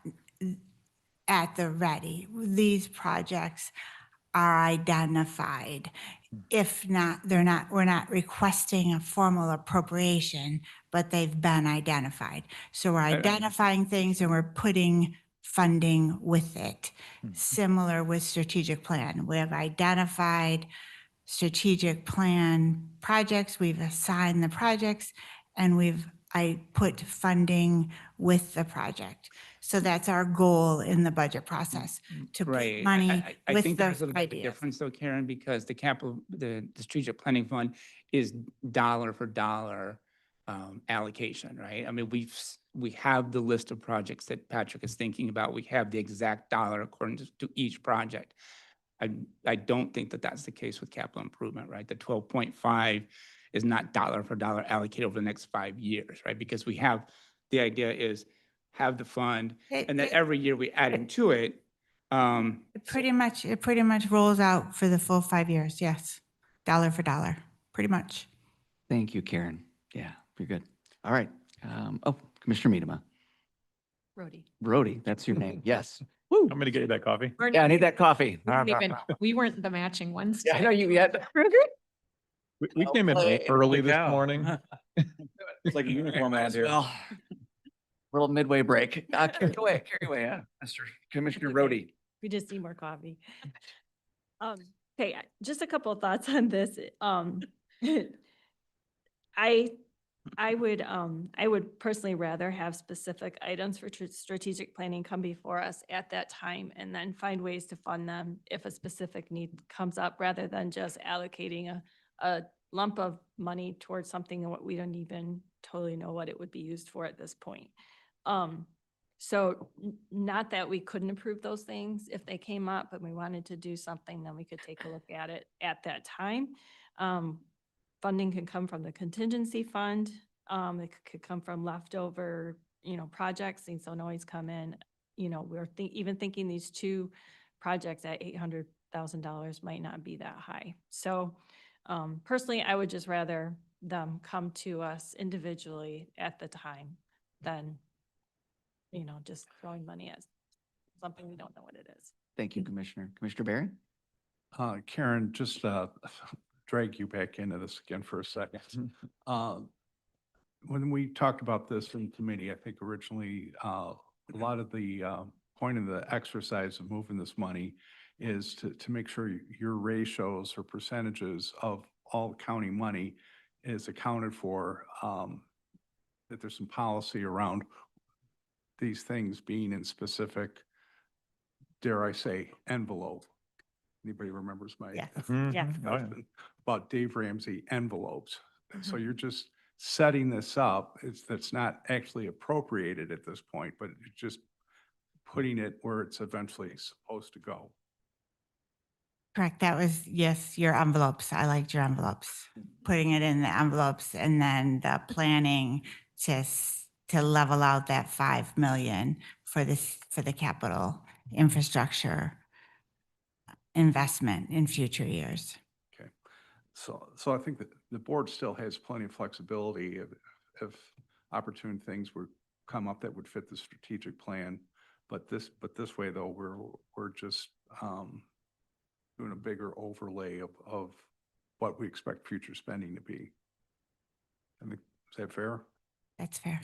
at the ready. These projects are identified. If not, we're not requesting a formal appropriation, but they've been identified. So we're identifying things and we're putting funding with it. Similar with strategic plan. We have identified strategic plan projects, we've assigned the projects, and I put funding with the project. So that's our goal in the budget process, to put Right. money I with think there's those a little bit of ideas. difference though, Karen, because the strategic planning fund is dollar for dollar allocation, right? I mean, we have the list of projects that Patrick is thinking about. We have the exact dollar according to each project. I don't think that that's the case with capital improvement, right? The 12.5 is not dollar for dollar allocated over the next 5 years, right? Because the idea is have the fund, and then every year we add into it. It pretty much rolls out for the full 5 years, yes. Dollar for dollar, pretty much. Thank you, Karen. Yeah, you're good. All right. Commissioner Miedema. Brody, that's your name. Yes. I'm going to get you that coffee. Yeah, I need that coffee. We weren't the matching ones. Yeah, I know you yet. We came in early this morning. It's like a uniform out here. Little midway break. Carry away, Mr. Commissioner Brody. We just need more coffee. Okay, just a couple of thoughts on this. I would personally rather have specific items for strategic planning come before us at that time and then find ways to fund them if a specific need comes up, rather than just allocating a lump of money towards something that we don't even totally know what it would be used for at this point. So not that we couldn't approve those things if they came up, but we wanted to do something, then we could take a look at it at that time. Funding can come from the contingency fund. It could come from leftover, projects. Things don't always come in, we're even thinking these two projects at $800,000 might not be that high. So personally, I would just rather them come to us individually at the time than, just throwing money at something we don't know what it is. Thank you, Commissioner. Commissioner Barry? Karen, just drag you back into this again for a second. When we talked about this in committee, I think originally, a lot of the point of the exercise of moving this money is to make sure your ratios or percentages of all county money is accounted for, that there's some policy around these things being in specific, dare I say, envelope. Anybody remembers my Yes. Yeah. question about Dave Ramsey envelopes? So you're just setting this up, that's not actually appropriated at this point, but you're just putting it where it's eventually supposed to go. Correct. That was, yes, your envelopes. I liked your envelopes. Putting it in the envelopes and then the planning to level out that 5 million for the capital infrastructure investment in future years. Okay. So I think that the board still has plenty of flexibility if opportune things would come up that would fit the strategic plan. But this way though, we're just doing a bigger overlay of what we expect future spending to be. I think, is that fair? That's fair.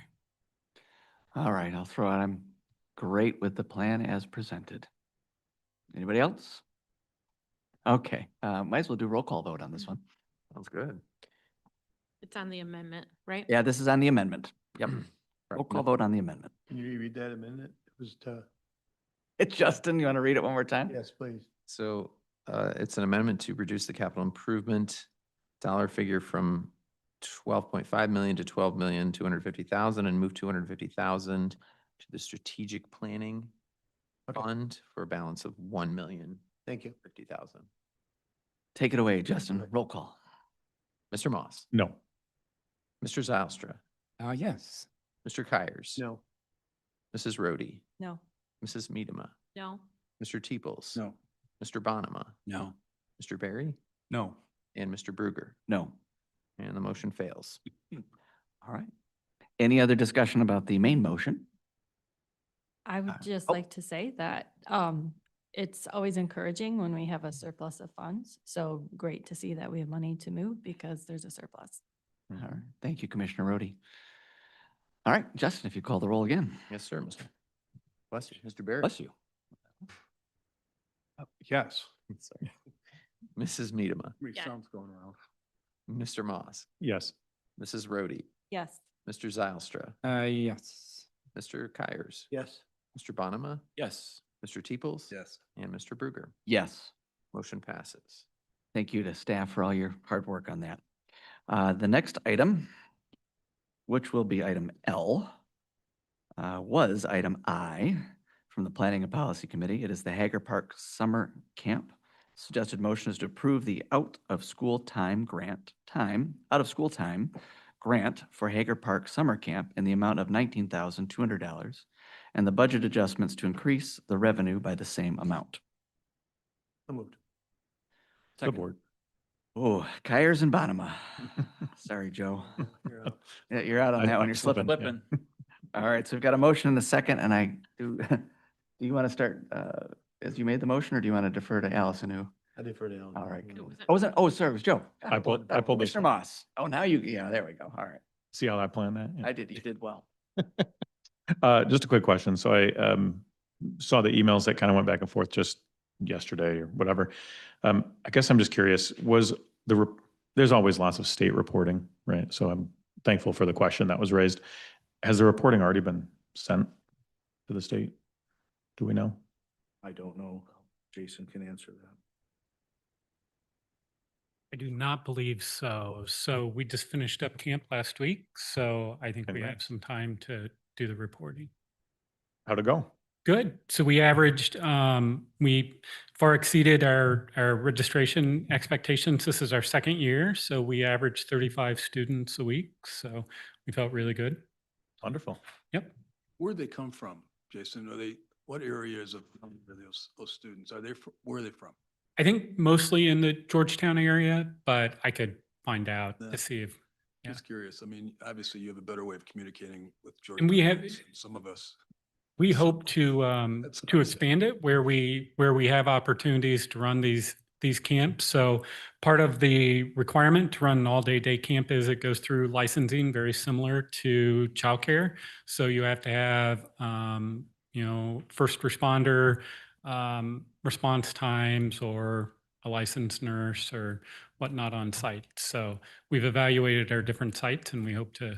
All right, I'll throw out, I'm great with the plan as presented. Anybody else? Okay, might as well do roll call vote on this one. Sounds good. It's on the amendment, right? Yeah, this is on the amendment. Yep. Roll call vote on the amendment. Can you read that amendment? It was It's Justin, you want to read it one more time? yes, please. So it's an amendment to reduce the capital improvement dollar figure from 12.5 million to 12,250,000 and move 250,000 to the strategic planning fund for a balance of 1,050,000. Thank you. Take it away, Justin. Roll call. Mr. Moss, No. Mr. Zylstra, Yes. Mr. Kyers. No. Mrs. Rhodey, No. Mrs. Medema, No. Mr. Teeples. No. Mr. Bonema, No. Mr. Barry, No. and Mr. Bruger. No. And the motion fails. All right. Any other discussion about the main motion? I would just oh. like to say that it's always encouraging when we have a surplus of funds. So great to see that we have money to move because there's a surplus. All right. Thank you, Commissioner Rhodey. All right, Justin, if you call the roll again. Yes, sir, Mr. Bless you, Mr. Barry. Bless you. Yes. Sorry. Mrs. Medema, Me Yeah. sounds going around. Mr. Moss, Yes. Mrs. Rhodey, Yes. Mr. Zylstra, Yes. Mr. Kyers, Yes. Mr. Bonema, Yes. Mr. Teeples. Yes. And Mr. Bruger. Yes. Motion passes. Thank you to staff for all your hard work on that. The next item, which will be item L, was item I from the Planning and Policy Committee. It is the Hager Park Summer Camp. Suggested motion is to approve the out of school time grant for Hager Park Summer Camp in the amount of $19,200 and the budget adjustments to increase the revenue by the same amount. So moved. Support. Oh, Kyers and Bonema. Sorry, Joe. Yeah, you're out on that one. You're slipping. All right, so we've got a motion and a second, and I do, do you want to start, as you made the motion, or do you want to defer to Allison who? I defer to Alan. All right. Oh, sorry, it was Joe. I pulled this Commissioner one. Moss. Oh, now you, yeah, there we go. All right. See how I planned that? Yeah. I did, you did well. Just a quick question. So I saw the emails that kind of went back and forth just yesterday or whatever. I guess I'm just curious, there's always lots of state reporting, right? So I'm thankful for the question that was raised. Has the reporting already been sent to the state? Do we know? I don't know. Jason can answer that. I do not believe so. So we just finished up camp last week. So I think we have Congrats. some time to do the reporting. How'd it go? Good. So we averaged, we far exceeded our registration expectations. This is our second year. So we averaged 35 students a week. So we felt really good. Wonderful. Yep. Where'd they come from, Jason? Are they What areas of those students? Are they, where are they from? I think mostly in the Georgetown area, but I could find out Yeah. to see if, yeah. Just curious. I mean, obviously you have a better way of communicating with Georgia. And we have- Some of us. We So, hope to that's to nice. expand it where we have opportunities to run these camps. So part of the requirement to run an all-day day camp is it goes through licensing, very similar to childcare. So you have to have first responder response times or a licensed nurse or whatnot on site. So we've evaluated our different sites and we hope to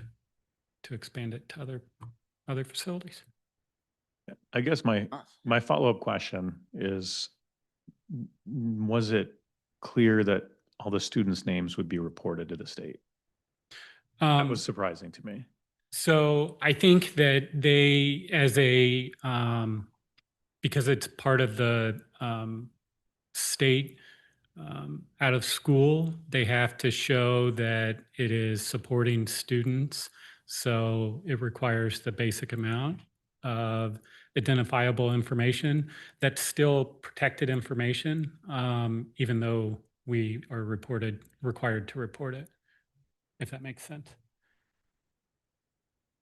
expand it to other facilities. I guess my follow-up question is, was it clear that all the students' names would be reported to the state? That was surprising to me. So I think that they, as a, because it's part of the state out of school, they have to show that it is supporting students. So it requires the basic amount of identifiable information. That's still protected information, even though we are required to report it, if that makes sense.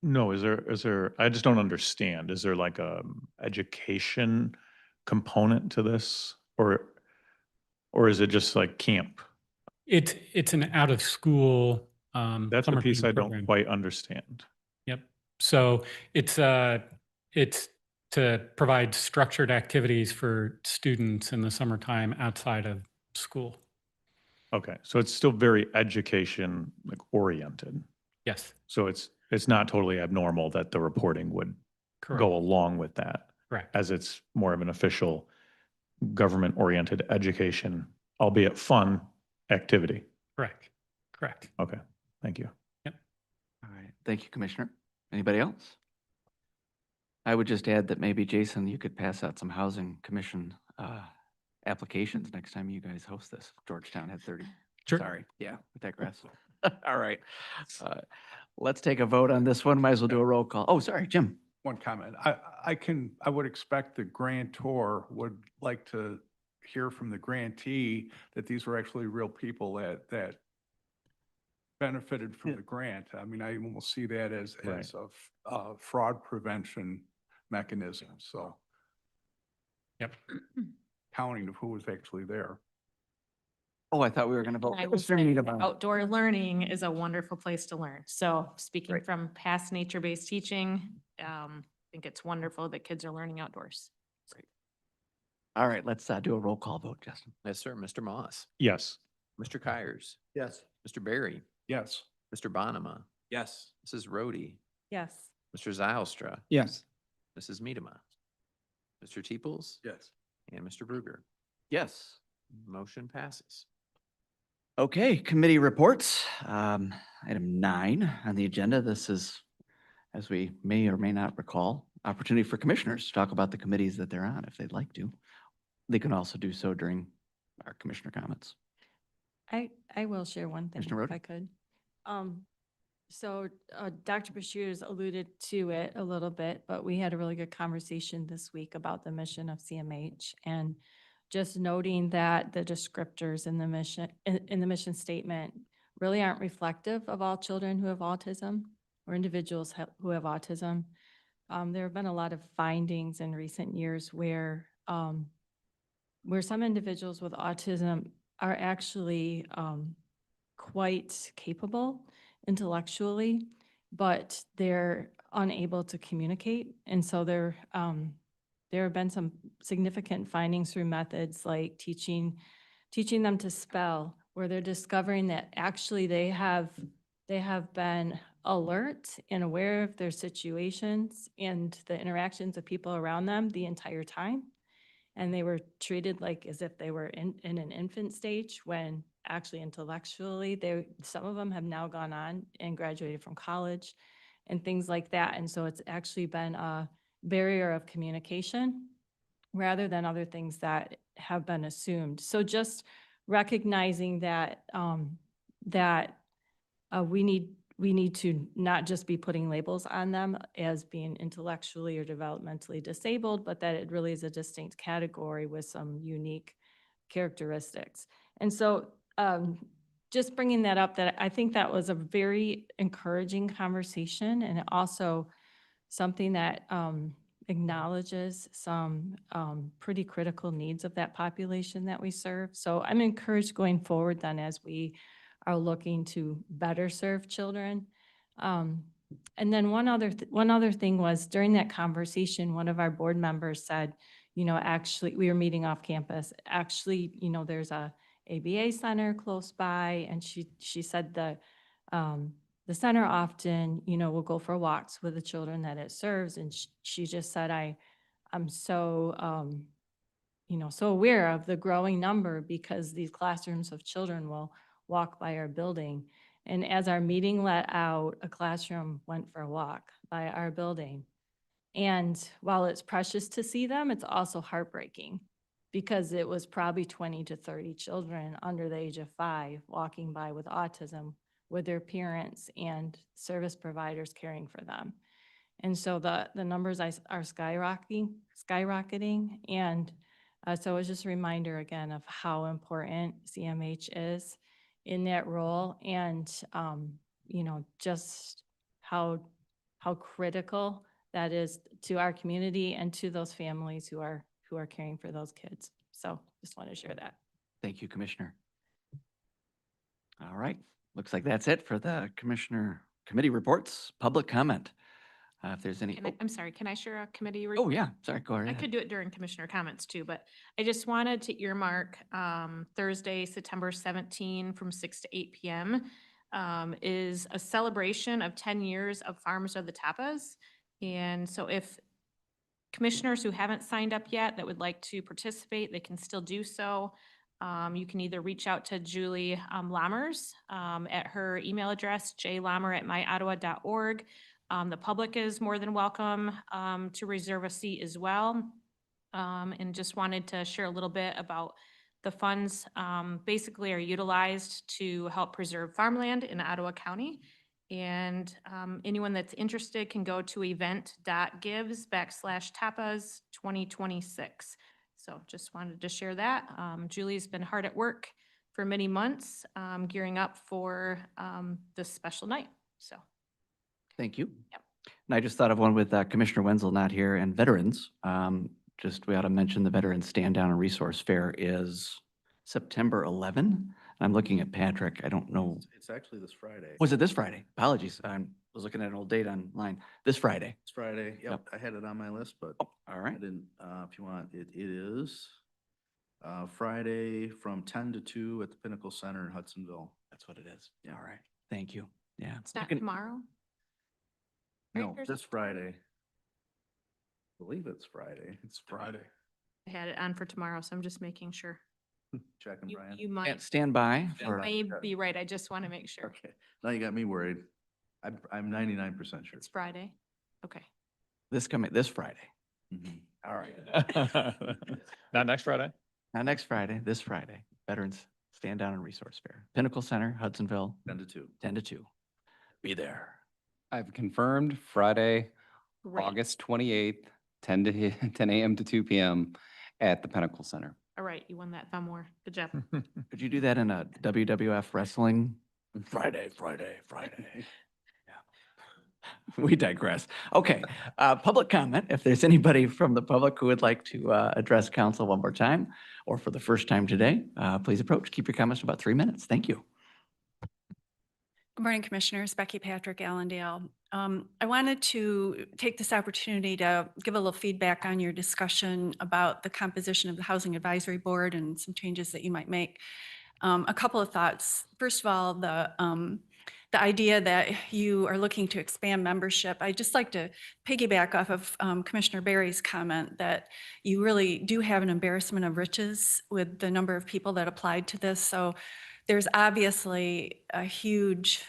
No, is there, I just don't understand. Is there like a education component to this? Or is it just like camp? It's an out of school. That's the summer piece camp I don't program. quite understand. Yep. So it's to provide structured activities for students in the summertime outside of school. Okay, so it's still very education like oriented. Yes, So it's not totally abnormal that the reporting would correct. go along with that, Correct. as it's more of an official government-oriented education, albeit fun activity. Correct. Correct. Okay, thank you. All right. Thank you, Commissioner. Anybody else? I would just add that maybe, Jason, you could pass out some housing commission applications next time you guys host this. Georgetown had 30. Sure. Sorry. Yeah, we digress. All right. Let's take a vote on this one. Might as well do a roll call. Oh, sorry, Jim. One comment. I would expect the grantor would like to hear from the grantee that these were actually real people that benefited from the grant. I mean, I almost see that as a fraud prevention mechanism. So Yep. counting of who was actually there. Oh, I thought we were going to vote. I will Mr. say Needham. outdoor learning is a wonderful place to learn. So speaking Right. from past nature-based teaching, I think it's wonderful that kids are learning outdoors. All right, let's do a roll call vote, Justin. Yes, sir. Mr. Moss, Yes. Mr. Kyers, Yes. Mr. Barry, Yes. Mr. Bonema, Yes. Mrs. Rhodey, Yes. Mr. Zylstra, Yes. Mrs. Miedema, Mr. Teeples, Yes. and Mr. Bruger. Yes. Motion passes. Okay, committee reports. Item 9 on the agenda. This is, as we may or may not recall, opportunity for commissioners to talk about the committees that they're on if they'd like to. They can also do so during our commissioner comments. I will share one thing Commissioner if I could. So Dr. Bashir has alluded to it a little bit, but we had a really good conversation this week about the mission of CMH and just noting that the descriptors in the mission statement really aren't reflective of all children who have autism or individuals who have autism. There have been a lot of findings in recent years where some individuals with autism are actually quite capable intellectually, but they're unable to communicate. And so there have been some significant findings through methods like teaching them to spell, where they're discovering that actually they have been alert and aware of their situations and the interactions of people around them the entire time. And they were treated like as if they were in an infant stage, when actually intellectually, some of them have now gone on and graduated from college and things like that. And so it's actually been a barrier of communication rather than other things that have been assumed. So just recognizing that we we need to not just be putting labels on them as being intellectually or developmentally disabled, but that it really is a distinct category with some unique characteristics. And so just bringing that up, that I think that was a very encouraging conversation, and also something that acknowledges some pretty critical needs of that population that we serve. So I'm encouraged going forward then as we are looking to better serve children. And then one other thing was, during that conversation, one of our board members said, actually, we were meeting off campus. Actually, there's a ABA center close by, and she said the center often, will go for walks with the children that it serves, and she just said, I'm so so aware of the growing number, because these classrooms of children will walk by our building. And as our meeting let out, a classroom went for a walk by our building. And while it's precious to see them, it's also heartbreaking, because it was probably 20 to 30 children under the age of 5 walking by with autism, with their parents and service providers caring for them. And so the numbers are skyrocketing. And so it was just a reminder again of how important CMH is in that role, and just how critical that is to our community and to those families who are caring for those kids. So just want to share that. Thank you, Commissioner. All right, looks like that's it for the committee reports, public comment. If there's any, I'm sorry, can I share a committee oh report? yeah, sorry, go I ahead. could do it during commissioner comments too, but I just wanted to earmark Thursday, September 17 from 6 to 8 p.m. Is a celebration of 10 years of Farmers of the Tapas. And so if commissioners who haven't signed up yet that would like to participate, they can still do so. You can either reach out to Julie Lammers at her email address, jlammer@myottawa.org. The public is more than welcome to reserve a seat as well. And just wanted to share a little bit about the funds basically are utilized to help preserve farmland in Ottawa County. And anyone that's interested can go to event.gives/tapas 2026. So just wanted to share that. Julie's been hard at work for many months, gearing up for this special night. So. Thank you. Yep. And I just thought of one with Commissioner Wenzel not here, and veterans. We ought to mention the Veterans Stand Down and Resource Fair is September 11. I'm looking at Patrick. I don't know. It's actually this Friday. Was it this Friday? Apologies. I was looking at an old date online. This Friday. It's Friday. Yep, Yep. I had it on my list, but Oh, all I right. didn't, if you want, it is Friday from 10 to 2 at the Pinnacle Center in Hudsonville. That's what it is. All right. Thank you. Yeah. It's not tomorrow? No, Right, this Friday. I believe it's Friday. It's Friday. I had it on for tomorrow, so I'm just making sure. Checking, Brian. You might, Stand by you for, may be right. I just want to make sure. Okay, now you got me worried. I'm 99% sure. It's Friday. Okay. this Friday. Mhm. All right. Not next Friday? Not next Friday, this Friday. Veterans Stand Down and Resource Fair. Pinnacle Center, Hudsonville, 10 to 2. 10 to 2. Be there. I've confirmed Friday, Great. August 28th, 10 a.m. to 2 p.m. at the Pinnacle Center. All right. You won that thumb war. Good job. Could you do that in a WWF wrestling? Friday. We digress. Okay, public comment. If there's anybody from the public who would like to address council one more time, or for the first time today, please approach. Keep your comments to about 3 minutes. Thank you. Good morning, Commissioners. Becky Patrick, Allendale. I wanted to take this opportunity to give a little feedback on your discussion about the composition of the Housing Advisory Board and some changes that you might make. A couple of thoughts. First of all, the idea that you are looking to expand membership. I'd just like to piggyback off of Commissioner Barry's comment that you really do have an embarrassment of riches with the number of people that applied to this. So there's obviously a huge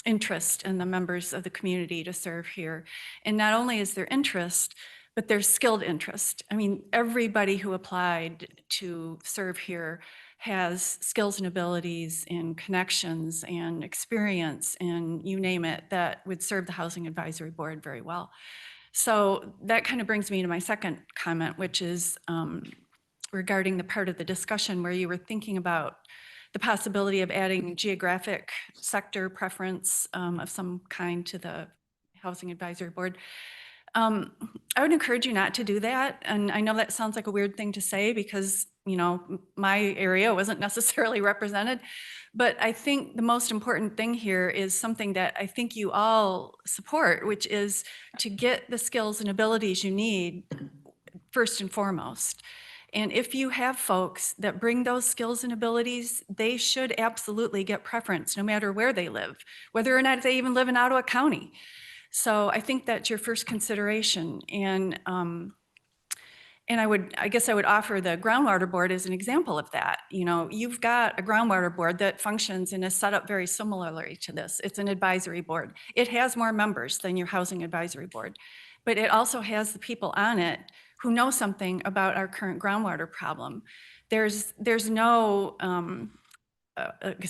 interest in the members of the community to serve here. And not only is there interest, but there's skilled interest. I mean, everybody who applied to serve here has skills and abilities and connections and experience and you name it that would serve the Housing Advisory Board very well. So that kind of brings me to my second comment, which is regarding the part of the discussion where you were thinking about the possibility of adding geographic sector preference of some kind to the Housing Advisory Board. I would encourage you not to do that. And I know that sounds like a weird thing to say because, you know, my area wasn't necessarily represented. But I think the most important thing here is something that I think you all support, which is to get the skills and abilities you need first and foremost. And if you have folks that bring those skills and abilities, they should absolutely get preference no matter where they live, whether or not they even live in Ottawa County. So I think that's your first consideration. And I guess I would offer the groundwater board as an example of that. You know, you've got a groundwater board that functions and is set up very similarly to this. It's an advisory board. It has more members than your housing advisory board, but it also has the people on it who know something about our current groundwater problem. There's no,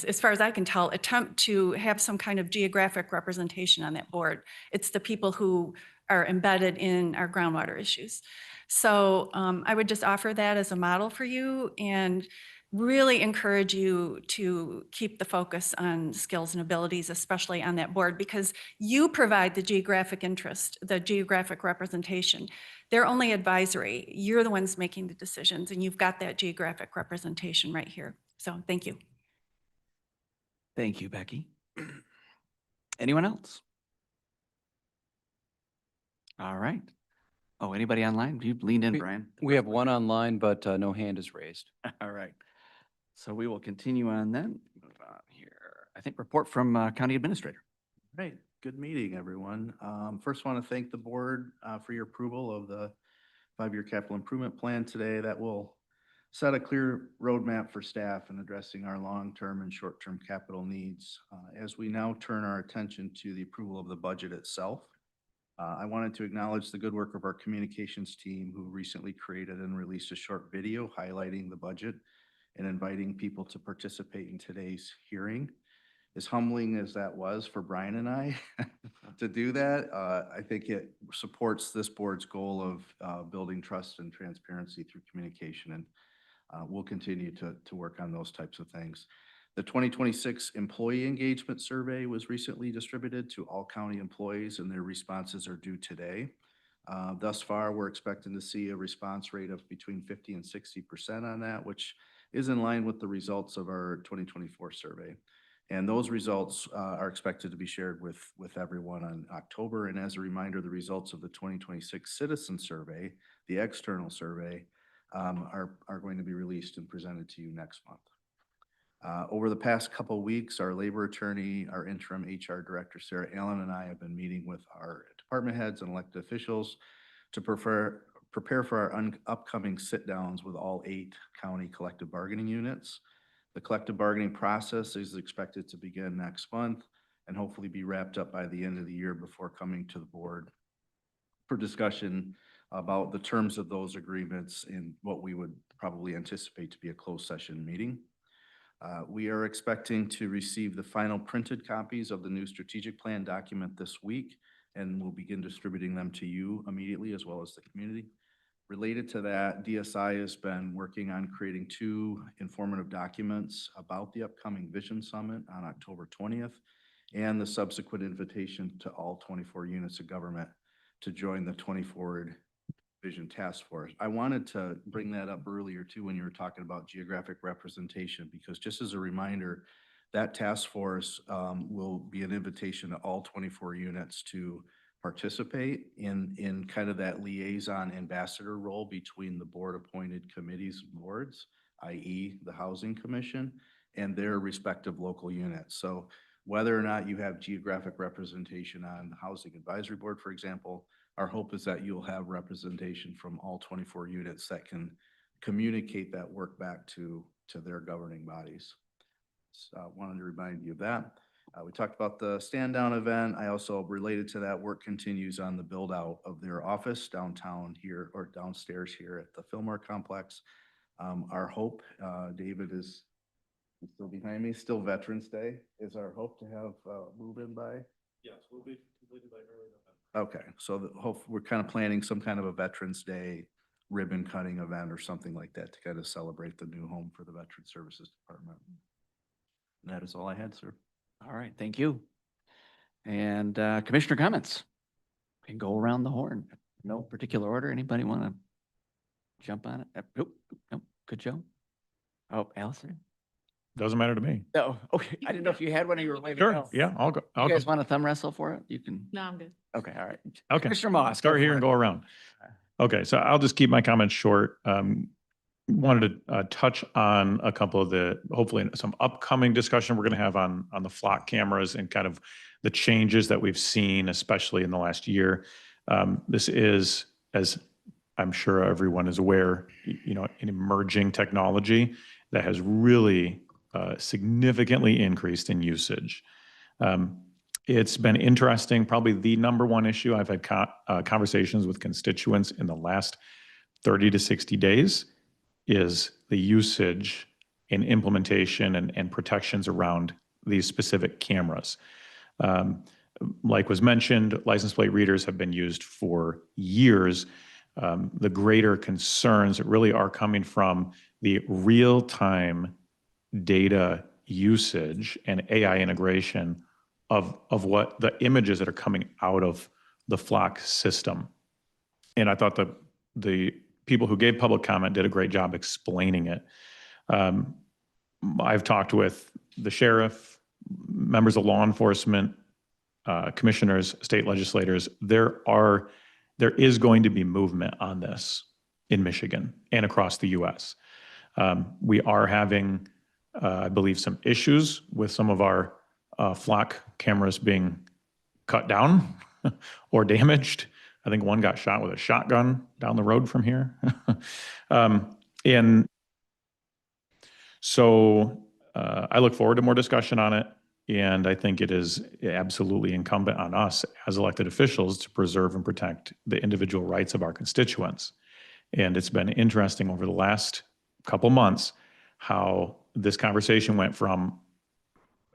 as far as I can tell, attempt to have some kind of geographic representation on that board. It's the people who are embedded in our groundwater issues. So I would just offer that as a model for you and really encourage you to keep the focus on skills and abilities, especially on that board, because you provide the geographic interest, the geographic representation. They're only advisory. You're the ones making the decisions, and you've got that geographic representation right here. So thank you. Thank you, Becky. Anyone else? All right. Oh, anybody online? You leaned in, Brian. We have one online, but no hand is raised. All right. So we will continue on then. Move on here. I think report from County Administrator. Right, good meeting, everyone. First, want to thank the board for your approval of the 5-year capital improvement plan today. That will set a clear roadmap for staff in addressing our long-term and short-term capital needs. As we now turn our attention to the approval of the budget itself, I wanted to acknowledge the good work of our communications team who recently created and released a short video highlighting the budget and inviting people to participate in today's hearing. As humbling as that was for Brian and I to do that, I think it supports this board's goal of building trust and transparency through communication, and we'll continue to work on those types of things. The 2026 Employee Engagement Survey was recently distributed to all county employees, and their responses are due today. Thus far, we're expecting to see a response rate of between 50 and 60% on that, which is in line with the results of our 2024 survey. And those results are expected to be shared with everyone on October. And as a reminder, the results of the 2026 Citizen Survey, the external survey, are going to be released and presented to you next month. Over the past couple of weeks, our labor attorney, our interim HR director, Sarah Allen, and I have been meeting with our department heads and elected officials to prepare for our upcoming sit-downs with all 8 county collective bargaining units. The collective bargaining process is expected to begin next month and hopefully be wrapped up by the end of the year before coming to the board for discussion about the terms of those agreements in what we would probably anticipate to be a closed session meeting. We are expecting to receive the final printed copies of the new strategic plan document this week, and we'll begin distributing them to you immediately as well as the community. Related to that, DSI has been working on creating 2 informative documents about the upcoming Vision Summit on October 20th and the subsequent invitation to all 24 units of government to join the 24 Vision Task Force. I wanted to bring that up earlier too when you were talking about geographic representation, because just as a reminder, that task force will be an invitation to all 24 units to participate in kind of that liaison ambassador role between the board appointed committees and boards, i.e. the Housing Commission, and their respective local units. So whether or not you have geographic representation on the Housing Advisory Board, for example, our hope is that you'll have representation from all 24 units that can communicate that work back to their governing bodies. So wanted to remind you of that. We talked about the stand down event. I also, related to that, work continues on the build out of their office downtown here or downstairs here at the Fillmore complex. Our hope, David is still behind me, still Veterans Day is our hope to have move in by. Yes, we'll be completed by early November. Okay, so we're kind of planning some kind of a Veterans Day ribbon cutting event or something like that to kind of celebrate the new home for the Veteran Services Department. And that is all I had, sir. All right, thank you. And commissioner comments? We can go around the horn. No particular order. Anybody want to jump on it? Nope, nope. Good, Joe. Oh, Allison? Doesn't matter to me. No, okay. I didn't know if you had one or you were waiting. Sure, yeah, I'll go. You guys want to thumb wrestle for it? You can. No, I'm good. Okay, all right. Okay. Commissioner Moss. Start here and go around. Okay, so I'll just keep my comments short. Wanted to touch on a couple of hopefully some upcoming discussion we're going to have on the flock cameras and kind of the changes that we've seen, especially in the last year. This is, as I'm sure everyone is aware, an emerging technology that has really significantly increased in usage. It's been interesting. Probably the number one issue I've had conversations with constituents in the last 30 to 60 days is the usage and implementation and protections around these specific cameras. Like was mentioned, license plate readers have been used for years. The greater concerns really are coming from the real-time data usage and AI integration of what the images that are coming out of the flock system. And I thought the people who gave public comment did a great job explaining it. I've talked with the sheriff, members of law enforcement, commissioners, state legislators. There is going to be movement on this in Michigan and across the US. We are having, I believe, some issues with some of our flock cameras being cut down or damaged. I think one got shot with a shotgun down the road from here. And so I look forward to more discussion on it. And I think it is absolutely incumbent on us as elected officials to preserve and protect the individual rights of our constituents. And it's been interesting over the last couple months how this conversation went from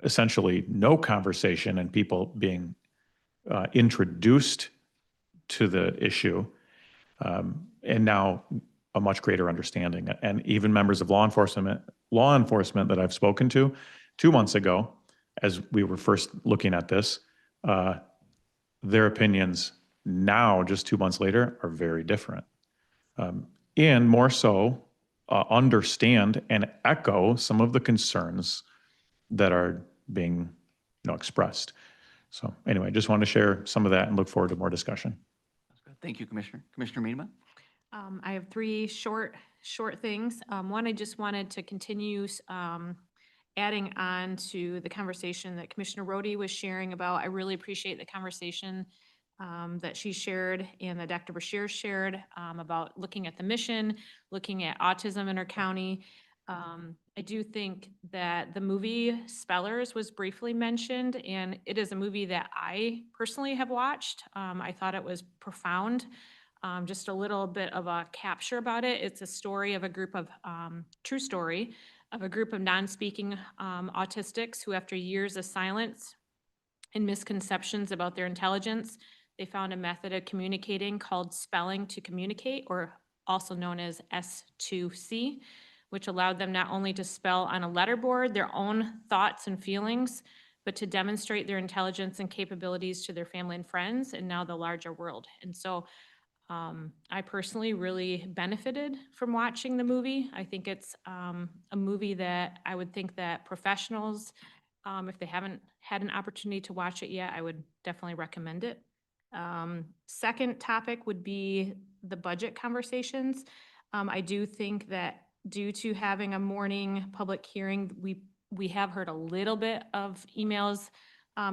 essentially no conversation and people being introduced to the issue, and now a much greater understanding. And even members of law enforcement that I've spoken to 2 months ago, as we were first looking at this, their opinions now, just 2 months later, are very different. And more so, understand and echo some of the concerns that are being expressed. So anyway, just wanted to share some of that and look forward to more discussion. Thank you, Commissioner. Commissioner Miedema? I have three short things. One, I just wanted to continue adding on to the conversation that Commissioner Rhodey was sharing about. I really appreciate the conversation that she shared and that Dr. Bashir shared about looking at the mission, looking at autism in our county. I do think that the movie Spellers was briefly mentioned, and it is a movie that I personally have watched. I thought it was profound. Just a little bit of a capture about it. It's a story of a group of, true story, of a group of non-speaking autistics who, after years of silence and misconceptions about their intelligence, they found a method of communicating called spelling to communicate, or also known as S2C, which allowed them not only to spell on a letterboard their own thoughts and feelings, but to demonstrate their intelligence and capabilities to their family and friends, and now the larger world. And so I personally really benefited from watching the movie. I think it's a movie that I would think that professionals, if they haven't had an opportunity to watch it yet, I would definitely recommend it. Second topic would be the budget conversations. I do think that due to having a morning public hearing, we have heard a little bit of emails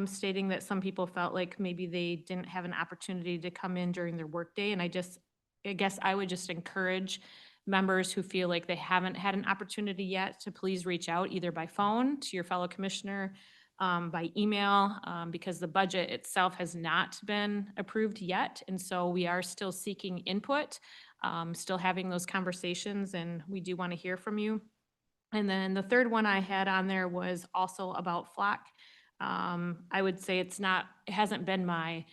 stating that some people felt like maybe they didn't have an opportunity to come in during their workday. And I guess I would just encourage members who feel like they haven't had an opportunity yet to please reach out either by phone to your fellow commissioner, by email, because the budget itself has not been approved yet. And so we are still seeking input still having those conversations, and we do want to hear from you. And then the third one I had on there was also about flock. I would say it hasn't been my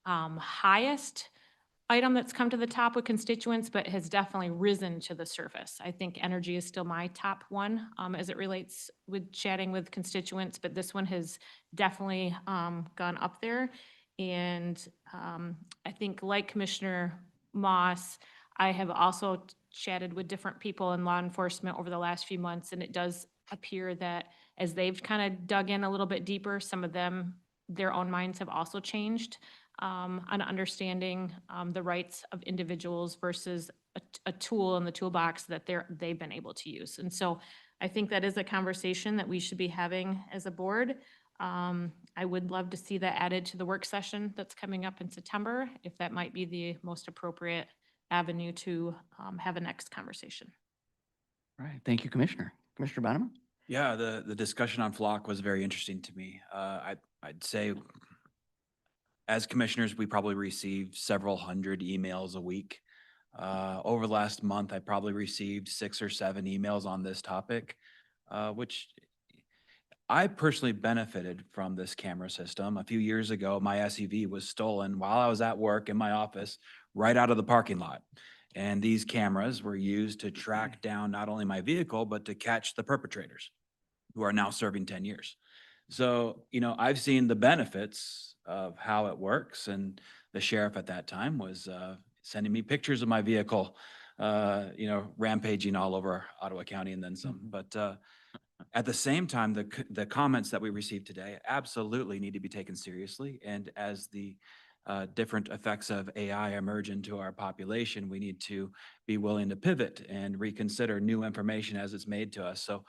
highest item that's come to the top with constituents, but has definitely risen to the surface. I think energy is still my top one as it relates with chatting with constituents, but this one has definitely gone up there. And I think, like Commissioner Moss, I have also chatted with different people in law enforcement over the last few months, and it does appear that as they've kind of dug in a little bit deeper, some of them, their own minds have also changed on understanding the rights of individuals versus a tool in the toolbox that they've been able to use. And so I think that is a conversation that we should be having as a board. I would love to see that added to the work session that's coming up in September, if that might be the most appropriate avenue to have a next conversation. All right, thank you, Commissioner. Commissioner Bonneman? Yeah, the discussion on flock was very interesting to me. I'd say as commissioners, we probably receive several hundred emails a week. Over the last month, I probably received 6 or 7 emails on this topic, which I personally benefited from this camera system. A few years ago, my SUV was stolen while I was at work in my office, right out of the parking lot. And these cameras were used to track down not only my vehicle, but to catch the perpetrators who are now serving 10 years. So, I've seen the benefits of how it works. And the sheriff at that time was sending me pictures of my vehicle, rampaging all over Ottawa County and then some. But at the same time, the comments that we received today absolutely need to be taken seriously. And as the different effects of AI emerge into our population, we need to be willing to pivot and reconsider new information as it's made to us. So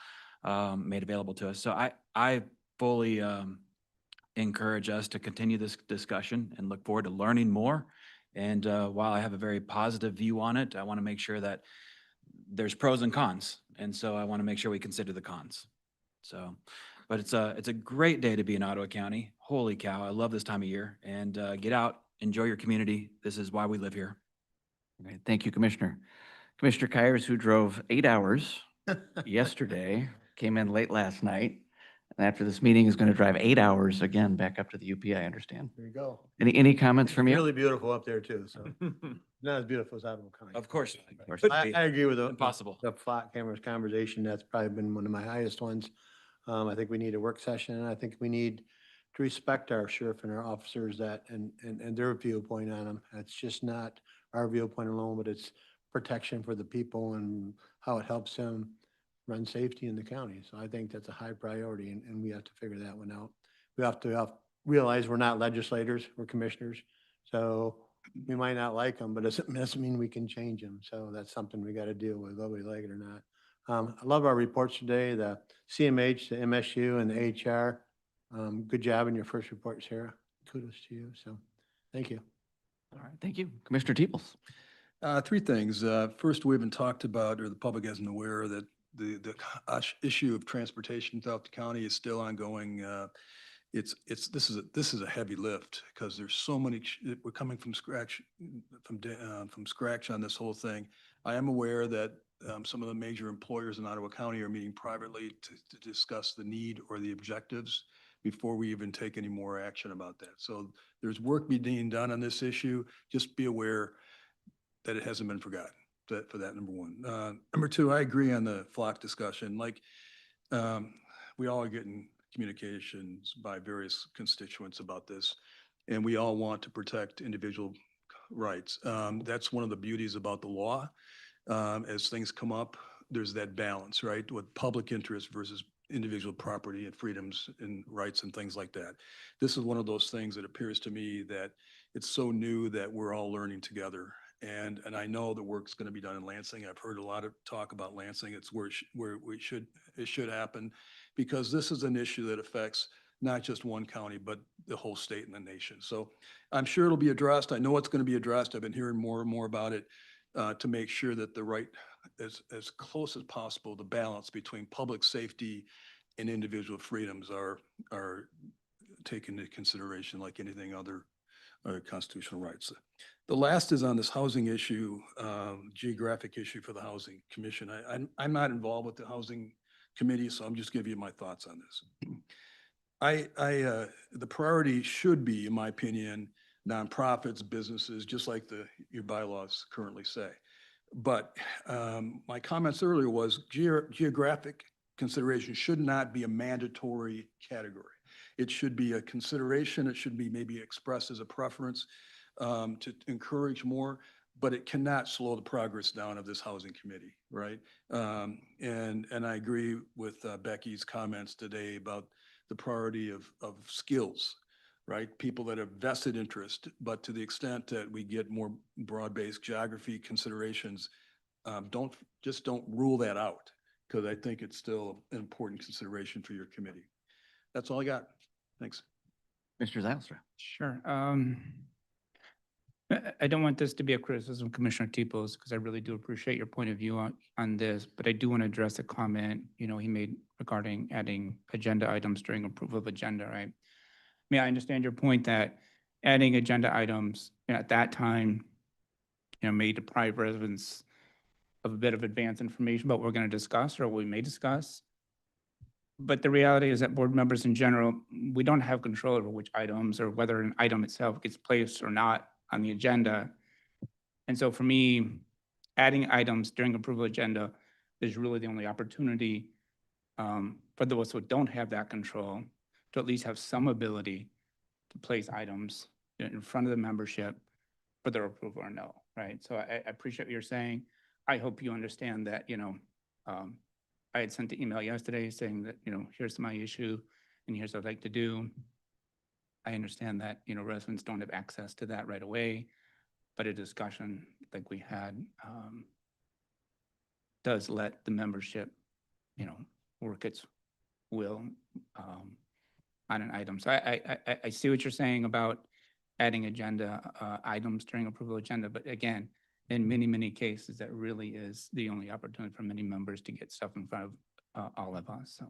made available to us. So I fully encourage us to continue this discussion and look forward to learning more. And while I have a very positive view on it, I want to make sure that there's pros and cons. And so I want to make sure we consider the cons. So, but it's a great day to be in Ottawa County. Holy cow, I love this time of year. And get out, enjoy your community. This is why we live here. Okay, thank you, Commissioner. Commissioner Kyers, who drove 8 hours yesterday, came in late last night, and after this meeting is going to drive 8 hours again back up to the UP, I understand. There you go. Any comments from you? Really beautiful up there too, so not as beautiful as Ottawa County. Of course. I agree with Impossible. the flock cameras conversation. That's probably been one of my highest ones. I think we need a work session, and I think we need to respect our sheriff and our officers and their viewpoint on them. It's just not our viewpoint alone, but it's protection for the people and how it helps them run safety in the county. So I think that's a high priority, and we have to figure that one out. We have to realize we're not legislators, we're commissioners. So we might not like them, but it doesn't mean we can change them. So that's something we got to deal with, whether we like it or not. I love our reports today, the CMH, the MSU, and the HR. Good job in your first report, Sarah. Kudos to you. So thank you. All right, thank you. Commissioner Teeples. 3 things. First, we haven't talked about, or the public isn't aware, that the issue of transportation throughout the county is still ongoing. This is a heavy lift because there's so many. We're coming from scratch on this whole thing. I am aware that some of the major employers in Ottawa County are meeting privately to discuss the need or the objectives before we even take any more action about that. So there's work being done on this issue. Just be aware that it hasn't been forgotten. For that, number one. Number 2, I agree on the flock discussion. Like, we all are getting communications by various constituents about this, and we all want to protect individual rights. That's one of the beauties about the law. As things come up, there's that balance, right? With public interest versus individual property and freedoms and rights and things like that. This is one of those things that appears to me that it's so new that we're all learning together. And I know the work's going to be done in Lansing. I've heard a lot of talk about Lansing. It's where it should happen, because this is an issue that affects not just one county, but the whole state and the nation. So I'm sure it'll be addressed. I know it's going to be addressed. I've been hearing more and more about it to make sure that the right, as close as possible, the balance between public safety and individual freedoms are taken into consideration like anything other constitutional rights. The last is on this housing issue, geographic issue for the Housing Commission. I'm not involved with the Housing Committee, so I'm just giving you my thoughts on this. The priority should be, in my opinion, nonprofits, businesses, just like your bylaws currently say. But my comments earlier was geographic consideration should not be a mandatory category. It should be a consideration. It should be maybe expressed as a preference to encourage more, but it cannot slow the progress down of this housing committee, right? And I agree with Becky's comments today about the priority of skills, right? People that have vested interest, but to the extent that we get more broad-based geography considerations, don't rule that out, because I think it's still an important consideration for your committee. That's all I got. Thanks. Mr. Zylstra. Sure. I don't want this to be a criticism of Commissioner Tepos, because I really do appreciate your point of view on this, but I do want to address a comment, he made regarding adding agenda items during approval of agenda, right? I mean, I understand your point that adding agenda items at that time, may deprive residents of a bit of advanced information about what we're going to discuss or what we may discuss. But the reality is that board members in general, we don't have control over which items or whether an item itself gets placed or not on the agenda. And so for me, adding items during approval agenda is really the only opportunity for those who don't have that control to at least have some ability to place items in front of the membership for their approval or no, right? So I appreciate what you're saying. I hope you understand that, I had sent the email yesterday saying that, here's my issue and here's what I'd like to do. I understand that, residents don't have access to that right away, but a discussion like we had does let the membership, work its will on an item. So I see what you're saying about adding agenda items during approval agenda, but again, in many, many cases, that really is the only opportunity for many members to get stuff in front of all of us. So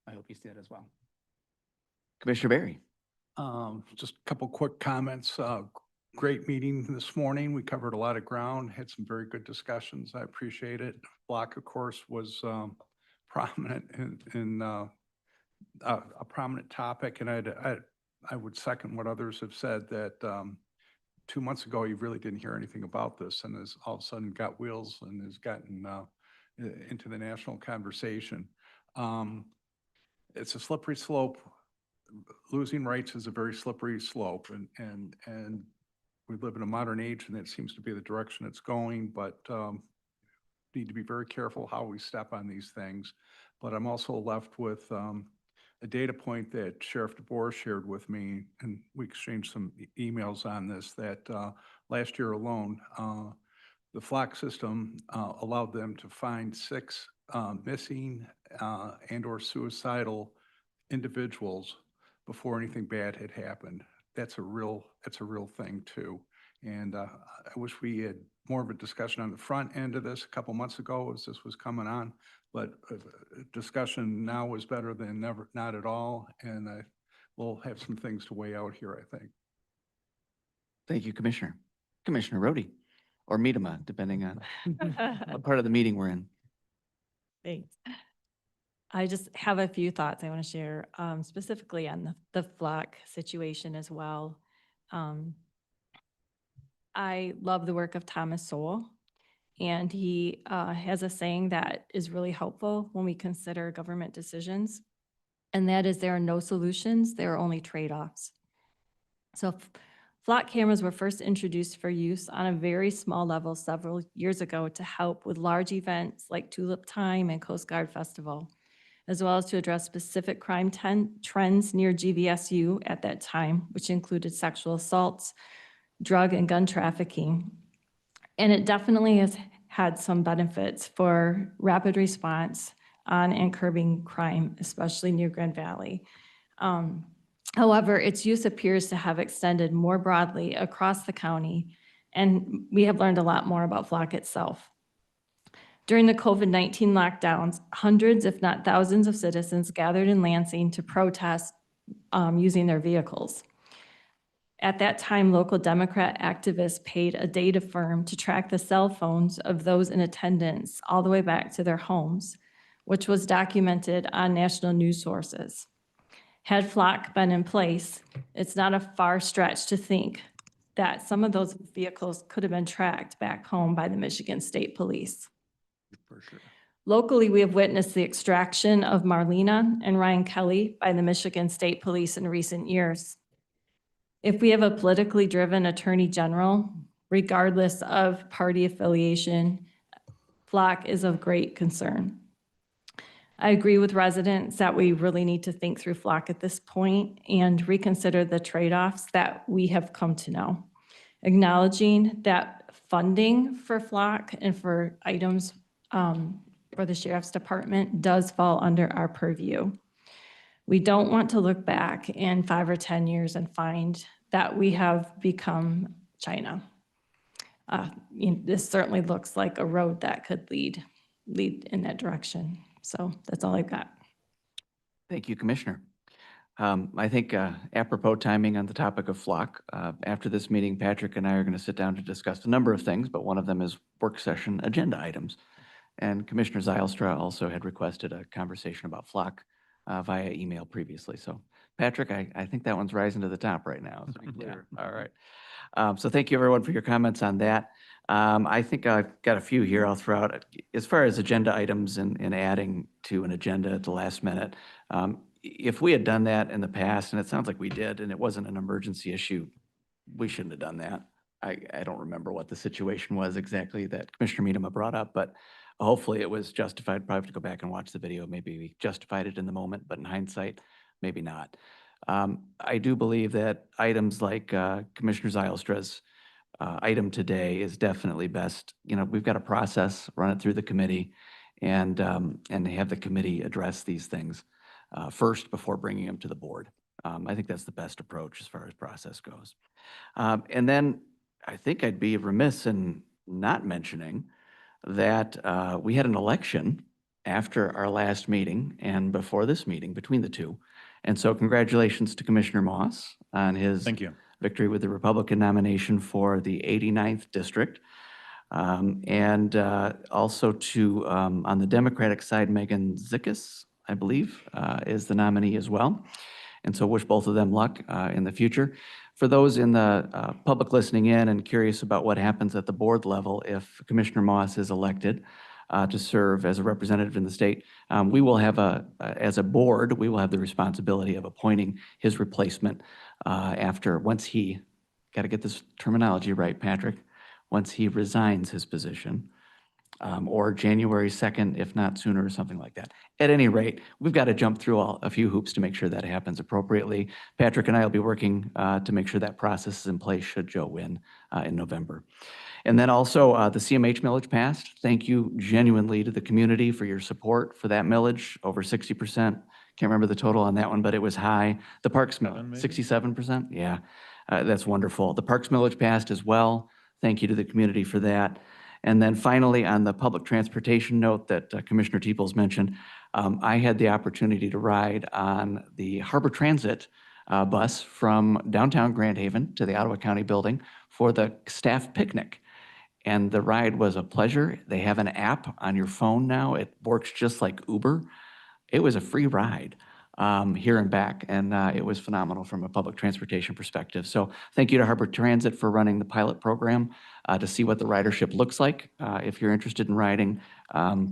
I hope you see that as well. Commissioner Berry. Just a couple quick comments. Great meeting this morning. We covered a lot of ground, had some very good discussions. I appreciate it. Block, of course, was prominent in a prominent topic, and I would second what others have said that 2 months ago, you really didn't hear anything about this, and has all of a sudden got wheels and has gotten into the national conversation. It's a slippery slope. Losing rights is a very slippery slope, and we live in a modern age, and that seems to be the direction it's going, but need to be very careful how we step on these things. But I'm also left with a data point that Sheriff DeBoer shared with me, and we exchanged some emails on this, that last year alone, the flock system allowed them to find 6 missing and or suicidal individuals before anything bad had happened. That's a real thing too. And I wish we had more of a discussion on the front end of this a couple months ago as this was coming on, but discussion now is better than never, not at all. And we'll have some things to weigh out here, I think. Thank you, Commissioner. Commissioner Rhodey, or Miedema, depending on what part of the meeting we're in. Thanks. I just have a few thoughts I want to share, specifically on the flock situation as well. I love the work of Thomas Sowell, and he has a saying that is really helpful when we consider government decisions, and that is there are no solutions, there are only trade-offs. So flock cameras were first introduced for use on a very small level several years ago to help with large events like Tulip Time and Coast Guard Festival, as well as to address specific crime trends near GVSU at that time, which included sexual assaults, drug and gun trafficking. And it definitely has had some benefits for rapid response on and curbing crime, especially near Grand Valley. However, its use appears to have extended more broadly across the county, and we have learned a lot more about flock itself. During the COVID-19 lockdowns, hundreds, if not thousands of citizens gathered in Lansing to protest using their vehicles. At that time, local Democrat activists paid a data firm to track the cell phones of those in attendance all the way back to their homes, which was documented on national news sources. Had Flock been in place, it's not a far stretch to think that some of those vehicles could have been tracked back home by the Michigan State Police. For sure. Locally, we have witnessed the extraction of Marlena and Ryan Kelly by the Michigan State Police in recent years. If we have a politically driven attorney general, regardless of party affiliation, Flock is of great concern. I agree with residents that we really need to think through Flock at this point and reconsider the trade-offs that we have come to know. Acknowledging that funding for Flock and for items for the Sheriff's Department does fall under our purview. We don't want to look back in 5 or 10 years and find that we have become China. This certainly looks like a road that could lead in that direction. So that's all I've got. Thank you, Commissioner. I think apropos timing on the topic of Flock, after this meeting, Patrick and I are going to sit down to discuss a number of things, but one of them is work session agenda items. And Commissioner Zylstra also had requested a conversation about Flock via email previously. So Patrick, I think that one's rising to the top right now. So be clear. All right. So thank you everyone for your comments on that. I think I've got a few here I'll throw out. As far as agenda items and adding to an agenda at the last minute, if we had done that in the past, and it sounds like we did, and it wasn't an emergency issue, we shouldn't have done that. I don't remember what the situation was exactly that Commissioner Miedema brought up, but hopefully it was justified. Probably have to go back and watch the video. Maybe we justified it in the moment, but in hindsight, maybe not. I do believe that items like Commissioner Zylstra's item today is definitely best. We've got a process, run it through the committee, and have the committee address these things first before bringing them to the board. I think that's the best approach as far as process goes. And then I think I'd be remiss in not mentioning that we had an election after our last meeting and before this meeting, between the two. And so congratulations to Commissioner Moss on his Thank you. victory with the Republican nomination for the 89th district. And also to, on the Democratic side, Megan Zickus, I believe, is the nominee as well. And so wish both of them luck in the future. For those in the public listening in and curious about what happens at the board level if Commissioner Moss is elected to serve as a representative in the state, we will have as a board, we will have the responsibility of appointing his replacement once he, got to get this terminology right, Patrick, once he resigns his position, or January 2nd, if not sooner, or something like that. At any rate, we've got to jump through a few hoops to make sure that happens appropriately. Patrick and I will be working to make sure that process is in place should Joe win in November. And then also the CMH millage passed. Thank you genuinely to the community for your support for that millage, over 60%. Can't remember the total on that one, but it was high. The Parks millage, 67%? Yeah, that's wonderful. The Parks millage passed as well. Thank you to the community for that. And then finally, on the public transportation note that Commissioner Teeples mentioned, I had the opportunity to ride on the Harbor Transit bus from downtown Grand Haven to the Ottawa County building for the staff picnic. And the ride was a pleasure. They have an app on your phone now. It works just like Uber. It was a free ride here and back, and it was phenomenal from a public transportation perspective. So thank you to Harbor Transit for running the pilot program to see what the ridership looks like. If you're interested in riding,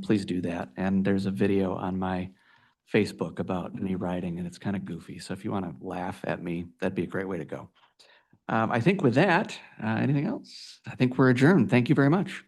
please do that. And there's a video on my Facebook about me riding, and it's kind of goofy. So if you want to laugh at me, that'd be a great way to go. I think with that, anything else? I think we're adjourned. Thank you very much.